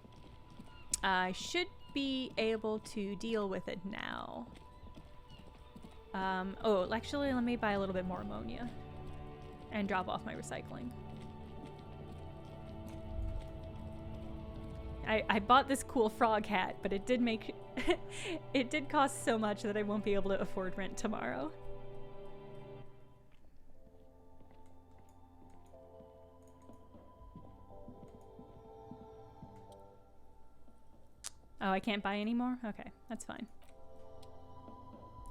I should be able to deal with it now. Oh, actually, let me buy a little bit more ammonia. And drop off my recycling. I bought this cool frog hat, but it did make... it did cost so much that I won't be able to afford rent tomorrow. Oh, I can't buy anymore? Okay, that's fine.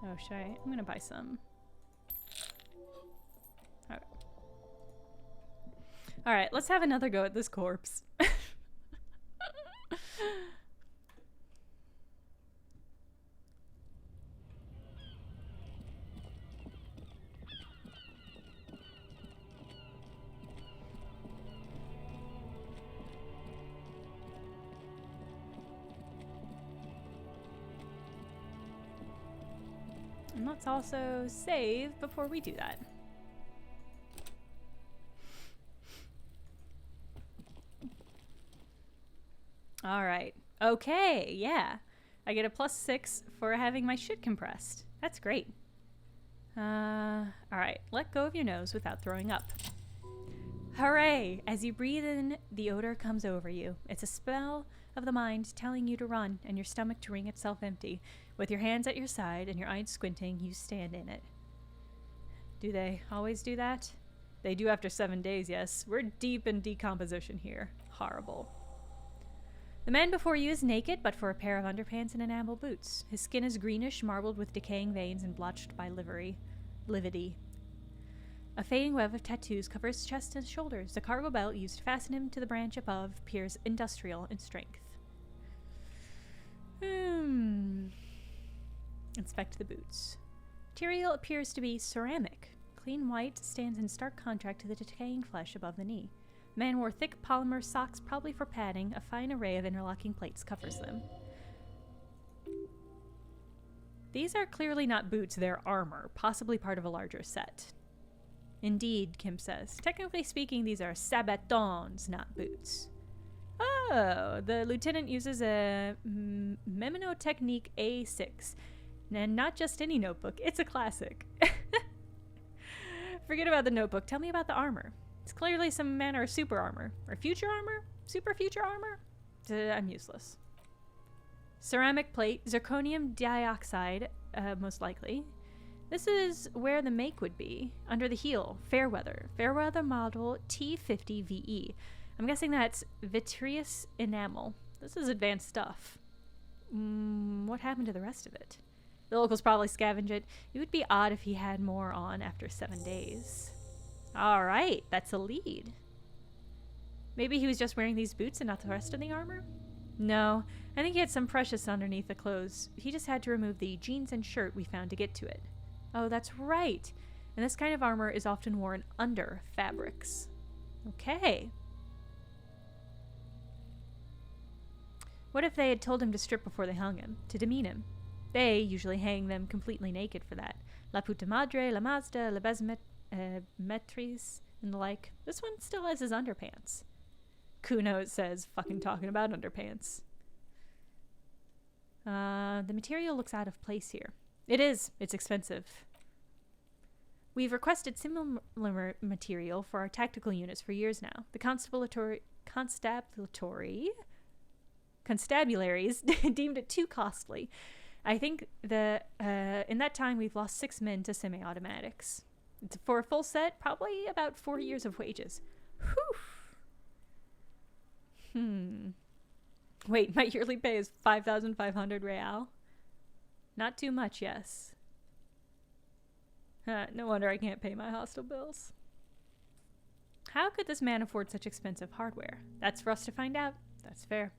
Oh, should I? I'm gonna buy some. Alright. Alright, let's have another go at this corpse. And let's also save before we do that. Alright. Okay, yeah. I get a +6 for having my shit compressed. That's great. Alright. Let go of your nose without throwing up. Hooray! As you breathe in, the odor comes over you. It's a spell of the mind telling you to run and your stomach to wring itself empty. With your hands at your side and your eyes squinting, you stand in it. Do they always do that? They do after 7 days, yes. We're deep in decomposition here. Horrible. The man before you is naked, but for a pair of underpants and enamel boots. His skin is greenish, marbled with decaying veins and blotched by lividity. A fading web of tattoos covers his chest and shoulders. The cargo belt used to fasten him to the branch above appears industrial in strength. Inspect the boots. Material appears to be ceramic. Clean white stands in stark contrast to the decaying flesh above the knee. The man wore thick polymer socks, probably for padding. A fine array of interlocking plates covers them. These are clearly not boots, they're armor, possibly part of a larger set. Indeed, Kim says. Technically speaking, these are sabatons, not boots. Oh, the lieutenant uses a Mnemotechnique A6. And not just any notebook, it's a classic. Forget about the notebook, tell me about the armor. It's clearly some manner of super armor. Or future armor? Super future armor? I'm useless. Ceramic plate, zirconium dioxide, most likely. This is where the make would be. Under the heel, Fairweather. Fairweather model T50VE. I'm guessing that's vitreous enamel. This is advanced stuff. What happened to the rest of it? The locals probably scavenge it. It would be odd if he had more on after 7 days. Alright, that's a lead. Maybe he was just wearing these boots and not the rest of the armor? No, I think he had some precious underneath the clothes. He just had to remove the jeans and shirt we found to get to it. Oh, that's right. And this kind of armor is often worn under fabrics. Okay. What if they had told him to strip before they hung him, to demean him? They usually hang them completely naked for that. La puta madre, la mazda, la maîtresse, and the like. This one still has his underpants. Kuno, it says, fucking talking about underpants. The material looks out of place here. It is. It's expensive. We've requested similar material for our tactical units for years now. The constabularies deemed it too costly. I think in that time we've lost 6 men to semi-automatics. For a full set, probably about 4 years of wages. Whew. Wait, my yearly pay is 5,500 real? Not too much, yes. No wonder I can't pay my hostel bills. How could this man afford such expensive hardware? That's for us to find out. That's fair.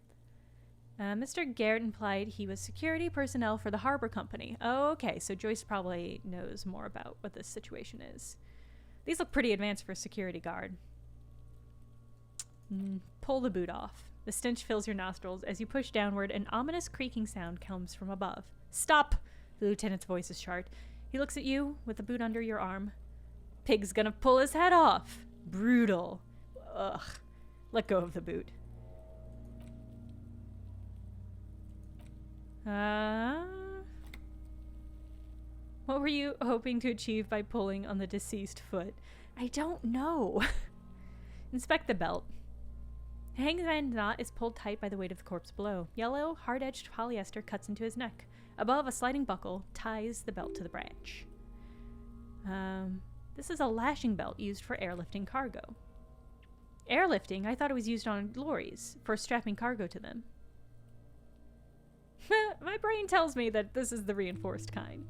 Mr. Garrett implied he was security personnel for the harbor company. Oh, okay, so Joyce probably knows more about what this situation is. These look pretty advanced for a security guard. Pull the boot off. The stench fills your nostrils. As you push downward, an ominous creaking sound comes from above. Stop! The lieutenant's voice is sharp. He looks at you with the boot under your arm. Pig's gonna pull his head off. Brutal. Ugh. Let go of the boot. What were you hoping to achieve by pulling on the deceased foot? I don't know. Inspect the belt. The hangman's knot is pulled tight by the weight of the corpse below. Yellow, hard-edged polyester cuts into his neck. Above, a sliding buckle ties the belt to the branch. This is a lashing belt used for airlifting cargo. Airlifting? I thought it was used on lorries, for strapping cargo to them. My brain tells me that this is the reinforced kind.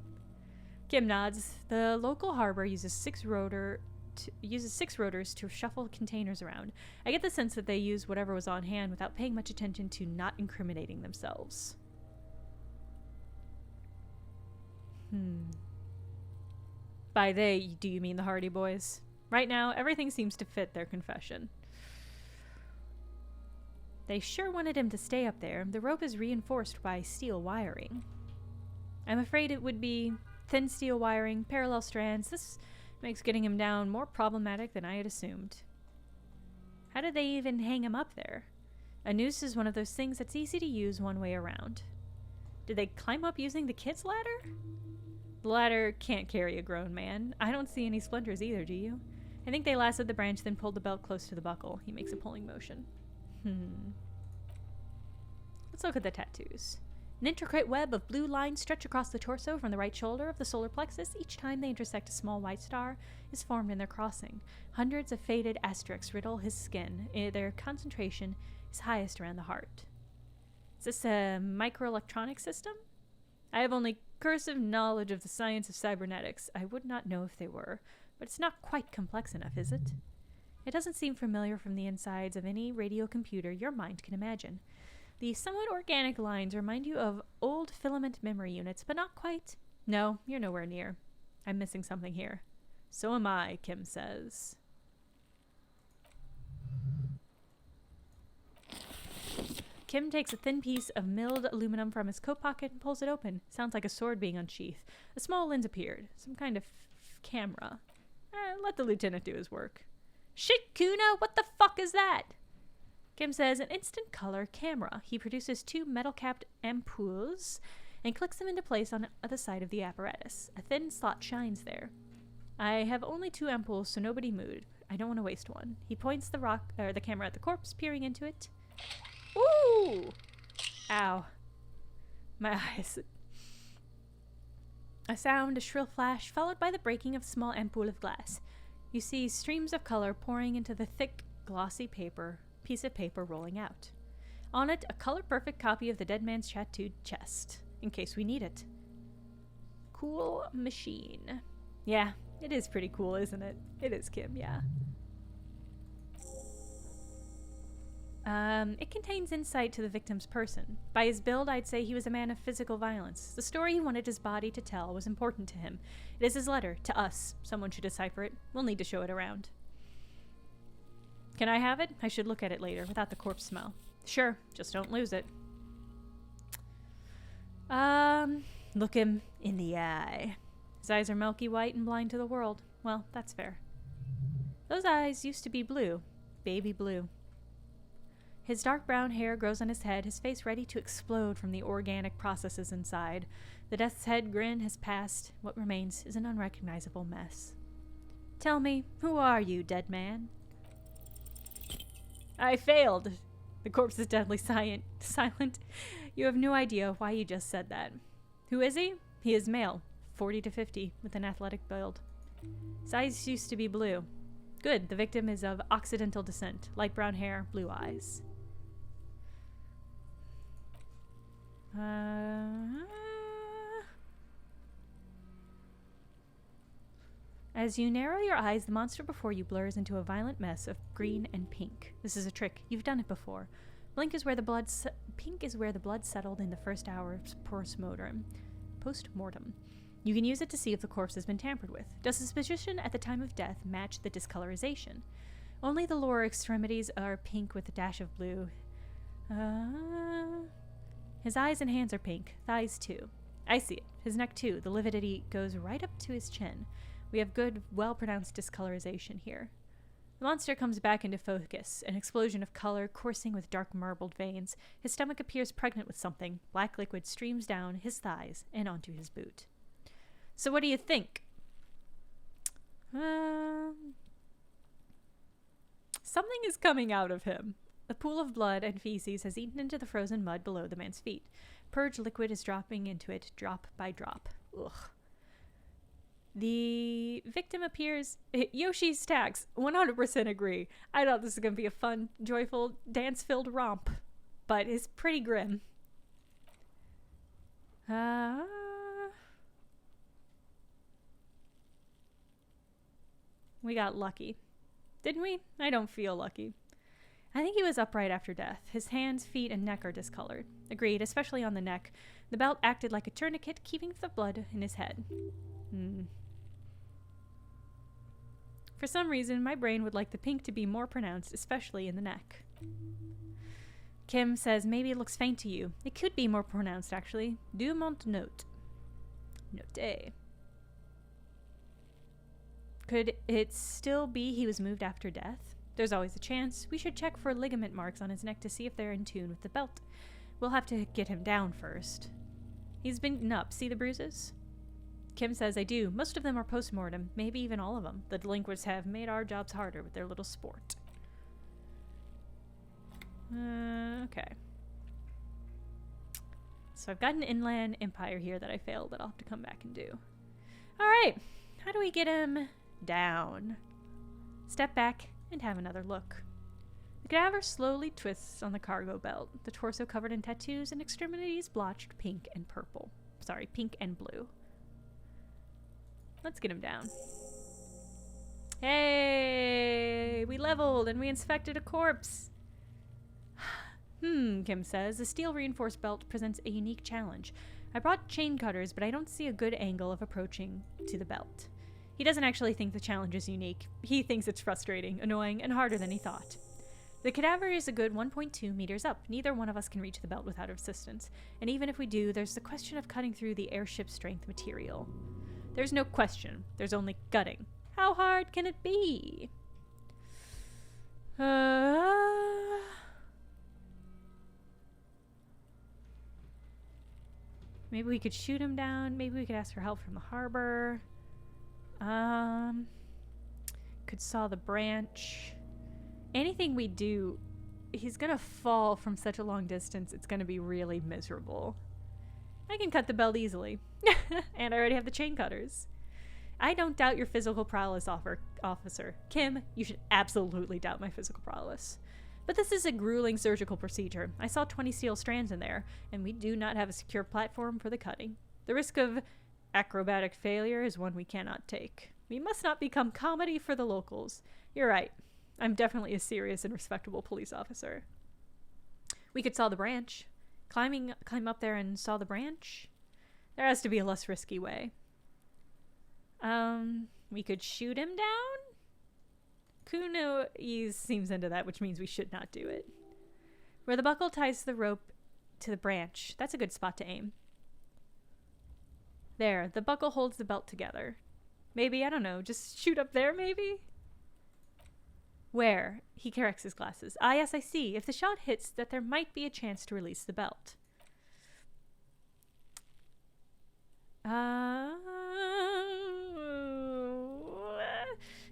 Kim nods. The local harbor uses 6 rotors to shuffle containers around. I get the sense that they use whatever was on hand without paying much attention to not incriminating themselves. By they, do you mean the Hardy Boys? Right now, everything seems to fit their confession. They sure wanted him to stay up there. The rope is reinforced by steel wiring. I'm afraid it would be thin steel wiring, parallel strands. This makes getting him down more problematic than I had assumed. How did they even hang him up there? A noose is one of those things that's easy to use one way around. Did they climb up using the kid's ladder? The ladder can't carry a grown man. I don't see any splinters either, do you? I think they lassoed the branch, then pulled the belt close to the buckle. He makes a pulling motion. Let's look at the tattoos. An intricate web of blue lines stretch across the torso from the right shoulder of the solar plexus. Each time they intersect, a small white star is formed in their crossing. Hundreds of faded asterisks riddle his skin. Their concentration is highest around the heart. Is this a microelectronic system? I have only cursive knowledge of the science of cybernetics. I would not know if they were, but it's not quite complex enough, is it? It doesn't seem familiar from the insides of any radio computer your mind can imagine. The somewhat organic lines remind you of old filament memory units, but not quite. No, you're nowhere near. I'm missing something here. So am I, Kim says. Kim takes a thin piece of milled aluminum from his coat pocket and pulls it open. Sounds like a sword being unsheathed. A small lens appeared. Some kind of camera. Let the lieutenant do his work. Shit, Kuno, what the fuck is that? Kim says, an instant color camera. He produces 2 metal-capped ampoules and clicks them into place on the side of the apparatus. A thin slot shines there. I have only 2 ampoules, so nobody moved. I don't want to waste one. He points the camera at the corpse, peering into it. Ooh! Ow. My eyes. A sound, a shrill flash, followed by the breaking of a small ampoule of glass. You see streams of color pouring into the thick, glossy piece of paper rolling out. On it, a color-perfect copy of the dead man's tattooed chest, in case we need it. Cool machine. Yeah, it is pretty cool, isn't it? It is, Kim, yeah. It contains insight to the victim's person. By his build, I'd say he was a man of physical violence. The story he wanted his body to tell was important to him. It is his letter, to us. Someone should decipher it. We'll need to show it around. Can I have it? I should look at it later, without the corpse smell. Sure, just don't lose it. Look him in the eye. His eyes are milky white and blind to the world. Well, that's fair. Those eyes used to be blue. Baby blue. His dark brown hair grows on his head, his face ready to explode from the organic processes inside. The death's head grin has passed. What remains is an unrecognizable mess. Tell me, who are you, dead man? I failed. The corpse is deadly silent. You have no idea why you just said that. Who is he? He is male, 40 to 50, with an athletic build. His eyes used to be blue. Good, the victim is of Occidental descent. Light brown hair, blue eyes. As you narrow your eyes, the monster before you blurs into a violent mess of green and pink. This is a trick. You've done it before. Pink is where the blood settled in the first hour of post-mortem. You can use it to see if the corpse has been tampered with. Does his position at the time of death match the discolorization? Only the lower extremities are pink with a dash of blue. His eyes and hands are pink. Thighs too. I see it. His neck too. The lividity goes right up to his chin. We have good, well-pronounced discolorization here. The monster comes back into focus, an explosion of color coursing with dark marbled veins. His stomach appears pregnant with something. Black liquid streams down his thighs and onto his boot. So what do you think? Something is coming out of him. A pool of blood and feces has eaten into the frozen mud below the man's feet. Purge liquid is dropping into it, drop by drop. Ugh. The victim appears... Yoshi's tax. 100% agree. I thought this was going to be a fun, joyful, dance-filled romp. But it's pretty grim. We got lucky. Didn't we? I don't feel lucky. I think he was upright after death. His hands, feet, and neck are discolored. Agreed, especially on the neck. The belt acted like a tourniquet, keeping the blood in his head. For some reason, my brain would like the pink to be more pronounced, especially in the neck. Kim says maybe it looks faint to you. It could be more pronounced, actually. Dumont note. Note. Could it still be he was moved after death? There's always a chance. We should check for ligament marks on his neck to see if they're in tune with the belt. We'll have to get him down first. He's been up. See the bruises? Kim says I do. Most of them are post-mortem, maybe even all of them. The delinquents have made our jobs harder with their little sport. Okay. So I've got an Inland Empire here that I failed that I'll have to come back and do. Alright. How do we get him down? Step back and have another look. The cadaver slowly twists on the cargo belt, the torso covered in tattoos and extremities blotched pink and purple. Sorry, pink and blue. Let's get him down. Hey! We leveled and we inspected a corpse. Kim says. The steel reinforced belt presents a unique challenge. I brought chain cutters, but I don't see a good angle of approaching to the belt. He doesn't actually think the challenge is unique. He thinks it's frustrating, annoying, and harder than he thought. The cadaver is a good 1.2 meters up. Neither one of us can reach the belt without assistance. And even if we do, there's the question of cutting through the airship strength material. There's no question. There's only gutting. How hard can it be? Maybe we could shoot him down. Maybe we could ask for help from the harbor. Could saw the branch. Anything we do, he's gonna fall from such a long distance. It's gonna be really miserable. I can cut the belt easily. And I already have the chain cutters. I don't doubt your physical prowess, officer. Kim, you should absolutely doubt my physical prowess. But this is a grueling surgical procedure. I saw 20 steel strands in there, and we do not have a secure platform for the cutting. The risk of acrobatic failure is one we cannot take. We must not become comedy for the locals. You're right. I'm definitely a serious and respectable police officer. We could saw the branch. Climb up there and saw the branch? There has to be a less risky way. We could shoot him down? Kuno seems into that, which means we should not do it. Where the buckle ties the rope to the branch. That's a good spot to aim. There, the buckle holds the belt together. Maybe, I don't know, just shoot up there, maybe? Where? He corrects his glasses. Ah, yes, I see. If the shot hits, that there might be a chance to release the belt.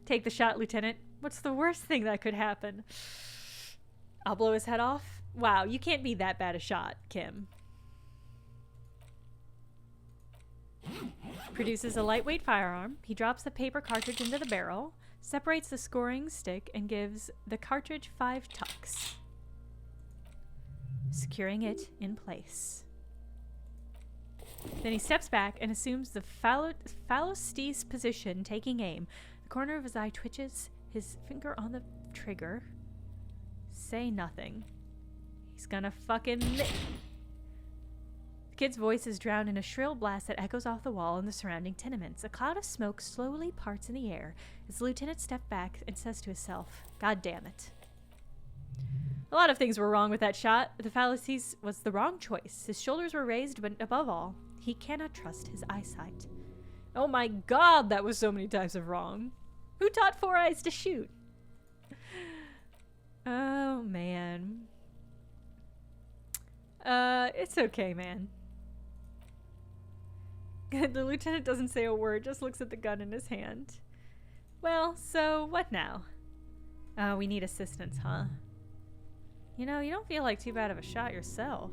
Take the shot, Lieutenant. What's the worst thing that could happen? I'll blow his head off? Wow, you can't be that bad a shot, Kim. Produces a lightweight firearm. He drops the paper cartridge into the barrel, separates the scoring stick, and gives the cartridge 5 tucks, securing it in place. Then he steps back and assumes the phallostes position, taking aim. The corner of his eye twitches, his finger on the trigger. Say nothing. He's gonna fucking The kid's voice is drowned in a shrill blast that echoes off the wall and the surrounding tenements. A cloud of smoke slowly parts in the air as the lieutenant steps back and says to himself, God damn it. A lot of things were wrong with that shot. The phallostes was the wrong choice. His shoulders were raised, but above all, he cannot trust his eyesight. Oh my god, that was so many types of wrong. Who taught Four Eyes to shoot? Oh, man. It's okay, man. The lieutenant doesn't say a word, just looks at the gun in his hand. Well, so what now? Oh, we need assistance, huh? You know, you don't feel like too bad of a shot yourself.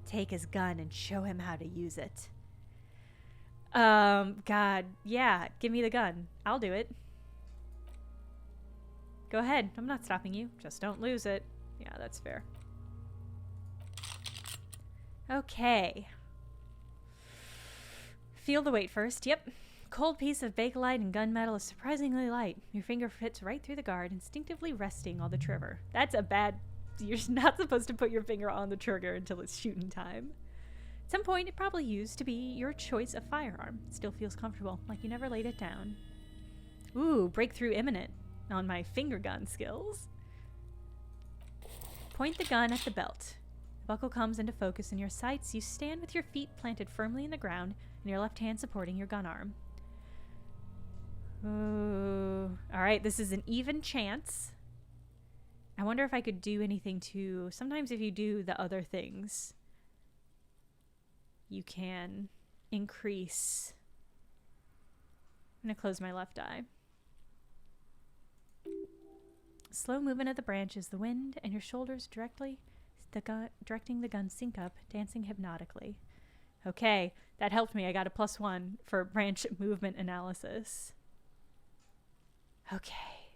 Take his gun and show him how to use it. God, yeah, give me the gun. I'll do it. Go ahead, I'm not stopping you. Just don't lose it. Yeah, that's fair. Okay. Feel the weight first. Yep. Cold piece of bakelite and gunmetal is surprisingly light. Your finger fits right through the guard, instinctively resting on the trigger. That's a bad... You're not supposed to put your finger on the trigger until it's shooting time. At some point, it probably used to be your choice of firearm. It still feels comfortable, like you never laid it down. Ooh, breakthrough imminent on my finger gun skills. Point the gun at the belt. The buckle comes into focus in your sights. You stand with your feet planted firmly in the ground and your left hand supporting your gun arm. Ooh. Alright, this is an even chance. I wonder if I could do anything to... Sometimes if you do the other things, you can increase... I'm going to close my left eye. Slow movement of the branch is the wind, and your shoulders directing the gun sync up, dancing hypnotically. Okay, that helped me. I got a +1 for branch movement analysis. Okay,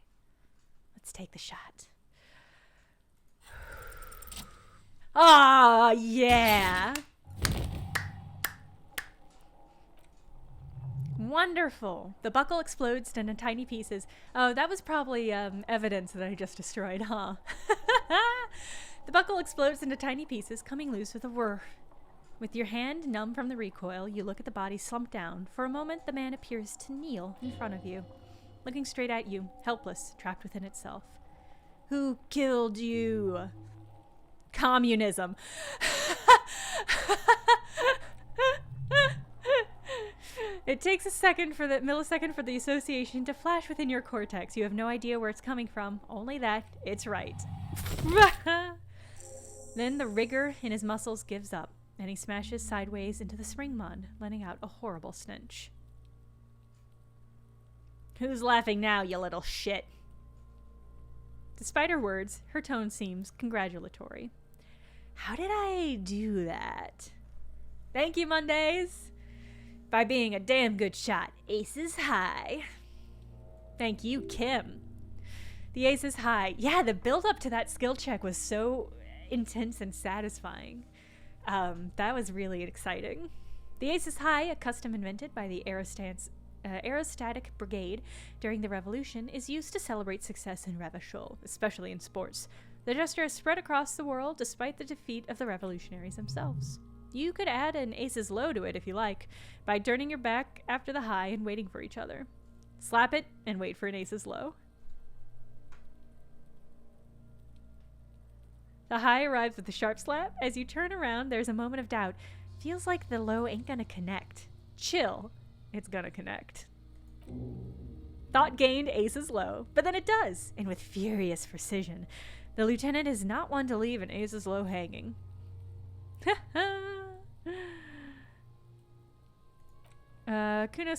let's take the shot. Ah, yeah! Wonderful. The buckle explodes into tiny pieces. Oh, that was probably evidence that I just destroyed, huh? The buckle explodes into tiny pieces, coming loose with a whir. With your hand numb from the recoil, you look at the body slumped down. For a moment, the man appears to kneel in front of you, looking straight at you, helpless, trapped within itself. Who killed you? Communism. It takes a millisecond for the association to flash within your cortex. You have no idea where it's coming from, only that it's right. Then the rigor in his muscles gives up, and he smashes sideways into the spring mud, letting out a horrible stench. Who's laughing now, you little shit? Despite her words, her tone seems congratulatory. How did I do that? Thank you, Mondays! By being a damn good shot. Aces high. Thank you, Kim. The aces high. Yeah, the build-up to that skill check was so intense and satisfying. That was really exciting. The aces high, a custom invented by the Aerostatic Brigade during the Revolution, is used to celebrate success in Revachol, especially in sports. The gesture has spread across the world despite the defeat of the revolutionaries themselves. You could add an ace's low to it if you like, by turning your back after the high and waiting for each other. Slap it and wait for an ace's low. The high arrives with a sharp slap. As you turn around, there's a moment of doubt. Feels like the low ain't gonna connect. Chill. It's gonna connect. Thought gained ace's low, but then it does, and with furious precision. The lieutenant is not one to leave an ace's low hanging. Kuna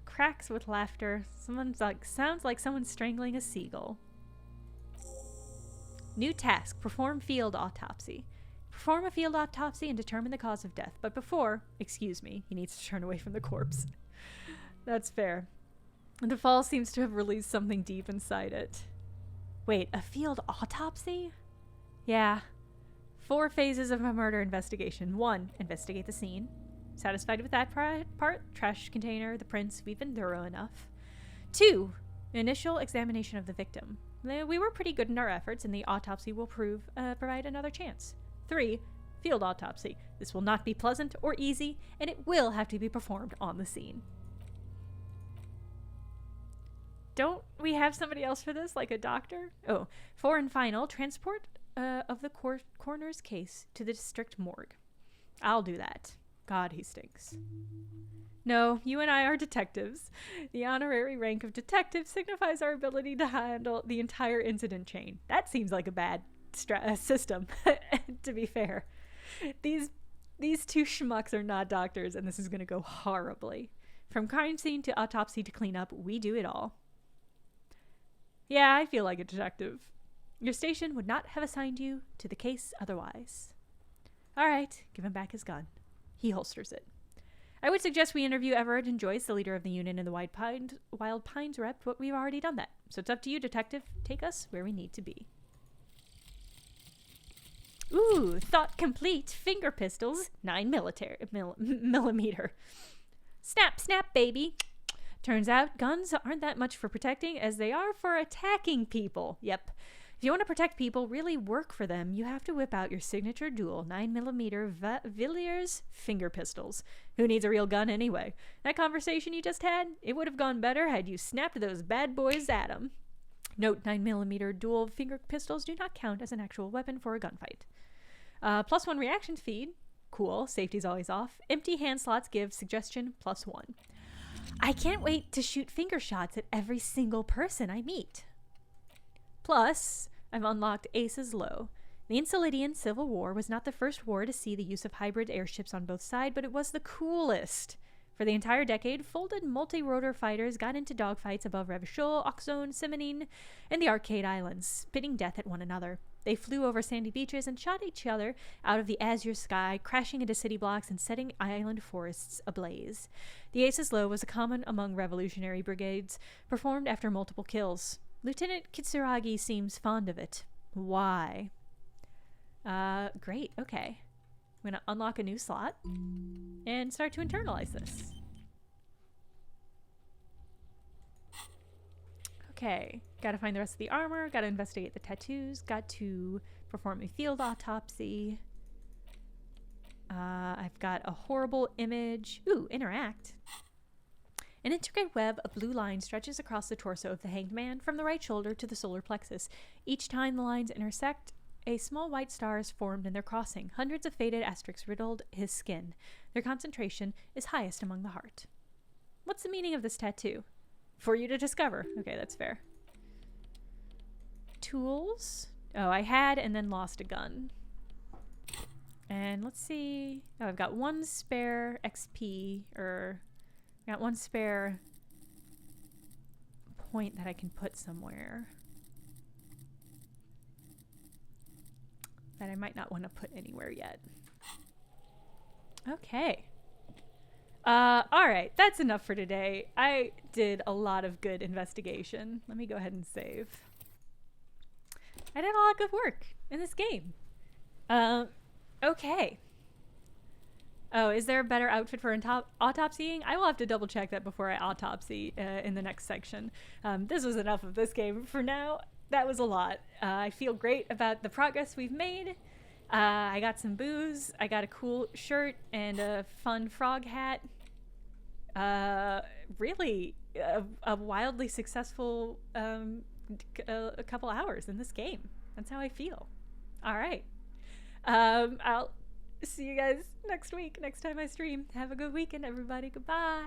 cracks with laughter. Sounds like someone strangling a seagull. New task: perform field autopsy. Perform a field autopsy and determine the cause of death. But before, excuse me, he needs to turn away from the corpse. That's fair. The fall seems to have released something deep inside it. Wait, a field autopsy? Yeah. 4 phases of a murder investigation. 1, investigate the scene. Satisfied with that part? Trash container, the prints, we've been thorough enough. 2, initial examination of the victim. We were pretty good in our efforts, and the autopsy will provide another chance. 3, field autopsy. This will not be pleasant or easy, and it will have to be performed on the scene. Don't we have somebody else for this, like a doctor? Oh, 4 and final, transport of the coroner's case to the district morgue. I'll do that. God, he stinks. No, you and I are detectives. The honorary rank of detective signifies our ability to handle the entire incident chain. That seems like a bad system, to be fair. These 2 schmucks are not doctors, and this is going to go horribly. From crime scene to autopsy to cleanup, we do it all. Yeah, I feel like a detective. Your station would not have assigned you to the case otherwise. All right, give him back his gun. He holsters it. I would suggest we interview Everett and Joyce, the leader of the unit in the Wild Pines rep, but we've already done that. So it's up to you, detective. Take us where we need to be. Ooh, thought complete. Finger pistols, 9 millimeter. Snap, snap, baby. Turns out guns aren't that much for protecting as they are for attacking people. Yep. If you want to protect people, really work for them, you have to whip out your signature dual 9mm Villiers finger pistols. Who needs a real gun anyway? That conversation you just had, it would have gone better had you snapped those bad boys at 'em. Note, 9mm dual finger pistols do not count as an actual weapon for a gunfight. +1 reaction speed. Cool, safety's always off. Empty hand slots give suggestion +1. I can't wait to shoot finger shots at every single person I meet. Plus, I've unlocked Ace's Low. The Insulidian Civil War was not the first war to see the use of hybrid airships on both sides, but it was the coolest. For the entire decade, folded multi-rotor fighters got into dogfights above Revachol, Oxone, Simonine, and the Arcade Islands, spitting death at one another. They flew over sandy beaches and shot each other out of the azure sky, crashing into city blocks and setting island forests ablaze. The Ace's Low was common among revolutionary brigades, performed after multiple kills. Lieutenant Kitsuragi seems fond of it. Why? Great, okay. I'm gonna unlock a new slot and start to internalize this. Okay, gotta find the rest of the armor, gotta investigate the tattoos, got to perform a field autopsy. I've got a horrible image. Ooh, interact. An intricate web of blue lines stretches across the torso of the hanged man from the right shoulder to the solar plexus. Each time the lines intersect, a small white star is formed in their crossing. Hundreds of faded asterisks riddled his skin. Their concentration is highest among the heart. What's the meaning of this tattoo? For you to discover. Okay, that's fair. Tools. Oh, I had and then lost a gun. And let's see. Oh, I've got 1 spare XP, or got 1 spare point that I can put somewhere that I might not want to put anywhere yet. Okay. Alright, that's enough for today. I did a lot of good investigation. Let me go ahead and save. I did a lot of good work in this game. Okay. Oh, is there a better outfit for autopsying? I will have to double check that before I autopsy in the next section. This was enough of this game for now. that was a lot. I feel great about the progress we've made. I got some booze. I got a cool shirt and a fun frog hat. Really a wildly successful a couple hours in this game. That's how I feel. All right. I'll see you guys next week, next time I stream. Have a good weekend, everybody. Goodbye.